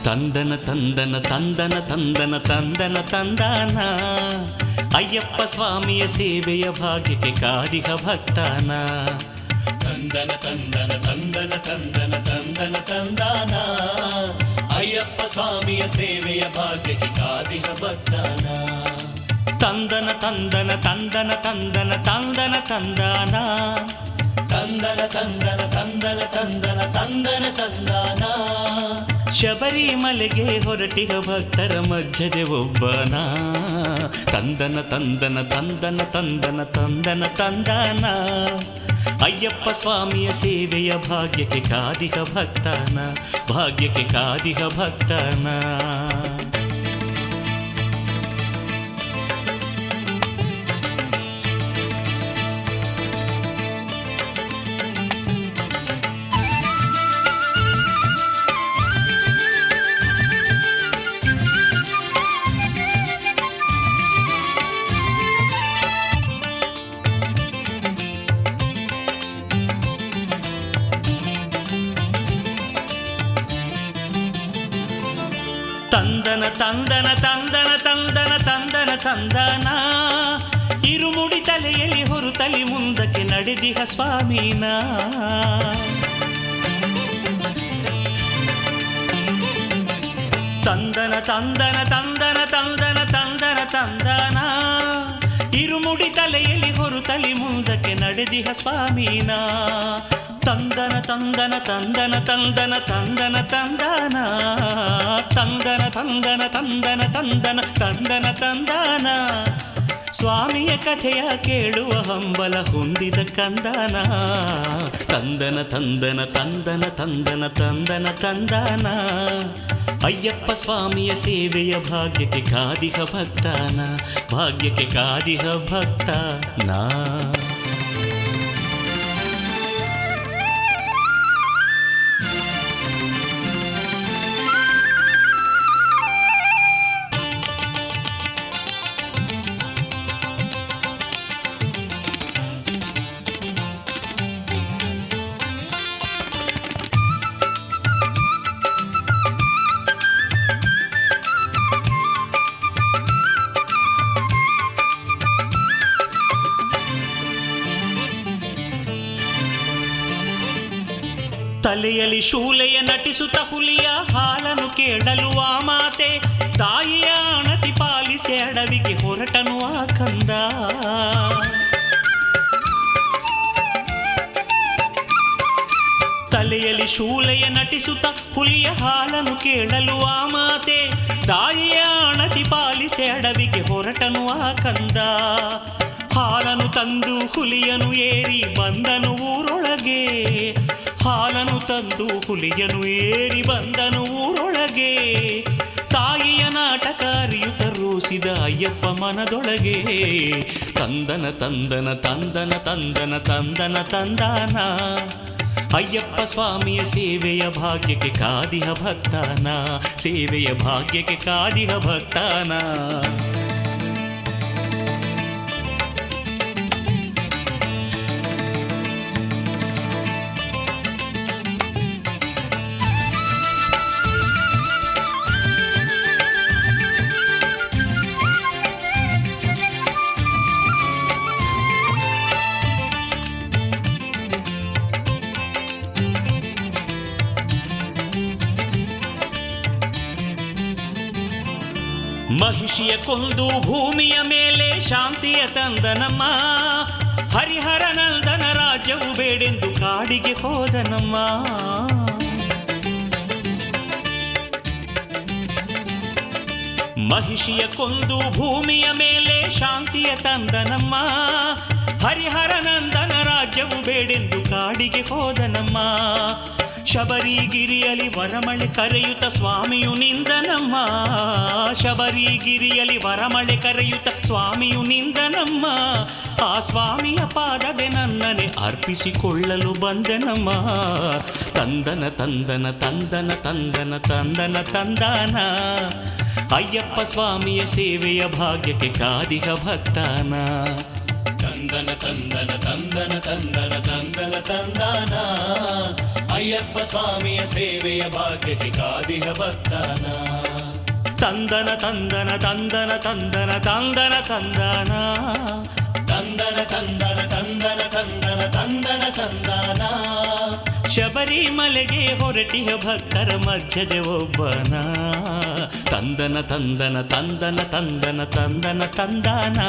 ತಂದನ ತಂದನ ತಂದನ ತಂದನ ತಂದನ ತಂದಾನ, ಅಯ್ಯಪ್ಪ ಸ್ವಾಮಿಯ ಸೇವೆಯ ಭಾಗ್ಯಕ್ಕೆ ಕಾದಿಹ ಭಕ್ತಾನ. ತಂದನ ತಂದನ ತಂದನ ತಂದನ ತಂದನ ತಂದಾನ, ಅಯ್ಯಪ್ಪ ಸ್ವಾಮಿಯ ಸೇವೆಯ ಭಾಗ್ಯಕ್ಕೆ ಕಾದಿಹ ಭಕ್ತಾನ. ತಂದನ ತಂದನ ತಂದನ ತಂದನ ತಂದನ ತಂದಾನ, ತಂದನ ತಂದನ ತಂದನ ತಂದನ ತಂದನ ತಂದಾನ. ಶಬರಿಮಲೆಗೆ ಹೊರಟಿಗ ಭಕ್ತರ ಮಧ್ಯದೆ ಒಬ್ಬನ, ತಂದನ ತಂದನ ತಂದನ ತಂದನ ತಂದನ ತಂದಾನ, ಅಯ್ಯಪ್ಪ ಸ್ವಾಮಿಯ ಸೇವೆಯ ಭಾಗ್ಯಕ್ಕೆ ಕಾದಿಹ ಭಕ್ತಾನ, ಭಾಗ್ಯಕ್ಕೆ ಕಾದಿಹ ಭಕ್ತಾನ. ತಂದನ ತಂದನ ತಂದನ ತಂದನ ತಂದನ ತಂದನ, ಇರುಮುಡಿ ತಲೆಯಲ್ಲಿ ಹೊರುತಲಿ ಮುಂದಕ್ಕೆ ನಡೆದಿಹ ಸ್ವಾಮಿನ. ತಂದನ ತಂದನ ತಂದನ ತಂದನ ತಂದನ ತಂದನ, ಇರುಮುಡಿ ತಲೆಯಲ್ಲಿ ಹೊರುತಲಿ ಮುಂದಕ್ಕೆ ನಡೆದಿಹ ಸ್ವಾಮಿನ. ತಂದನ ತಂದನ ತಂದನ ತಂದನ ತಂದನ ತಂದನ, ತಂದನ ತಂದನ ತಂದನ ತಂದನ ತಂದನ ತಂದನ, ಸ್ವಾಮಿಯ ಕಥೆಯ ಕೇಳುವ ಹಂಬಲ ಹೊಂದಿದ ಕಂದನ. ತಂದನ ತಂದನ ತಂದನ ತಂದನ ತಂದನ ತಂದನ, ಅಯ್ಯಪ್ಪ ಸ್ವಾಮಿಯ ಸೇವೆಯ ಭಾಗ್ಯಕ್ಕೆ ಕಾದಿಹ ಭಕ್ತಾನ, ಭಾಗ್ಯಕ್ಕೆ ಕಾದಿಹ ಭಕ್ತಾನ. ತಲೆಯಲ್ಲಿ ಶೂಲೆಯ ನಟಿಸುತ್ತ ಹುಲಿಯ ಹಾಲನ್ನು ಕೇಳಲು ಆ ಮಾತೆ, ತಾಯಿಯ ಅಣತಿ ಪಾಲಿಸಿ ಅಡವಿಗೆ ಹೊರಟನು ಆ ಕಂದ. ತಲೆಯಲ್ಲಿ ಶೂಲೆಯ ನಟಿಸುತ್ತ ಹುಲಿಯ ಹಾಲನ್ನು ಕೇಳಲು ಆ ಮಾತೆ, ತಾಯಿಯ ಅಣತಿ ಪಾಲಿಸಿ ಅಡವಿಗೆ ಹೊರಟನು ಆ ಕಂದ. ಹಾಲನು ತಂದು ಹುಲಿಯನು ಏರಿ ಬಂದನು ಊರೊಳಗೆ, ಹಾಲನು ತಂದು ಹುಲಿಯನು ಏರಿ ಬಂದನು ಊರೊಳಗೆ. ತಾಯಿಯ ನಾಟಕ ಅರಿಯುತ್ತ ರೋಸಿದ ಅಯ್ಯಪ್ಪ ಮನದೊಳಗೆ ತಂದನ ತಂದನ ತಂದನ ತಂದನ ತಂದನ ತಂದಾನ ಅಯ್ಯಪ್ಪ ಸ್ವಾಮಿಯ ಸೇವೆಯ ಭಾಗ್ಯಕ್ಕೆ ಕಾದಿಹ ಭಕ್ತಾನ ಸೇವೆಯ ಭಾಗ್ಯಕ್ಕೆ ಕಾದಿಹ ಭಕ್ತಾನ ಮಹಿಷಿಯ ಕೊಂದು ಭೂಮಿಯ ಮೇಲೆ ಶಾಂತಿಯ ತಂದನಮ್ಮ ಹರಿಹರ ನಂದನ ರಾಜ್ಯವು ಬೇಡೆಂದು ಕಾಡಿಗೆ ಹೋದನಮ್ಮ ಮಹಿಷಿಯ ಕೊಂದು ಭೂಮಿಯ ಮೇಲೆ ಶಾಂತಿಯ ತಂದನಮ್ಮ ಹರಿಹರ ನಂದನ ರಾಜ್ಯವು ಬೇಡೆಂದು ಕಾಡಿಗೆ ಹೋದನಮ್ಮ ಶಬರಿಗಿರಿಯಲಿ ವರಮಳೆ ಕರೆಯುತ್ತ ಸ್ವಾಮಿಯು ನಿಂದನಮ್ಮ ಶಬರಿಗಿರಿಯಲಿ ವರಮಳೆ ಕರೆಯುತ್ತ ಸ್ವಾಮಿಯು ನಿಂದನಮ್ಮ ಆ ಸ್ವಾಮಿಯ ಪಾದದೆ ನನ್ನನೆ ಅರ್ಪಿಸಿಕೊಳ್ಳಲು ಬಂದನಮ್ಮ ತಂದನ ತಂದನ ತಂದನ ತಂದನ ತಂದನ ತಂದಾನ ಅಯ್ಯಪ್ಪ ಸ್ವಾಮಿಯ ಸೇವೆಯ ಭಾಗ್ಯಕ್ಕೆ ಕಾದಿಹ ಭಕ್ತಾನ ತಂದನ ತಂದನ ತಂದನ ತಂದನ ತಂದನ ತಂದಾನ ಅಯ್ಯಪ್ಪ ಸ್ವಾಮಿಯ ಸೇವೆಯ ಭಾಗ್ಯಕ್ಕೆ ಕಾದಿಹ ಭಕ್ತಾನ ತಂದನ ತಂದನ ತಂದನ ತಂದನ ತಂದನ ತಂದಾನ ತಂದನ ತಂದನ ತಂದನ ತಂದನ ತಂದನ ತಂದಾನ ಶಬರಿಮಲೆಗೆ ಹೊರಟಿಹ ಭಕ್ತರ ಮಧ್ಯದೆ ಒಬ್ಬನ ತಂದನ ತಂದನ ತಂದನ ತಂದನ ತಂದನ ತಂದಾನ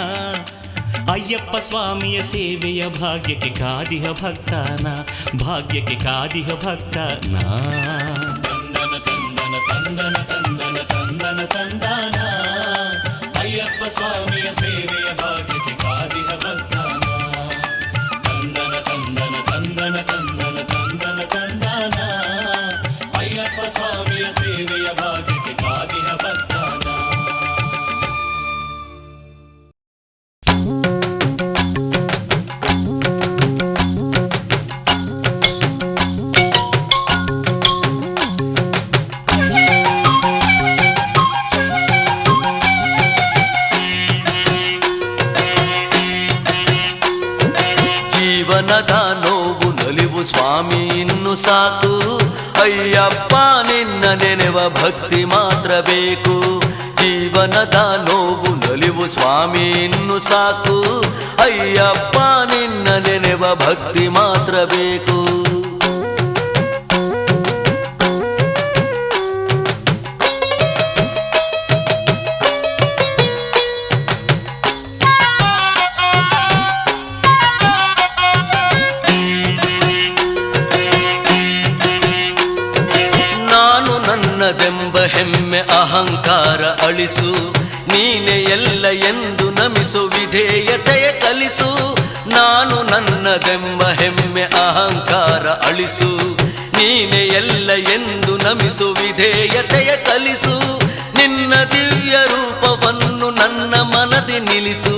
ಅಯ್ಯಪ್ಪ ಸ್ವಾಮಿಯ ಸೇವೆಯ ಭಾಗ್ಯಕ್ಕೆ ಕಾದಿಹ ಭಕ್ತಾನ ಭಾಗ್ಯಕ್ಕೆ ಕಾದಿಹ ಭಕ್ತಾನ ತಂದನ ತಂದನ ತಂದನ ತಂದನ ತಂದನ ತಂದಾನ ಅಯ್ಯಪ್ಪ ಸ್ವಾಮಿಯ ಸೇವೆಯ ಭಾಗ್ಯಕ್ಕೆ ಕಾದಿಹ ಭಕ್ತಾನ ತಂದನ ತಂದನ ತಂದನ ತಂದನ ತಂದನ ತಂದಾನ ಅಯ್ಯಪ್ಪ ಸ್ವಾಮಿಯ ಸೇವೆಯ ಭಾಗ್ಯಕ್ಕೆ ಕಾದಿಹ ಭಕ್ತಾನ ಜೀವನದ ನೋವು ನಲಿವು ಸ್ವಾಮಿ ಇನ್ನು ಸಾಕು ಅಯ್ಯಪ್ಪ ನಿನ್ನ ನೆನೆವ ಭಕ್ತಿ ಮಾತ್ರ ಬೇಕು ಜೀವನದ ನೋವು ನಲಿವು ಸ್ವಾಮಿ ಇನ್ನು ಸಾಕು ಅಯ್ಯಪ್ಪ ನಿನ್ನ ನೆನೆವ ಭಕ್ತಿ ಮಾತ್ರ ಬೇಕು ನನ್ನದೆಂಬ ಹೆಮ್ಮೆ ಅಹಂಕಾರ ಅಳಿಸು ನೀನೆ ಎಲ್ಲ ಎಂದು ನಮಿಸು ವಿಧೇಯತೆಯ ಕಲಿಸು ನಾನು ನನ್ನದೆಂಬ ಹೆಮ್ಮೆ ಅಹಂಕಾರ ಅಳಿಸು ನೀನೆ ಎಲ್ಲ ಎಂದು ನಮಿಸು ವಿಧೇಯತೆಯ ಕಲಿಸು ನಿನ್ನ ದಿವ್ಯ ರೂಪವನ್ನು ನನ್ನ ಮನದಿ ನಿಲ್ಲಿಸು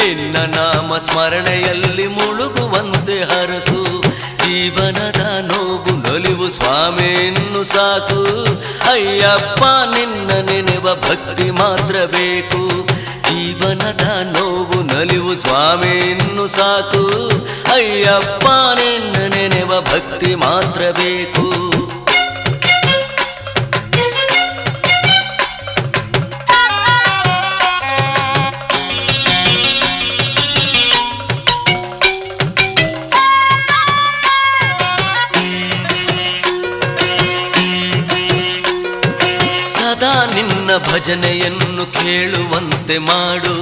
ನಿನ್ನ ನಾಮ ಸ್ಮರಣೆಯಲ್ಲಿ ಮುಳುಗುವಂತೆ ಹರಸು ಜೀವನದ ನೋವು ನಲಿವು ಸ್ವಾಮಿ ಇನ್ನು ಸಾಕು ಅಯ್ಯಪ್ಪ ನಿನ್ನ ನೆನೆವ ಭಕ್ತಿ ಮಾತ್ರ ಬೇಕು ಜೀವನದ ನೋವು ನಲಿವು ಸ್ವಾಮಿ ಇನ್ನು ಸಾಕು ಅಯ್ಯಪ್ಪ ನಿನ್ನ ನೆನೆವ ಭಕ್ತಿ ಮಾತ್ರ ಬೇಕು ನಿನ್ನ ಭಜನೆಯನ್ನು ಕೇಳುವಂತೆ ಮಾಡು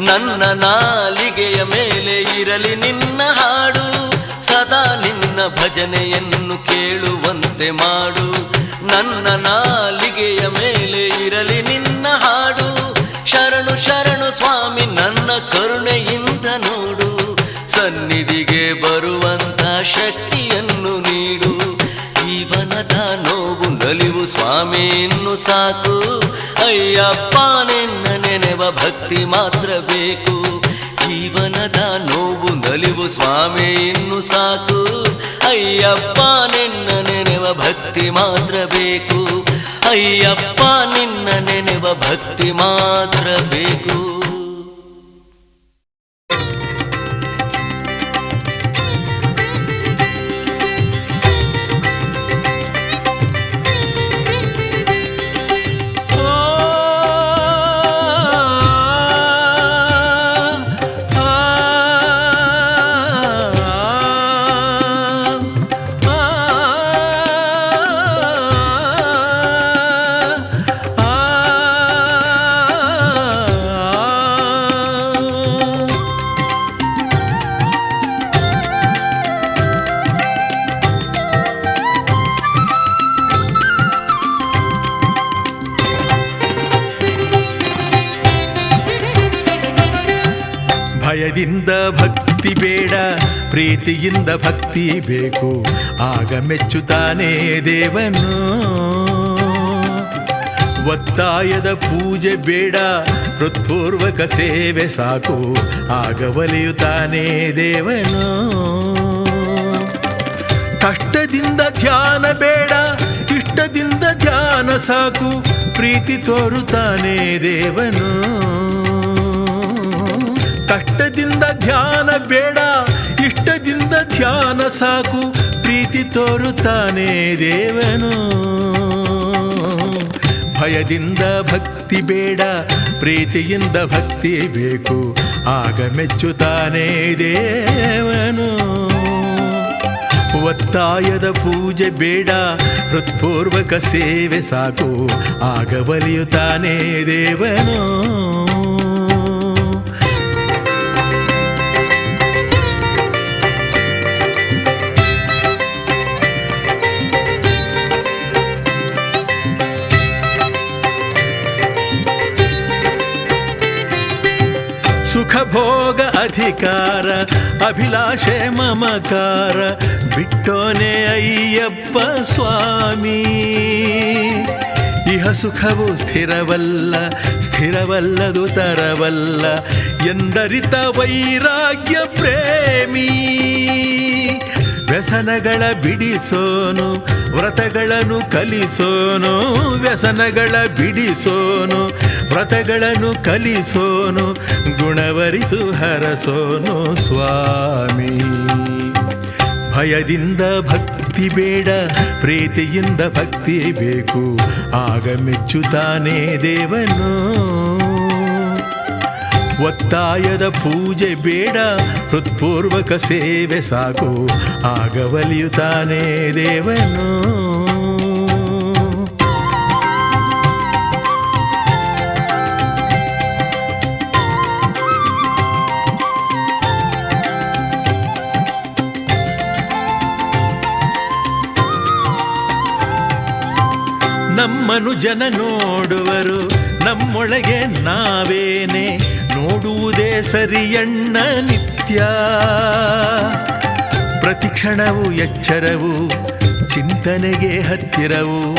ನನ್ನ ನಾಲಿಗೆಯ ಮೇಲೆ ಇರಲಿ ನಿನ್ನ ಹಾಡು ಸದಾ ನಿನ್ನ ಭಜನೆಯನ್ನು ಕೇಳುವಂತೆ ಮಾಡು ನನ್ನ ನಾಲಿಗೆಯ ಮೇಲೆ ಇರಲಿ ನಿನ್ನ ಹಾಡು ಶರಣು ಶರಣು ಸ್ವಾಮಿ ನನ್ನ ಕರುಣೆಯಿಂದ ನೋಡು ಸನ್ನಿಧಿಗೆ ಬರುವಂತ ಶಕ್ತಿಯನ್ನು ನೀಡು ಜೀವನದ ನೋವು ನಲಿವು ಸ್ವಾಮಿ ಇನ್ನು ಸಾಕು. ಅಯ್ಯಪ್ಪ ನಿನ್ನ ನೆನೆವ ಭಕ್ತಿ ಮಾತ್ರ ಬೇಕು. ಜೀವನದ ನೋವು ನಲಿವು ಸ್ವಾಮಿ ಇನ್ನು ಸಾಕು. ಅಯ್ಯಪ್ಪ ನಿನ್ನ ನೆನೆವ ಭಕ್ತಿ ಮಾತ್ರ ಬೇಕು. ಅಯ್ಯಪ್ಪ ನಿನ್ನ ನೆನೆವ ಭಕ್ತಿ ಮಾತ್ರ ಬೇಕು. ಭಯದಿಂದ ಭಕ್ತಿ ಬೇಡ, ಪ್ರೀತಿಯಿಂದ ಭಕ್ತಿ ಬೇಕು. ಆಗ ಮೆಚ್ಚುತ್ತಾನೆ ದೇವನು. ಒತ್ತಾಯದ ಪೂಜೆ ಬೇಡ, ಹೃತ್ಪೂರ್ವಕ ಸೇವೆ ಸಾಕು. ಆಗ ಒಲಿಯುತ್ತಾನೆ ದೇವನು. ಕಷ್ಟದಿಂದ ಧ್ಯಾನ ಬೇಡ, ಇಷ್ಟದಿಂದ ಧ್ಯಾನ ಸಾಕು. ಪ್ರೀತಿ ತೋರುತ್ತಾನೆ ದೇವನು. ಕಷ್ಟದಿಂದ ಧ್ಯಾನ ಬೇಡ, ಇಷ್ಟದಿಂದ ಧ್ಯಾನ ಸಾಕು. ಪ್ರೀತಿ ತೋರುತ್ತಾನೆ ದೇವನು. ಭಯದಿಂದ ಭಕ್ತಿ ಬೇಡ, ಪ್ರೀತಿಯಿಂದ ಭಕ್ತಿ ಬೇಕು. ಆಗ ಮೆಚ್ಚುತ್ತಾನೆ ದೇವನು. ಒತ್ತಾಯದ ಪೂಜೆ ಬೇಡ, ಹೃತ್ಪೂರ್ವಕ ಸೇವೆ ಸಾಕು. ಆಗ ಒಲಿಯುತ್ತಾನೆ ದೇವನು. ಸುಖ ಭೋಗ ಅಧಿಕಾರ, ಅಭಿಲಾಷೆ ಮಮಕಾರ ಬಿಟ್ಟೋನೆ ಅಯ್ಯಪ್ಪ ಸ್ವಾಮಿ. ಇಹ ಸುಖವು ಸ್ಥಿರವಲ್ಲ, ಸ್ಥಿರವಲ್ಲದು ತರವಲ್ಲ ಎಂದರಿತ ವೈರಾಗ್ಯ ಪ್ರೇಮಿ. ವ್ಯಸನಗಳ ಬಿಡಿಸೋನು, ವ್ರತಗಳನ್ನು ಕಲಿಸೋನು. ವ್ಯಸನಗಳ ಬಿಡಿಸೋನು, ವ್ರತಗಳನ್ನು ಕಲಿಸೋನು. ಗುಣವರಿತು ಹರಸೋನು ಸ್ವಾಮಿ. ಭಯದಿಂದ ಭಕ್ತಿ ಬೇಡ, ಪ್ರೀತಿಯಿಂದ ಭಕ್ತಿ ಬೇಕು. ಆಗ ಮೆಚ್ಚುತ್ತಾನೆ ದೇವನು. ಒತ್ತಾಯದ ಪೂಜೆ ಬೇಡ, ಹೃತ್ಪೂರ್ವಕ ಸೇವೆ ಸಾಕು. ಆಗ ಒಲಿಯುತ್ತಾನೆ ದೇವನು. ನಮ್ಮನು ಜನ ನೋಡುವರು, ನಮ್ಮೊಳಗೆ ನಾವೇನೆ ನೋಡುವುದೇ ಸರಿಯಣ್ಣ ನಿತ್ಯ. ಪ್ರತಿಕ್ಷಣವು ಎಚ್ಚರವು, ಚಿಂತನೆಗೆ ಹತ್ತಿರವು.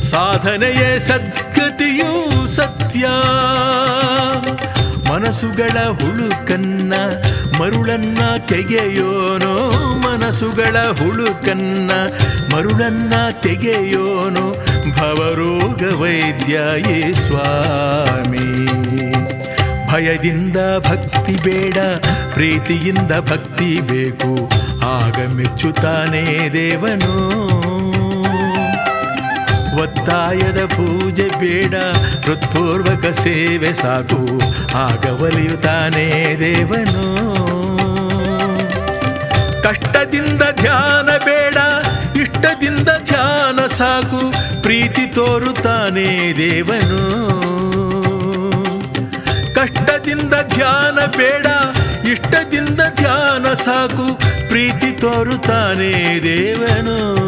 ಸಾಧನೆಯೇ ಸದ್ಗತಿಯೂ ಸತ್ಯ. ಮನಸ್ಸುಗಳ ಹುಳುಕನ್ನ ಮರುಳನ್ನ ತೆಗೆಯೋನು. ಮನಸ್ಸುಗಳ ಹುಳುಕನ್ನ ಮರುಳನ್ನ ತೆಗೆಯೋನು. ಭವರೋಗ ವೈದ್ಯ ಯೇ ಸ್ವಾಮಿ. ಭಯದಿಂದ ಭಕ್ತಿ ಬೇಡ, ಪ್ರೀತಿಯಿಂದ ಭಕ್ತಿ ಬೇಕು. ಆಗ ಮೆಚ್ಚುತ್ತಾನೆ ದೇವನು. ಒತ್ತಾಯದ ಪೂಜೆ ಬೇಡ, ಹೃತ್ಪೂರ್ವಕ ಸೇವೆ ಸಾಕು. ಆಗ ಒಲಿಯುತ್ತಾನೆ ದೇವನು. ಕಷ್ಟದಿಂದ ಧ್ಯಾನ ಬೇಡ, ಇಷ್ಟದಿಂದ ಧ್ಯಾನ ಸಾಕು. ಪ್ರೀತಿ ತೋರುತ್ತಾನೆ ದೇವನು. ಕಷ್ಟದಿಂದ ಧ್ಯಾನ ಬೇಡ, ಇಷ್ಟದಿಂದ ಧ್ಯಾನ ಸಾಕು. ಪ್ರೀತಿ ತೋರುತ್ತಾನೆ ದೇವನು.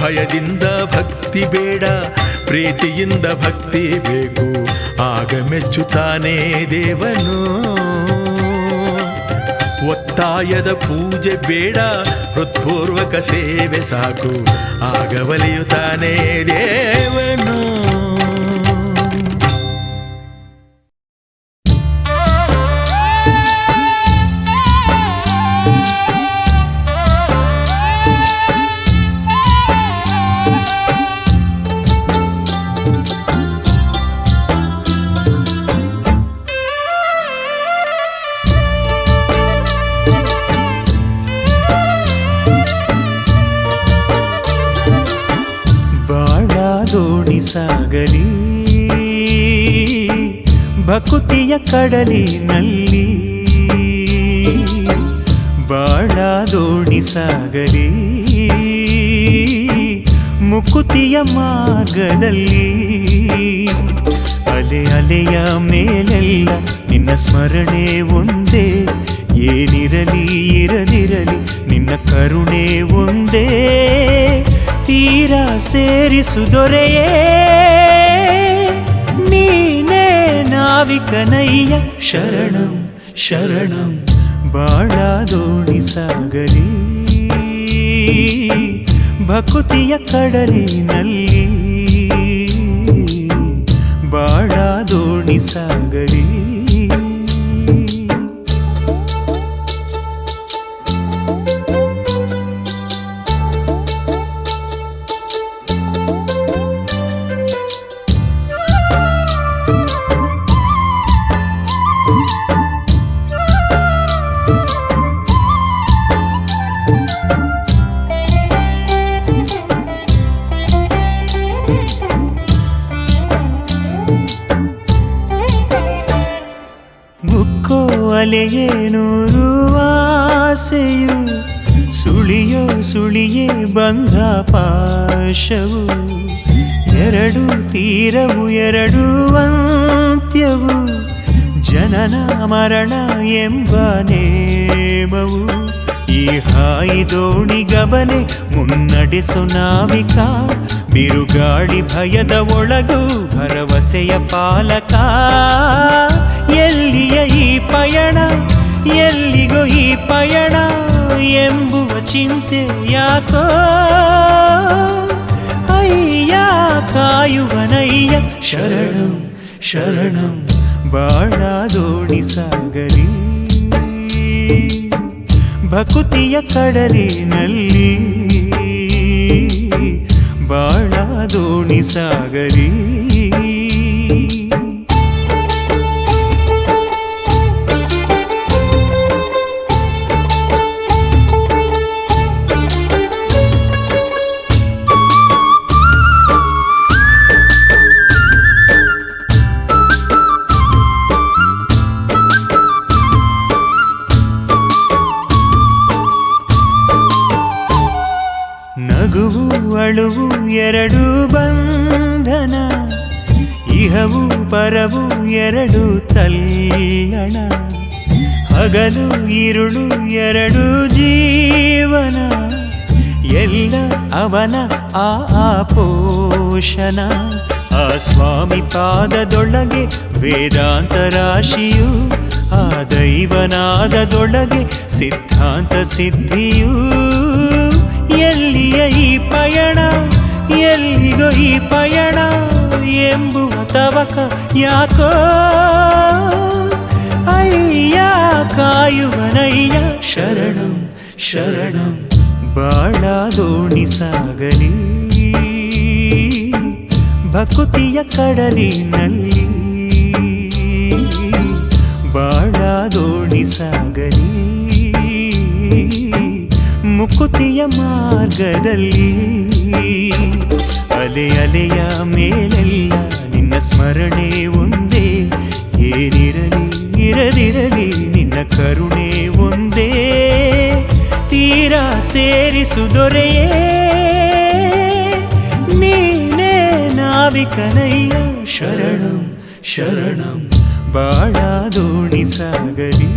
ಭಯದಿಂದ ಭಕ್ತಿ ಬೇಡ, ಪ್ರೀತಿಯಿಂದ ಭಕ್ತಿ ಬೇಕು. ಆಗ ಮೆಚ್ಚುತ್ತಾನೆ ದೇವನು. ಒತ್ತಾಯದ ಪೂಜೆ ಬೇಡ, ಹೃತ್ಪೂರ್ವಕ ಸೇವೆ ಸಾಕು, ಆಗ ಒಲಿಯುತ್ತಾನೆ ದೇವನು. ಸಾಗಲಿ ಭಕುತಿಯ ಕಡಲಿನಲ್ಲಿ, ಬಾಳ ದೋಣಿ ಸಾಗಲಿ ಮುಕುತಿಯ ಮಾರ್ಗದಲ್ಲಿ. ಅಲೆ ಅಲೆಯ ಮೇಲೆಲ್ಲ ನಿನ್ನ ಸ್ಮರಣೆ ಒಂದೇ, ಏನಿರಲಿ ಇರದಿರಲಿ ನಿನ್ನ ಕರುಣೆ ಒಂದೇ. ತೀರ ಸೇರಿಸುದೊರೆಯೇ ನೀನೇ ನಾವಿಕನಯ್ಯ, ಶರಣಂ ಶರಣಂ ಬಾಳ ದೋಣಿ ಸಾಗಲಿ ಭಕುತಿಯ ಕಡಲಿನಲ್ಲಿ, ಬಾಳ ದೋಣಿ ಸಾಗಲಿ. ಅಲೆಯೇನೂರು ಆಸೆಯು ಸುಳಿಯೋ ಸುಳಿಯೇ ಬಂಧ ಪಾಶವು, ಎರಡು ತೀರವು ಎರಡು ಅಂತ್ಯವು, ಜನನ ಮರಣ ಎಂಬ ನೇಮವು. ಈ ಹಾಯಿ ದೋಣಿ ಗಬನೆ ಮುನ್ನಡೆಸು ನಾವಿಕ, ಬಿರುಗಾಳಿ ಭಯದ ಒಳಗು ಭರವಸೆಯ ಪಾಲಕ. ಎಲ್ಲಿಯ ಈ ಪಯಣ ಎಲ್ಲಿಗೋ ಈ ಪಯಣ ಎಂಬುವ ಚಿಂತೆ ಯಾಕೋ, ಅಯ್ಯ ಕಾಯುವನಯ್ಯ ಶರಣಂ ಶರಣಂ ಬಾಳ ದೋಣಿ ಸಾಗಲಿ ಭಕುತಿಯ ಕಡಲಿನಲ್ಲಿ, ಬಾಳ ದೋಣಿ ಸಾಗಲಿ. ನಗುವು ಅಳುವು ಎರಡು ಬಂಧನ, ಇಹವು ಪರವು ಎರಡು ತಲ್ಲಣ, ಹಗಲು ഇരുಳು ಎರಡು ಜೀವನ, ಎಲ್ಲ ಅವನ ಆ ಪೋಷಣ. ಆ ಸ್ವಾಮಿ ಪಾದದೊಳಗೆ ವೇದಾಂತ ರಾಶಿಯು, ಆ ದೈವನಾದದೊಳಗೆ ಸಿದ್ಧಾಂತ ಸಿದ್ಧಿಯು. ಎಲ್ಲಿಯ ಈ ಪಯಣ ಎಲ್ಲಿಗೋ ಈ ಪಯಣ ಎಂಬುವ ತವಕ ಯಾಕೋ, ಅಯ್ಯ ಕಾಯುವನಯ್ಯ ಶರಣಂ ಶರಣಂ ಬಾಳ ದೋಣಿ ಸಾಗಲಿ ಭಕುತಿಯ ಕಡಲಿನಲ್ಲಿ, ಬಾಳ ದೋಣಿ ಸಾಗಲಿ ಮುಕುತಿಯ ಮಾರ್ಗದಲ್ಲಿ. ಅಲೆ ಅಲೆಯ ಮೇಲೆಲ್ಲ ನಿನ್ನ ಸ್ಮರಣೆ ಒಂದೇ, ಏನಿರಲಿ ಇರದಿರಲಿ ನಿನ್ನ ಕರುಣೆ ಒಂದೇ. ತೀರ ಸೇರಿಸುದೊರೆಯೇ ನೀನೇ ನಾವಿಕನಯ್ಯ ಶರಣಂ ಶರಣಂ ಬಾಳ ದೋಣಿ ಸಾಗಲಿ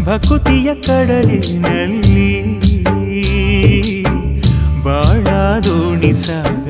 ಭಕುತಿಯ ಕಡಲಿನಲ್ಲಿ, ಬಾಳ ದೋಣಿ ಸಾಗಲಿ.